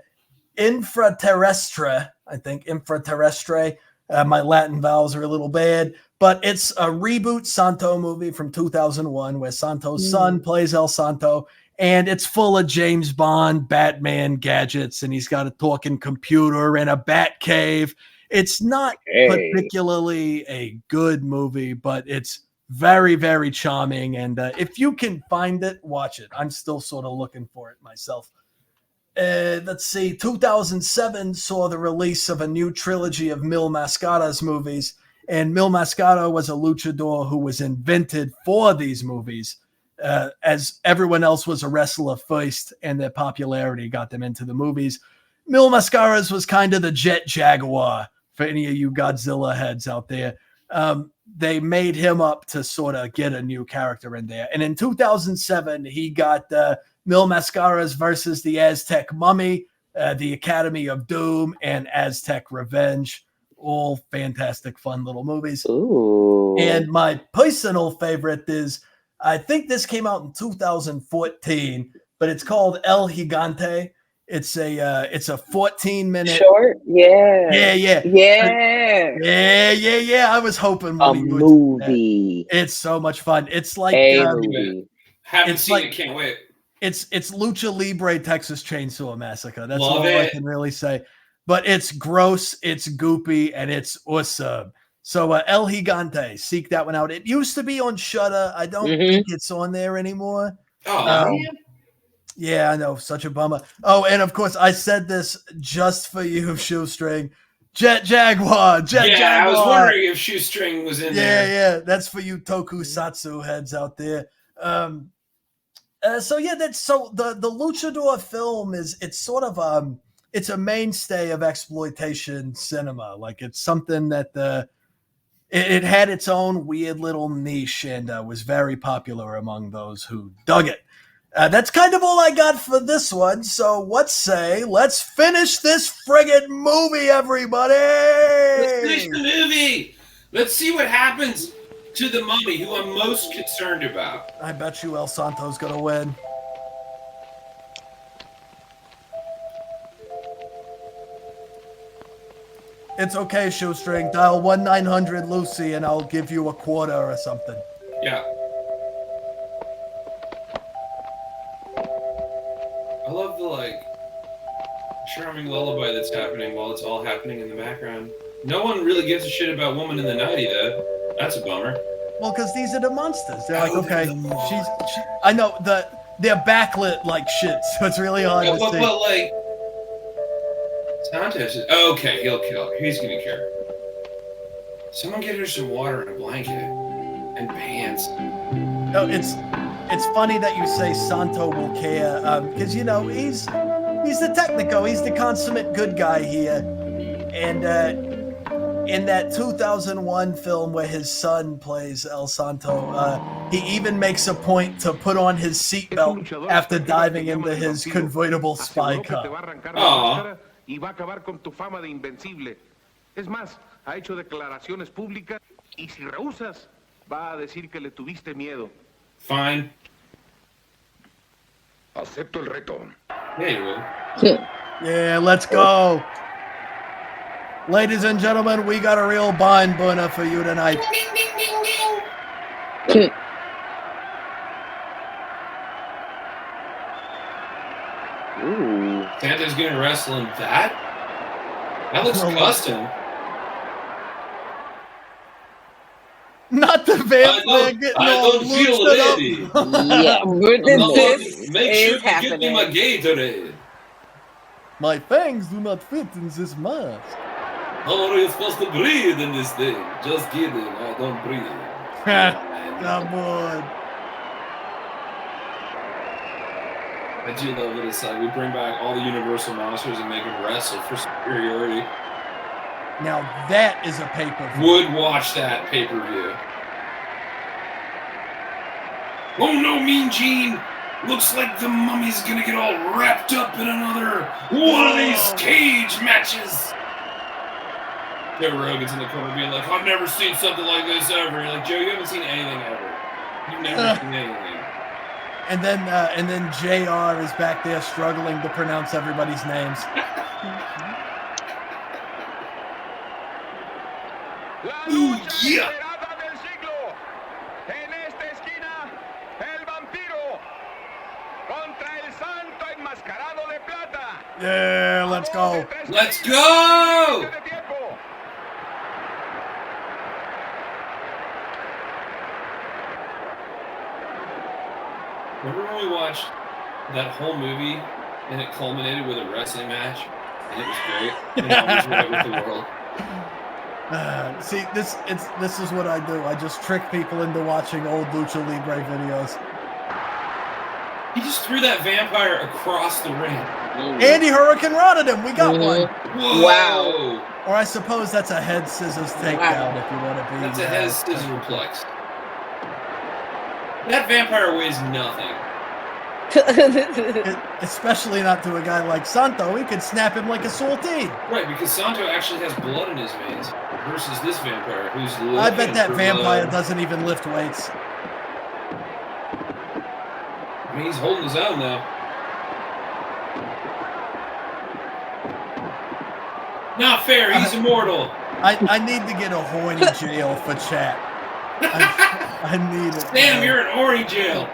Infraterrestre, I think, Infraterrestre. My Latin vowels are a little bad, but it's a reboot Santo movie from 2001 where Santo's son plays El Santo, and it's full of James Bond, Batman gadgets, and he's got a talking computer and a bat cave. It's not particularly a good movie, but it's very, very charming. And if you can find it, watch it. I'm still sort of looking for it myself. Let's see. 2007 saw the release of a new trilogy of Mil Mascara's movies. And Mil Mascara was a luchador who was invented for these movies, as everyone else was a wrestler first, and their popularity got them into the movies. Mil Mascara's was kind of the Jet Jaguar for any of you Godzilla heads out there. They made him up to sort of get a new character in there. And in 2007, he got Mil Mascara's versus the Aztec Mummy, the Academy of Doom, and Aztec Revenge. All fantastic, fun little movies. Ooh. And my personal favorite is, I think this came out in 2014, but it's called El Gigante. It's a 14-minute short. Yeah. I was hoping a movie. It's so much fun. It's like a movie. Haven't seen it. Can't wait. It's Lucha Libre Texas Chainsaw Massacre. That's Love all it. I can really say. But it's gross, it's goopy, and it's awesome. So El Gigante, seek that one out. It used to be on Shudder. I don't think it's on there anymore. Oh, man. Yeah, I know. Such a bummer. Oh, and of course, I said this just for you, Shoestring. Jet Jaguar. Jaguar. I was wondering if Shoestring was in there. Yeah. That's for you tokusatsu heads out there. The Luchador film it's sort of it's a mainstay of exploitation cinema. Like, it's something that it had its own weird little niche and was very popular among those who dug it. That's kind of all I got for this one. So let's finish this friggin' movie, everybody. Let's finish the movie. Let's see what happens to the mummy, who I'm most concerned about. I bet you El Santo's gonna win. It's okay, Shoestring. Dial 1-900-LUCY and I'll give you a quarter or something. Yeah. I love the, charming lullaby that's happening while it's all happening in the background. No one really gives a shit about Woman in the 90, though. That's a bummer. Well, because these are the monsters. They're like, okay, I know, they're backlit like shit, so it's really hard to see. But, Santos is... Okay, he'll kill her. He's gonna care. Someone get her some water and a blanket. And pants. No, it's funny that you say Santo will care, because he's the Technico, he's the consummate good guy here, and in that 2001 film where his son plays El Santo, he even makes a point to put on his seatbelt after diving into his convertible spy car. Aww. Y va a acabar con tu fama de invencible. Es más, ha hecho declaraciones públicas y si rehusas, va a decir que le tuviste miedo. Fine. Acepto el reto. Yeah, you will. Yeah, let's go. Ladies and gentlemen, we got a real barn burner for you tonight. Ooh. Santa's gonna wrestle in that? That looks custom. Not the vampire getting all don't feel loosed up. Yeah, Make sure you get me my Gatorade. My fangs do not fit in this mask. How are you supposed to breathe in this thing? Just kidding, I don't breathe. Come on. I do love it. It's like we bring back all the Universal monsters and make them wrestle for superiority. Now that is a pay-per-view. Would watch that pay-per-view. Oh no, Mean Gene! Looks like the mummy's gonna get all wrapped up in another one of these cage matches. Joe Rogan's in the corner being like, I've never seen something like this ever. You're like, Joe, you haven't seen anything ever. You've never seen anything. And then JR is back there struggling to pronounce everybody's names. Ooh, yeah. En esta esquina, el vampiro contra el santo enmascarado de plata. Yeah, let's go. Let's go! Remember when we watched that whole movie and it culminated with a wrestling match? And it was great. And I was right with the world. See, this is what I do. I just trick people into watching old Lucha Libre videos. He just threw that vampire across the ring. Andy Hurricane rotted him. We got one. Whoa. Wow. Or I suppose that's a head scissors takedown if you want to be. That's a head scissor plex. That vampire weighs nothing. Especially not to a guy like Santo. He could snap him like a saltine. Right, because Santo actually has blood in his veins versus this vampire who's I bet that vampire blood. doesn't even lift weights. I mean, he's holding his own now. Not fair, he's immortal. I need to get a horny jail for chat. I need it. Damn, you're in horny jail.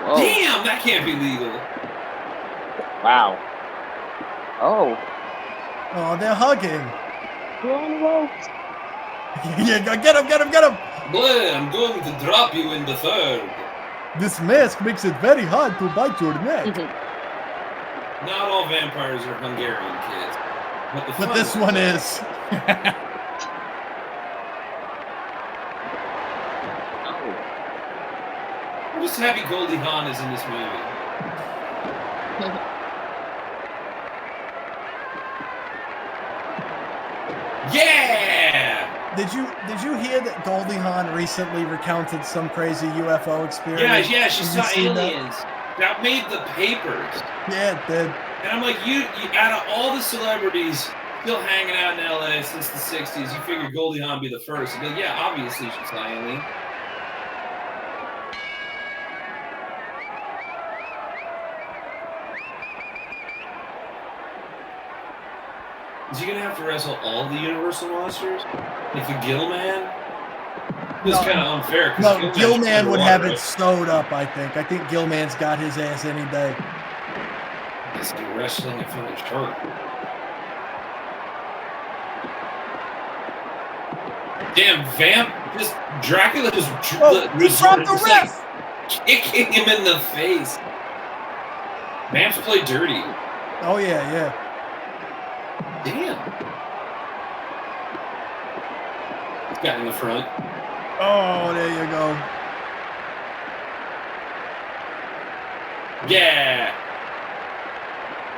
Whoa. Damn, that can't be legal. Wow. Oh. Oh, they're hugging. We're on the ropes. Yeah, get him, get him, get him. Boy, I'm going to drop you in the third. This mask makes it very hard to bite your neck. Not all vampires are Hungarian kids. But this one is. I'm just happy Goldie Hawn is in this movie. Yeah! Did you hear that Goldie Hawn recently recounted some crazy UFO experience? Yeah, she Did saw you see aliens. That made the papers. Yeah, it did. And I'm like, you out of all the celebrities still hanging out in LA since the 60s, you figured Goldie Hawn would be the first. You'd be like, yeah, obviously she saw aliens. Is he gonna have to wrestle all the Universal monsters? Like the Gill Man? This is kind of unfair. No, Gillman's Gillman would have underwater. it stowed up, I think. I think Gillman's got his ass any day. He's like wrestling in front of the shark. Damn, Vamp! Just Dracula just He dropped the ref! Kicking him in the face. Vamp's play dirty. Oh yeah, yeah. Damn. Got in the front. Oh, there you go. Yeah.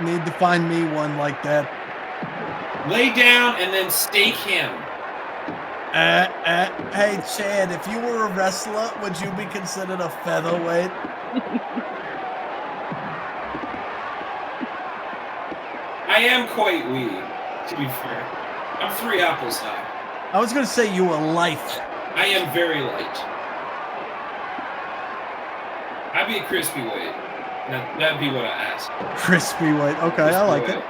Need to find me one like that. Lay down and then stake him. Hey, Chad, if you were a wrestler, would you be considered a featherweight? I am quite wee, to be fair. I'm 3 apples high. I was going to say you were light. I am very light. I'd be a crispy weight. That'd be what I asked. Crispy weight. Okay, I like it.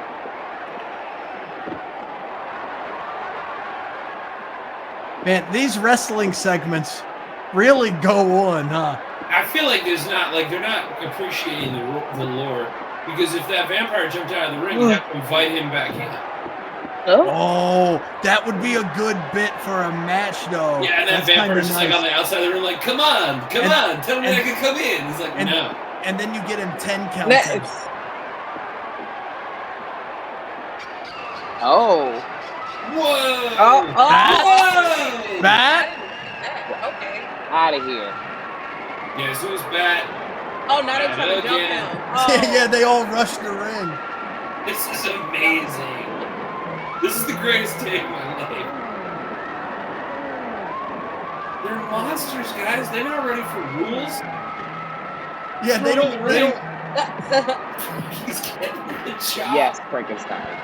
Man, these wrestling segments really go on, huh? I feel like they're not appreciating the lore, because if that vampire jumped out of the ring, you'd have to invite him back in. Oh, that would be a good bit for a match, though. Yeah, and that vampire's just like on the outside of the room, like, come on, tell me I can come in. He's like, no. And then you get him 10 counts. Oh. Whoa! Oh, Whoa! Bat? Okay. Out of here. Yes, who's Bat? Oh, now they're trying to jump Again. him. Oh. Yeah, they all rushed the ring. This is amazing. This is the greatest day of my life. They're monsters, guys. They're not ready for rules. Yeah, they don't. He's getting the job. Yes, Frankenstein.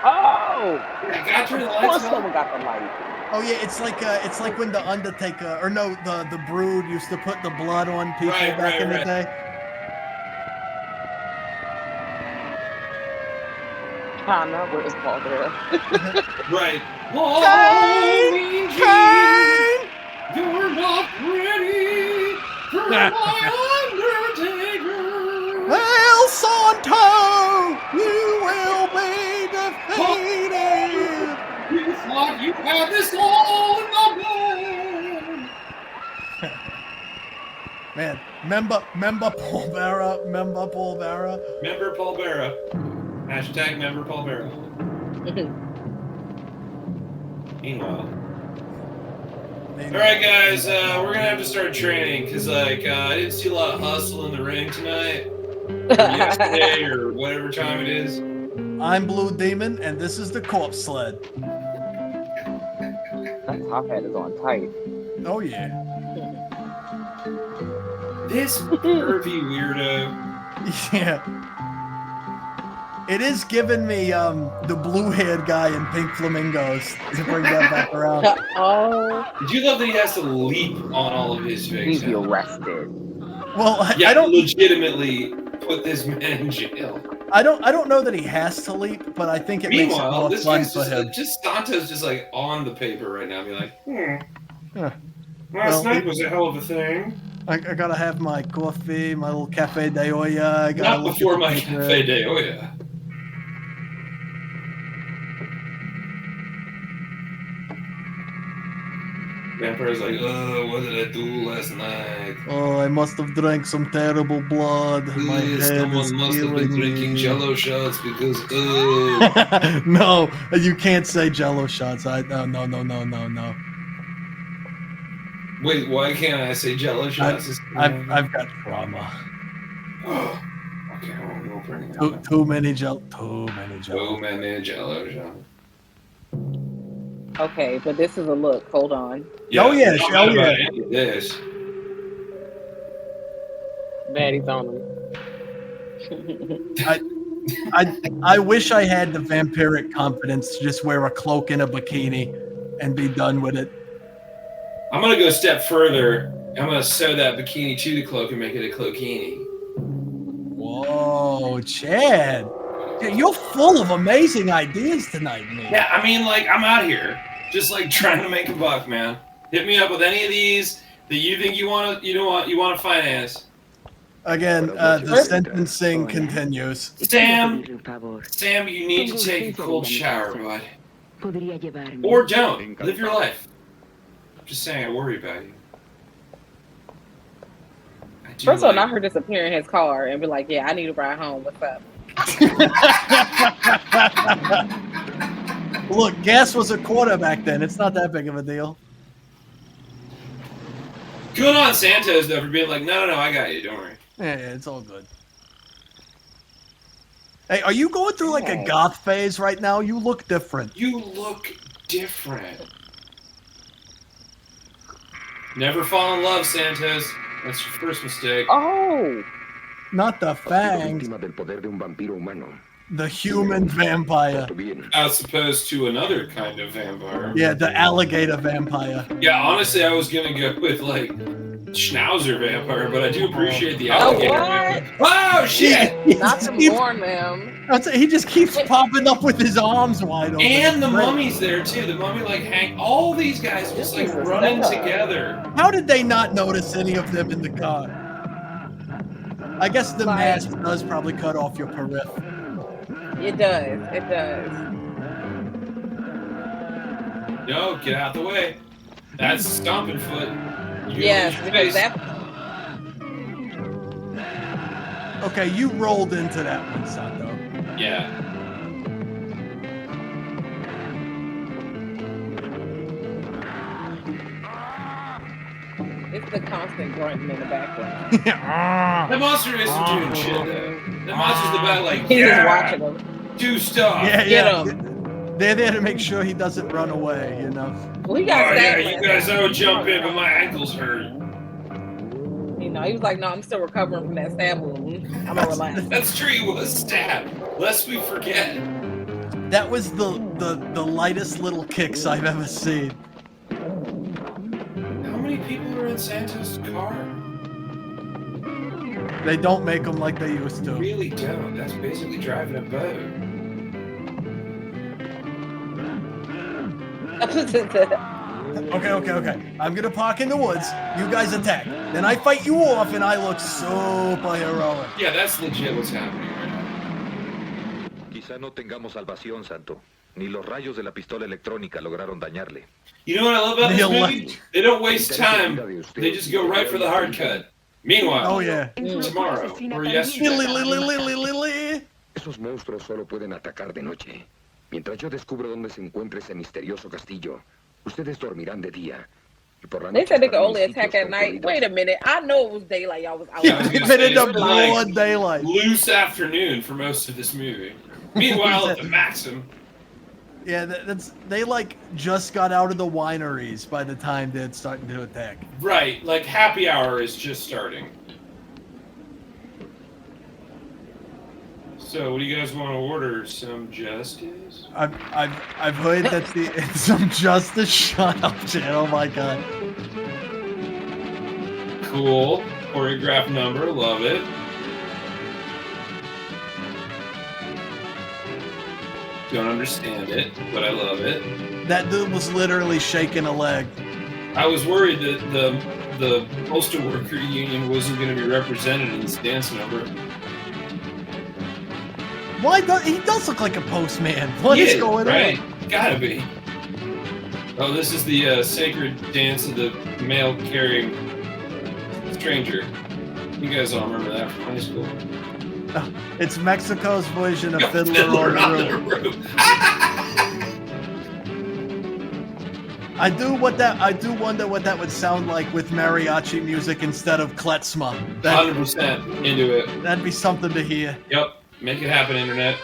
Oh! I got your Of lights course, on. someone got the light. Oh yeah, it's like when the Undertaker, or no, the Brood used to put the blood on people back in the day. Hannah, where is Paul there? Right. Kane! You're not ready for my Undertaker. El Santo, you will be defeated. You thought you had this all in the bag. Man, member Paul Bearer, member Paul Bearer. Member Paul Bearer. Hashtag member Paul Bearer. Meanwhile. All right, guys, we're gonna have to start training because, like, I didn't see a lot of hustle in the ring tonight, or yesterday, or whatever time it is. I'm Blue Demon, and this is the Corpse Sled. That top hat is on tight. Oh yeah. This pervy weirdo. Yeah. It is giving me the blue-haired guy in Pink Flamingos to bring that back around. Oh. Did you love that he has to leap on all of his He'd fakes? be arrested. Well, Yeah, I don't legitimately put this man in jail. I don't know that he has to leap, but I think it makes it Meanwhile, more this fun guy's for him. just Santo's just like on the paper right now, be like, Huh. last Well, night was a hell of a thing. I gotta have my coffee, my little cafe de olla. I gotta Not look before at the my paper. cafe day. Oh yeah. Vampire's like, oh, what did I do last night? Oh, I must have drank some terrible blood. My head is Someone must have been killing drinking me. Jello shots because, No, you can't say Jello shots. No. Wait, why can't I say Jello shots? I've got trauma. Okay, we'll bring it up. Too many Jello. Too many Jello shots. Okay, but this is a look. Hold on. Yeah, Oh, yeah, I'm oh, not about yeah. any of this. Daddy's on him. I wish I had the vampiric confidence to just wear a cloak and a bikini and be done with it. I'm gonna go a step further. I'm gonna sew that bikini to the cloak and make it a cloakini. Whoa, Chad. You're full of amazing ideas tonight, man. Yeah, I mean, like, I'm out here just like trying to make a buck, man. Hit me up with any of these that you think you want to finance. Again, the sentencing continues. Sam, you need to take a cold shower, bud. Or don't. Live your life. I'm just saying, I worry about you. First of all, not her disappear in his car and be like, yeah, I need to ride home. What's up? Look, gas was a quarter back then. It's not that big of a deal. Good on Santos, though, for being like, no, I got you. Don't worry. Yeah, it's all good. Hey, are you going through like a goth phase right now? You look different. You look different. Never fall in love, Santos. That's your first mistake. Oh! Not the fangs. The human vampire. As opposed to another kind of vampire. Yeah, the alligator vampire. Yeah, honestly, I was gonna go with like Schnauzer vampire, but I do appreciate the alligator vampire. Oh shit! Not to warn them. He just keeps popping up with his arms wide open. And the mummy's there too. The mummy like hang. All these guys just like running together. How did they not notice any of them in the car? I guess the mask does probably cut off your peripheral. It does. It does. No, get out the way. That's stomping foot. Yes, because that. Okay, you rolled into that one, Santo. Yeah. It's the constant grunting in the background. The monster isn't doing shit though. The monster's about like, He's just yeah, watching them. do stuff. Yeah, Get yeah. 'em. They're there to make sure he doesn't run away, you know. Well, he Oh got yeah, stabbed. you last guys, time. I would jump in, but my ankles hurt. You know, he was like, "No, I'm still recovering from that stab wound. I'm gonna relax." That's true. He was stabbed. Lest we forget. That was the lightest little kicks I've ever seen. How many people are in Santa's car? They don't make them like they used to. Really don't. That's basically driving a boat. Okay. I'm gonna park in the woods. You guys attack. Then I fight you off, and I look superheroic. Yeah, that's legit what's happening right now. Quizá no tengamos salvación, Santo. Ni los rayos de la pistola electrónica lograron dañarle. You know what I love about this movie? They don't waste time. They just go right for the hard cut. Meanwhile, Oh yeah. tomorrow or yesterday. Esos monstruos solo pueden atacar de noche. Mientras yo descubro dónde se encuentra ese misterioso castillo, ustedes dormirán de día. Y por la They noche said they could estarán only en attack sitios at night. concurridos. Wait a minute. I know it was daylight. Y'all was out. Yeah, I was gonna Been say, in the it's been like broad daylight. loose afternoon for most of this movie. Meanwhile, at the Maxim, Yeah, they like just got out of the wineries by the time they're starting to attack. right, like happy hour is just starting. So, what do you guys want to order? Some justice? I've heard that some justice. Shut up, Jan. Oh my god. Cool. Choreographed number, love it. Don't understand it, but I love it. That dude was literally shaking a leg. I was worried that the postal worker union wasn't going to be represented in this dance number. Why he does look like a postman? What is going right? on? Gotta be. Oh, this is the sacred dance of the mail-carrying stranger. You guys all remember that from high school. It's Mexico's version of Fiddler Fiddler on on the the Roof. Roof. I do wonder what that would sound like with mariachi music instead of klezmer. 100% into it. That'd be something to hear. Yep. Make it happen, internet.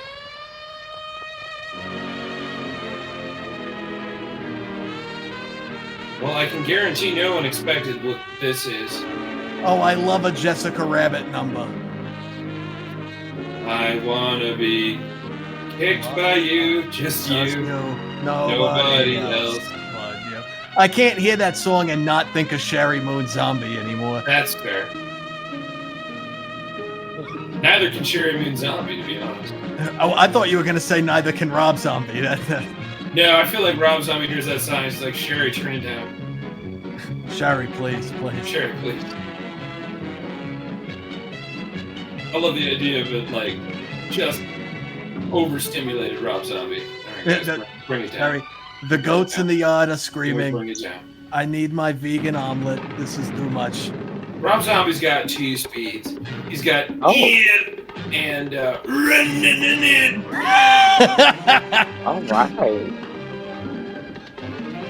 Well, I can guarantee no one expected what this is. Oh, I love a Jessica Rabbit number. I wanna be kicked by you, just you. Nobody else. but you. I can't hear that song and not think of Sherry Moon Zombie anymore. That's fair. Neither can Sherry Moon Zombie, to be honest. Oh, I thought you were gonna say neither can Rob Zombie. No, I feel like Rob Zombie hears that song. He's like, Sherry, turn it down. Sherry, please. Sherry, please. I love the idea of it, like, just overstimulated Rob Zombie. All right, guys, bring it down. Sherry, the goats in the yard are Bring screaming. it down. I need my vegan omelet. This is too much. Rob Zombie's got two speeds. He's got Oh. Ian and All right.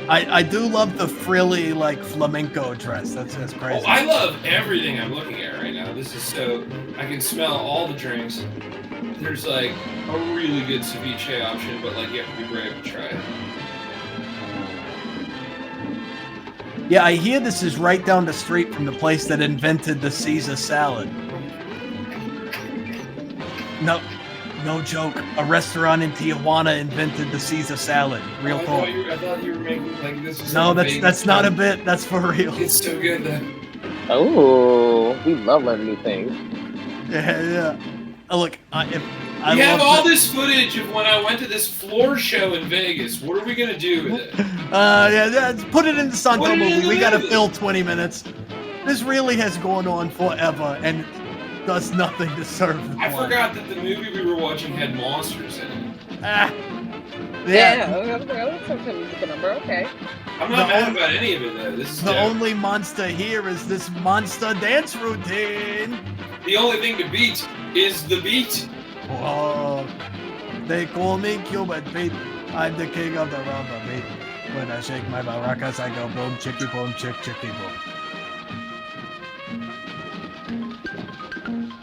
I do love the frilly like flamenco dress. That's crazy. Oh, I love everything I'm looking at right now. This is so... I can smell all the drinks. There's like a really good ceviche option, but like you have to be brave to try it. Yeah, I hear this is right down the street from the place that invented the Caesar salad. No joke. A restaurant in Tijuana invented the Caesar salad. Real talk. I thought you were making like this. Was No, like that's not a bit. That's for real. It's so good though. Oh, we love learning new things. Yeah. Oh, look, if I We have love all this footage of when I went to this floor show in Vegas. What are we gonna do with it? yeah, put it in the Santo Put it in movie. the We gotta movie. fill 20 minutes. This really has gone on forever and does nothing to serve the I plot. forgot that the movie we were watching had monsters in it. Ah. Yeah. Okay. Musical number. Okay. I'm not mad about any of it though. This is The dope. only monster here is this monster dance routine. The only thing to beat is the beat. Whoa. They call me Cupid Pete. I'm the king of the rumba beat. When I shake my maracas, I go boom, chicky boom, chicky boom.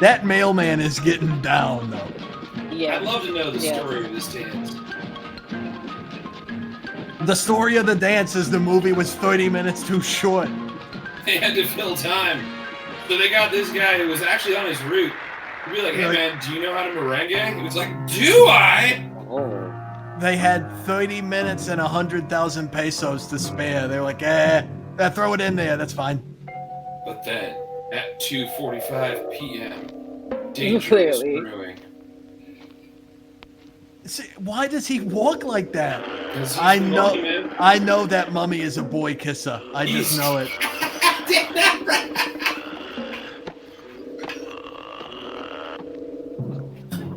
That mailman is getting down, though. Yeah. I'd love to know the Yeah. story of this dance. The story of the dance is the movie was 30 minutes too short. They had to fill time. So they got this guy who was actually on his route. He'd be like, hey man, do you know how to merengue? He was like, do I? Oh. They had 30 minutes and 100,000 pesos to spare. They were like, throw it in there. That's fine. But then, at 2:45 p.m., dangerous Clearly. brewing. See, why does he walk like that? 'Cause he's I the know. mummy, man. I know that mummy is a boy kisser. I just know it.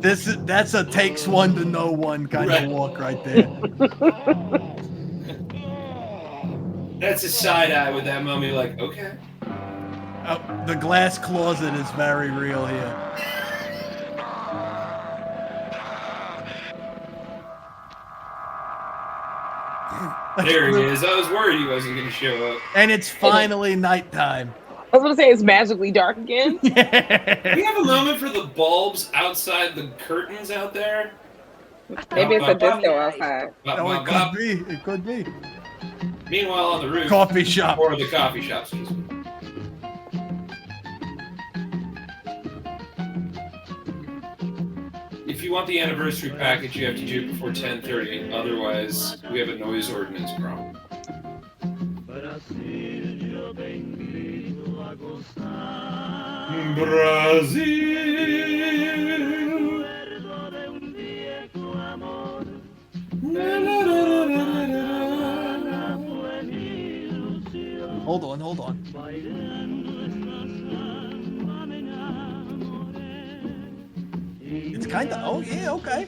That's a takes one to know one kind of walk right there. That's a side eye with that mummy, like, okay. The glass closet is very real here. There he is. I was worried he wasn't going to show up. And it's finally nighttime. I was gonna say it's magically dark again. Do we have a moment for the bulbs outside the curtains out there? Maybe it's a disco outside. No, it could be. It could be. Meanwhile, on the roof. Coffee shop. Or the coffee shop, excuse me. If you want the anniversary package, you have to do it before 10:30. Otherwise, we have a noise ordinance problem. Brazil. Hold on. It's kind of. Oh yeah, okay.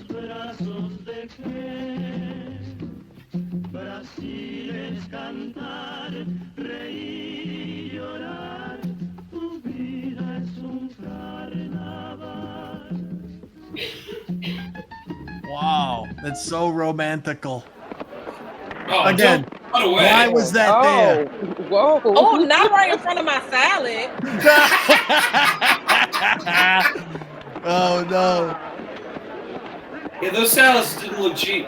Wow, that's so romantical. Oh, again, run away. why was that there? Whoa. Oh, not right in front of my salad. Oh no. Yeah, those salads didn't look cheap.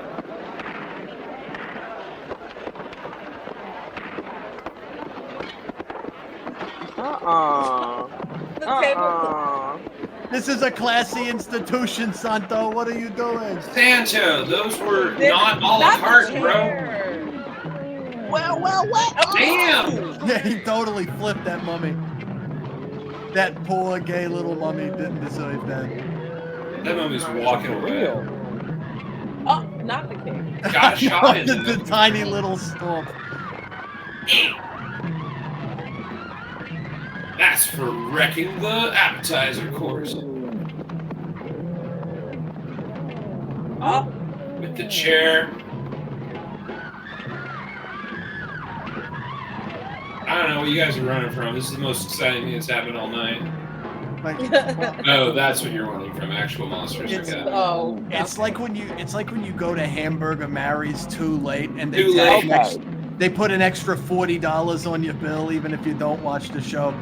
This is a classy institution, Santo. What are you doing? Santo, those were not a la carte, bro. Well, what? Damn! Yeah, he totally flipped that mummy. That poor gay little mummy didn't deserve that. That mummy's walking away. Oh, not the king. Got shot in the tiny little stump. That's for wrecking the appetizer course. Oh. With the chair. I don't know what you guys are running from. This is the most exciting thing that's happened all night. Oh, that's what you're running from. Actual monsters. It's, oh, it's like when you go to Hamburger Mary's too late and Too late. they put an extra $40 on your bill even if you don't watch the show.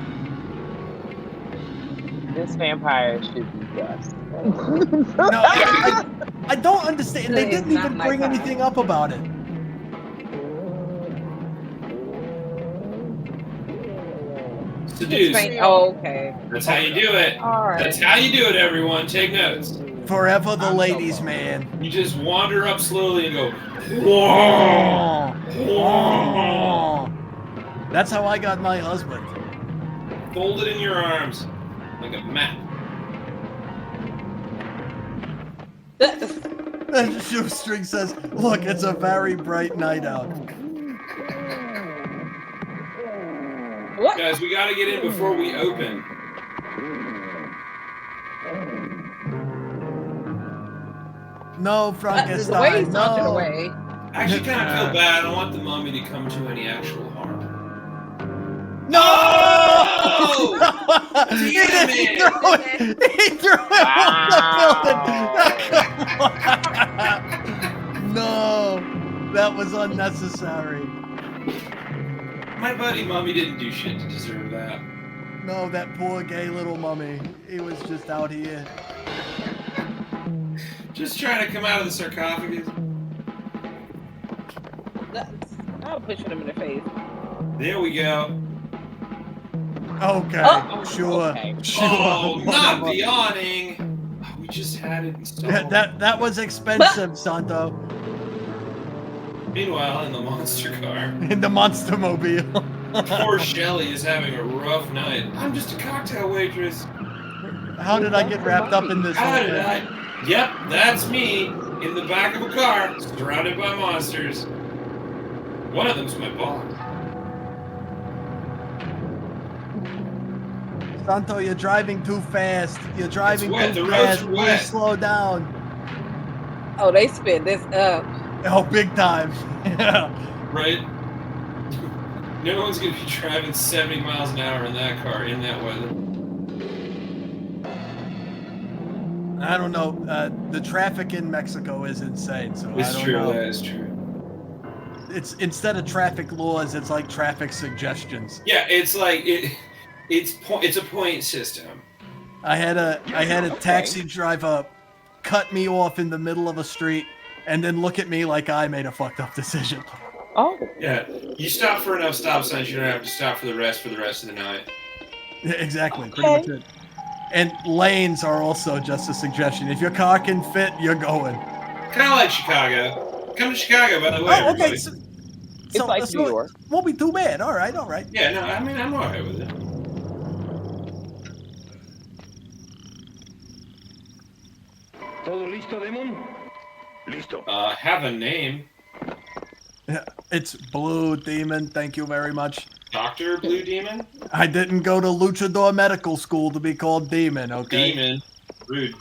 This vampire should be dust. No, I don't understand. They didn't even bring anything up about it. Seduce. Oh, okay. That's how you do it. All right. That's how you do it, everyone. Take notes. Forever the ladies' man. You just wander up slowly and go, whoa, whoa. That's how I got my husband. Fold it in your arms like a map. The shoestring says, look, it's a very bright night out. What? Guys, we gotta get in before we open. No, The way Frankenstein, he's talking no. away. I actually kind of feel bad. I don't want the mummy to come to any actual harm. No! Damn He it! threw it off the building! No, that was unnecessary. My buddy mummy didn't do shit to deserve that. No, that poor gay little mummy. He was just out here. Just trying to come out of the sarcophagus. I'll push him in the face. There we go. Okay, sure. Okay. Sure. Oh, not the awning. We just had it installed. Yeah, that was expensive, Santo. Meanwhile, in the monster car, In the monster mobile. poor Shelly is having a rough night. I'm just a cocktail waitress. How did I get wrapped up in this How whole did thing? I? Yep, that's me in the back of a car, surrounded by monsters. One of them's my boss. Santo, you're driving too fast. You're driving wet. too The roads fast. are Please wet. slow down. Oh, they sped this up. Oh, big time. Yeah. Right? No one's gonna be driving 70 miles an hour in that car in that weather. I don't know. The traffic in Mexico is insane. So I It's don't true. know. That is true. It's instead of traffic laws, it's like traffic suggestions. Yeah, it's like it's a point system. I had a taxi driver cut me off in the middle of a street and then look at me like I made a fucked up decision. Oh. Yeah, you stop for enough stop signs, you don't have to stop for the rest of the night. Yeah, exactly, pretty much it. And lanes are also just a suggestion. If your car can fit, you're going. Kind of like Chicago. Come to Chicago, by the way. Oh, okay. everybody. It's like New York. Won't be too bad. All right, all right. Yeah, no, I mean I'm alright with it. ¿Todo listo, Demon? Listo. Have a name. Yeah, it's Blue Demon. Thank you very much. Dr. Blue Demon? I didn't go to Luchador Medical School to be called Demon, okay? Demon. Rude.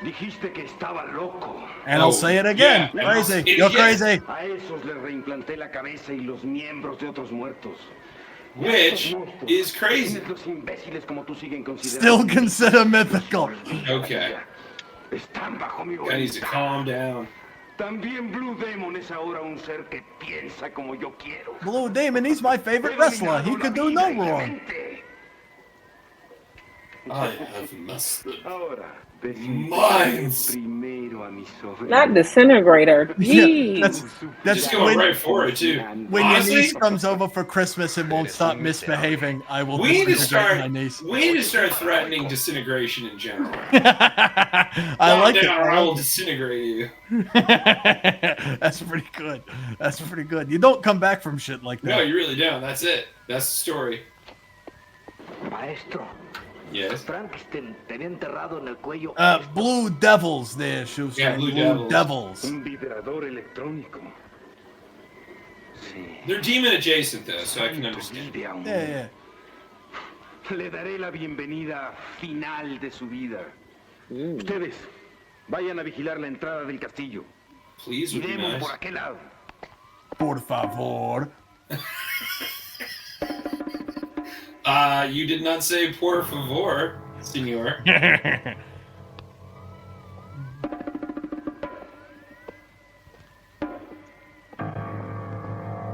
Dijiste que estaba loco. And I'll say it again. yeah. Crazy. Idiot. You're crazy. A esos les reimplanté la cabeza y los miembros de otros muertos. Which is crazy. Los imbéciles como tú siguen Still considerando. consider mythical. Okay. Están bajo mi Guy needs to calm down. También Blue Demon es ahora un ser que piensa como yo quiero. Blue Demon, he's my favorite wrestler. He could do no wrong. I have mastered Ahora, minds. primero a mis obreros. Not disintegrator. Yeah, Jeez. that's Just going when, right for it too. when your Honestly, niece comes over for Christmas and won't stop misbehaving, I will we need to disintegrate start. my niece. We need to start threatening disintegration in general. I like Calm it. down, or I will disintegrate you. That's pretty good. That's pretty good. You don't come back from shit like No, that. you really don't. That's it. That's the story. Maestro, Yes. Frankenstein tenía enterrado en el cuello Blue Devils there, Schuster. Yeah, Blue Devils. un vibrador electrónico. Sí. They're demon adjacent though, so I can understand. Vive aún. Yeah, yeah. Le daré la bienvenida final de su vida. Ustedes vayan a vigilar la entrada del castillo. Please Y would be Demon nice. por aquel lado. Por favor. You did not say por favor, senor.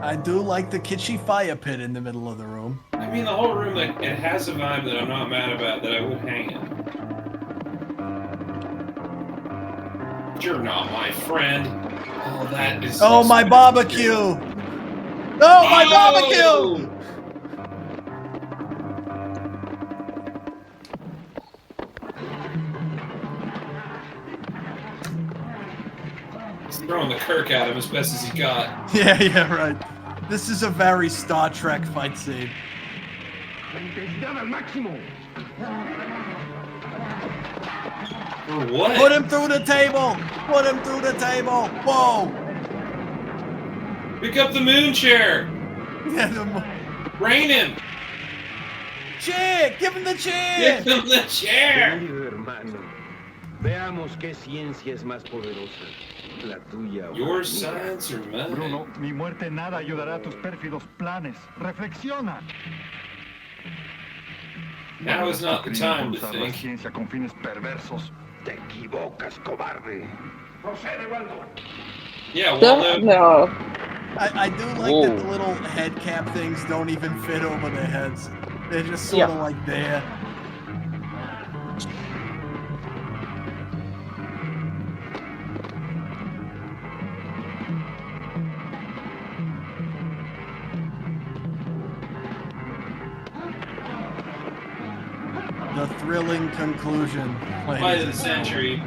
I do like the kitschy fire pit in the middle of the room. I mean, the whole room, like, it has a vibe that I'm not mad about, that I would hang in. You're not my friend. Oh, that is. Oh, my barbecue! Oh, my barbecue! Oh! He's throwing the Kirk at him as best as he got. Yeah, right. This is a very Star Trek fight scene. La intensidad al máximo. For what? Put him through the table! Put him through the table! Whoa! Pick up the moon chair. Yeah, the Brain him. chair! Give him the chair! Give him the chair. Querido hermano, veamos qué ciencia es más poderosa. La tuya o Your la mía. science or mine? Bruno, mi muerte nada ayudará a tus pérfidos planes. Reflexiona. Now is not the time to Usar la think. ciencia con fines perversos. Te equivocas, cobarde. Procede, Waldo. Yeah, Waldo. No. I do like that the little head cap things don't even fit over their heads. They're just sort of like there. The thrilling conclusion. Fight of the century.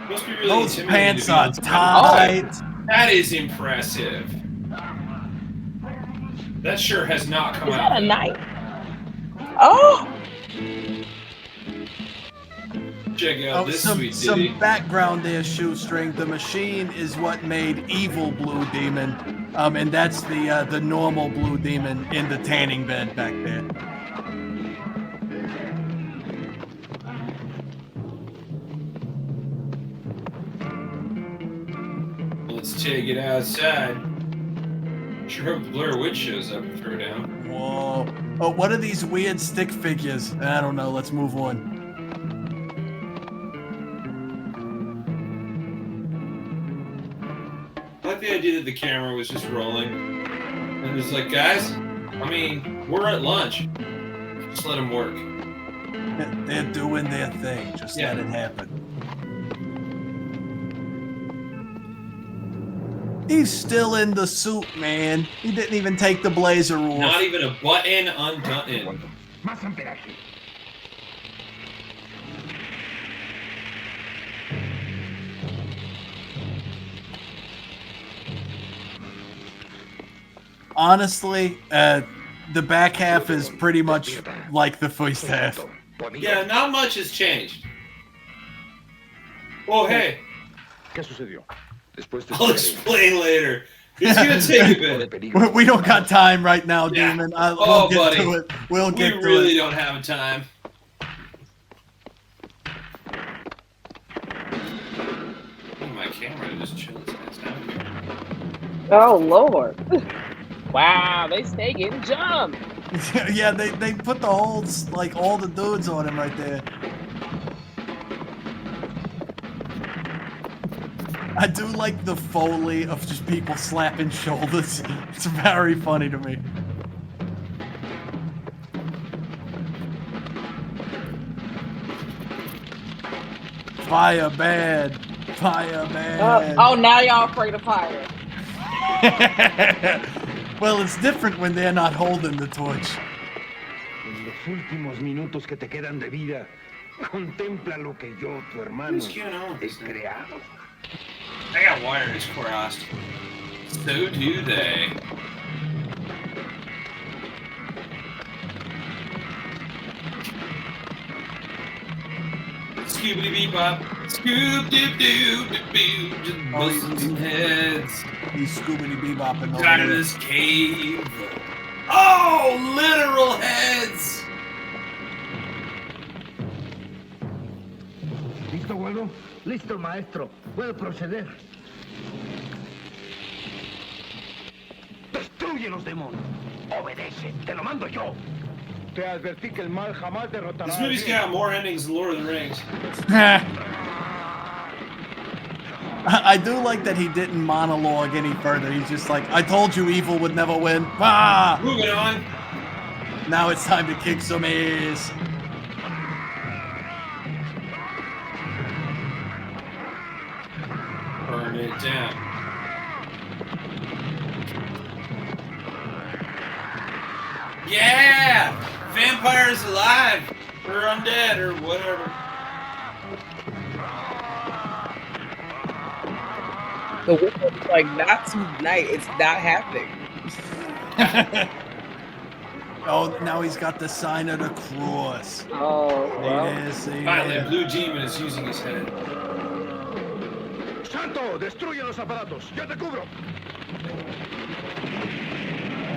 Must be really Those intimidating pants to be are on top. tight. Oh, that is impressive. That sure has not come Is out. that a knife? Oh! Check out this sweet ditty. Some background there, Shoestring. The machine is what made evil Blue Demon, and that's the normal Blue Demon in the tanning bed back there. Let's take it outside. Sure hope the Blair Witch shows up and throw down. Whoa. Oh, what are these weird stick figures? I don't know. Let's move on. I like the idea that the camera was just rolling. And it's like, guys, I mean, we're at lunch. Just let them work. They're doing their thing. Just let it happen. He's still in the suit, man. He didn't even take the blazer off. Not even a button undone. Más amperaje. Honestly, the back half is pretty much like the first half. Yeah, not much has changed. Oh, hey. ¿Qué sucedió? I'll explain later. It's gonna take a bit. We don't got time right now, Demon. We'll get buddy. to it. We'll get to We really it. don't have time. My camera just chills its down here. Oh, Lord. Wow, they stay getting jumped. Yeah, they put the holds, like all the dudes on him right there. I do like the Foley of just people slapping shoulders. It's very funny to me. Fire bad. Fire bad. Oh, now y'all afraid of fire. Well, it's different when they're not holding the torch. En los últimos minutos que te quedan de vida, contempla lo que yo, tu hermano, he creado. I got wires crossed. So do they. Scoobity bee bop. Scoop doo doo doo doo. Just busting some heads. He's scoobity bebopping over Out of there. this cave. Oh, literal heads. ¿Listo, abuelo? Listo, maestro. Puedo proceder. Destruye los demonios. Obedece. Te lo mando yo. Te advertí que el mal jamás derrotará. This movie's got more endings than Lord of the Rings. I do like that he didn't monologue any further. He's just like, I told you evil would never win. Ah! Moving on. Now it's time to kick some ass. Burn it down. Yeah! Vampires alive! Or undead or whatever. The werewolf's like, not tonight. It's not happening. Oh, now he's got the sign of the cross. Oh, well. Finally, a blue demon is using his head. Santo, destruye los aparatos. Yo te cubro.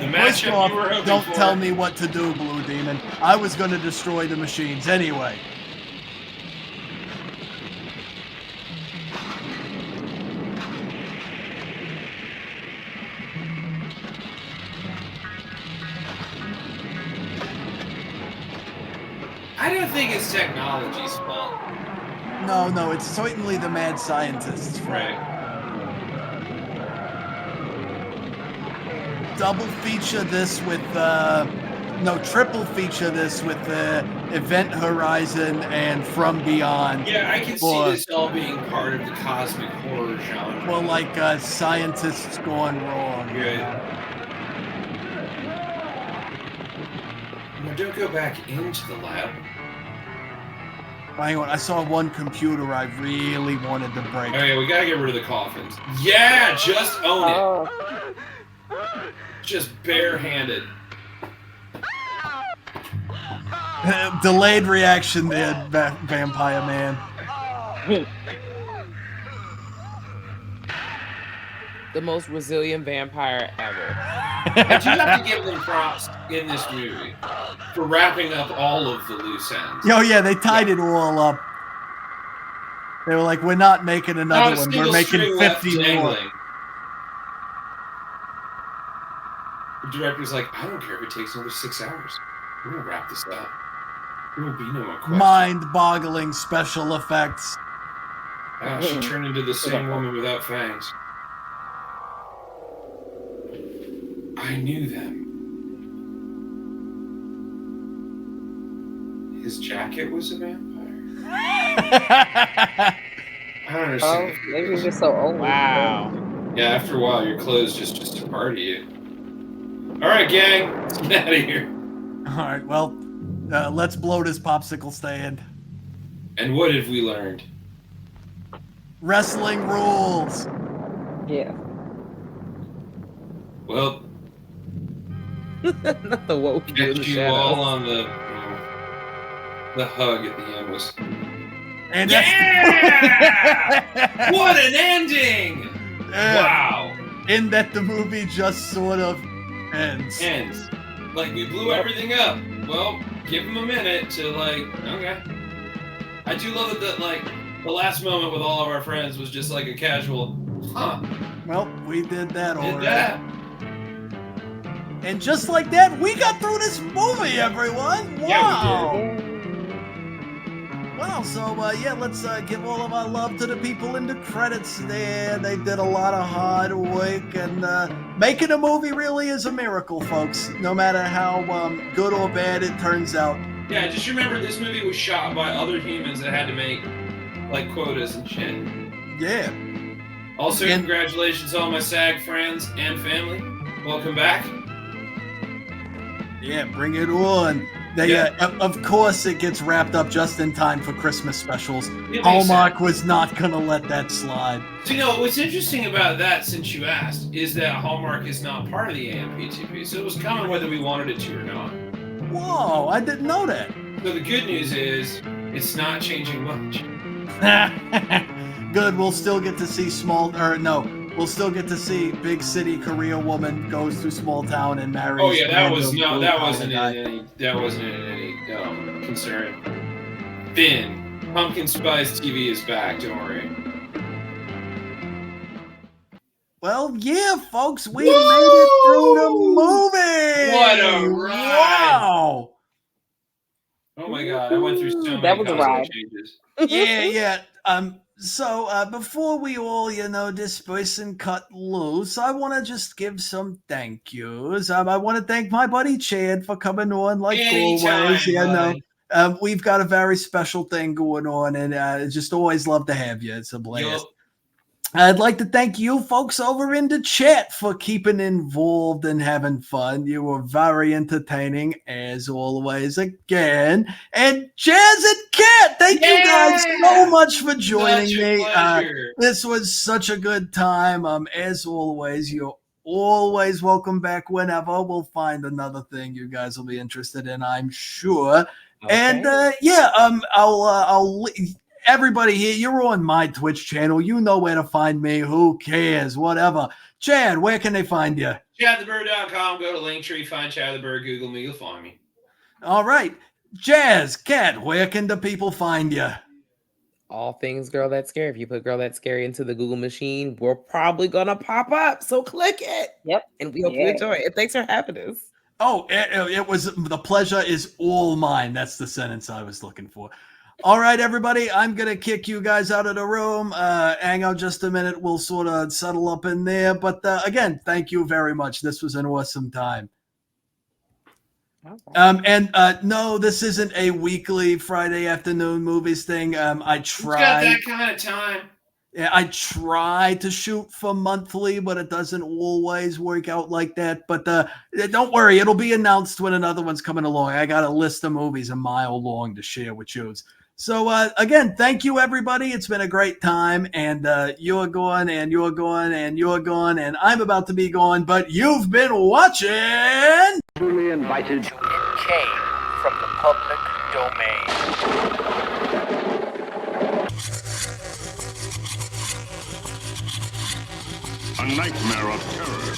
The First matchup off, you were hoping don't for. tell me what to do, Blue Demon. I was going to destroy the machines anyway. I don't think it's technology's fault. No, it's certainly the mad scientist's fault. Right. double feature this with triple feature this with Event Horizon and From Beyond. Yeah, I can see this all being part of the cosmic horror genre. Well, like scientists gone wrong. Good. Now, don't go back into the lab. Hang on, I saw one computer I really wanted to break. Oh yeah, we gotta get rid of the coffins. Yeah, just own it. Just barehanded. Delayed reaction there, Vampire Man. The most resilient vampire ever. I do have to give them props in this movie for wrapping up all of the loose ends. Oh yeah, they tied it all up. They were like, we're not making another one. We're making 50 more. The director's like, I don't care if it takes another 6 hours. We're going to wrap this up. There will be no more questions. Mind-boggling special effects. She turned into the same woman without fangs. I knew them. His jacket was a vampire? I don't understand. Oh, maybe he's just so old. Wow. Yeah, after a while, your clothes just to party you. All right, gang, let's get out of here. All right, well, let's blow this popsicle stand. And what have we learned? Wrestling rules. Yeah. Well, not the woke. Get you all on the hug at the end was. And yeah! What an ending! Wow. In that the movie just sort of ends. Like, we blew everything up. Well, give them a minute to, like, okay. I do love it that, like, the last moment with all of our friends was just like a casual, huh. Well, we did that already. Did that. And just like that, we got through this movie, everyone. Wow. Yeah, we did. Wow, so let's give all of our love to the people in the credits there. They did a lot of hard work, and making a movie really is a miracle, folks, no matter how good or bad it turns out. Yeah, just remember this movie was shot by other humans that had to make, like, quotas and shit. Yeah. Also, congratulations to all my SAG friends and family. Welcome back. Yeah, bring it on. Of course, it gets wrapped up just in time for Christmas specials. Hallmark was not going to let that slide. So, what's interesting about that, since you asked, is that Hallmark is not part of the AMPTP, so it was coming whether we wanted it to or not. Whoa, I didn't know that. So the good news is, it's not changing much. Good, we'll still get to see we'll still get to see big city Korea woman goes to small town and marries. Oh yeah, that wasn't in any concern. Finn, Pumpkin Spice TV is back. Don't worry. Well, yeah, folks, we made it through the movie. What a ride! Wow. Oh my god, I went through so many That was a ride. changes. Yeah. So before we all, disperse and cut loose, I want to just give some thank yous. I want to thank my buddy Chad for coming on like always. We've got a very special thing going on, and just always love to have you. It's a blast. Yep. I'd like to thank you folks over in the chat for keeping involved and having fun. You were very entertaining as always again. And Jazz and Kat, thank you guys so much for joining me. This was such a good time. As always, you're always welcome back whenever. We'll find another thing you guys will be interested in, I'm sure. Okay. And I'll everybody here, you're on my Twitch channel. You know where to find me. Who cares? Whatever. Chad, where can they find you? ChadTheBird.com. Go to Linktree, find Chad the Bird, Google me, you'll find me. All right. Jazz, Kat, where can the people find you? All things Girl That's Scary. If you put Girl That's Scary into the Google machine, we're probably going to pop up. So click it. Yep. And we hope you enjoy it. Thanks for having us. Oh, it was the pleasure is all mine. That's the sentence I was looking for. All right, everybody, I'm going to kick you guys out of the room. Hang on just a minute. We'll sort of settle up in there. But again, thank you very much. This was an awesome time. No, this isn't a weekly Friday afternoon movies thing. I tried. Who's got that kind of time? Yeah, I try to shoot for monthly, but it doesn't always work out like that. But don't worry, it'll be announced when another one's coming along. I got a list of movies a mile long to share with you. So again, thank you, everybody. It's been a great time, and you're gone, and you're gone, and you're gone, and I'm about to be gone. But you've been watching. Truly invited To came from the public domain. a nightmare of terror.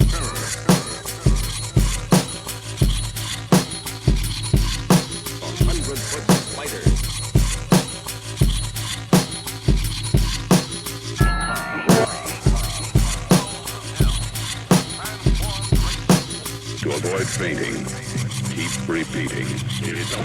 A 100-foot spider. To avoid fainting, keep repeating. It's a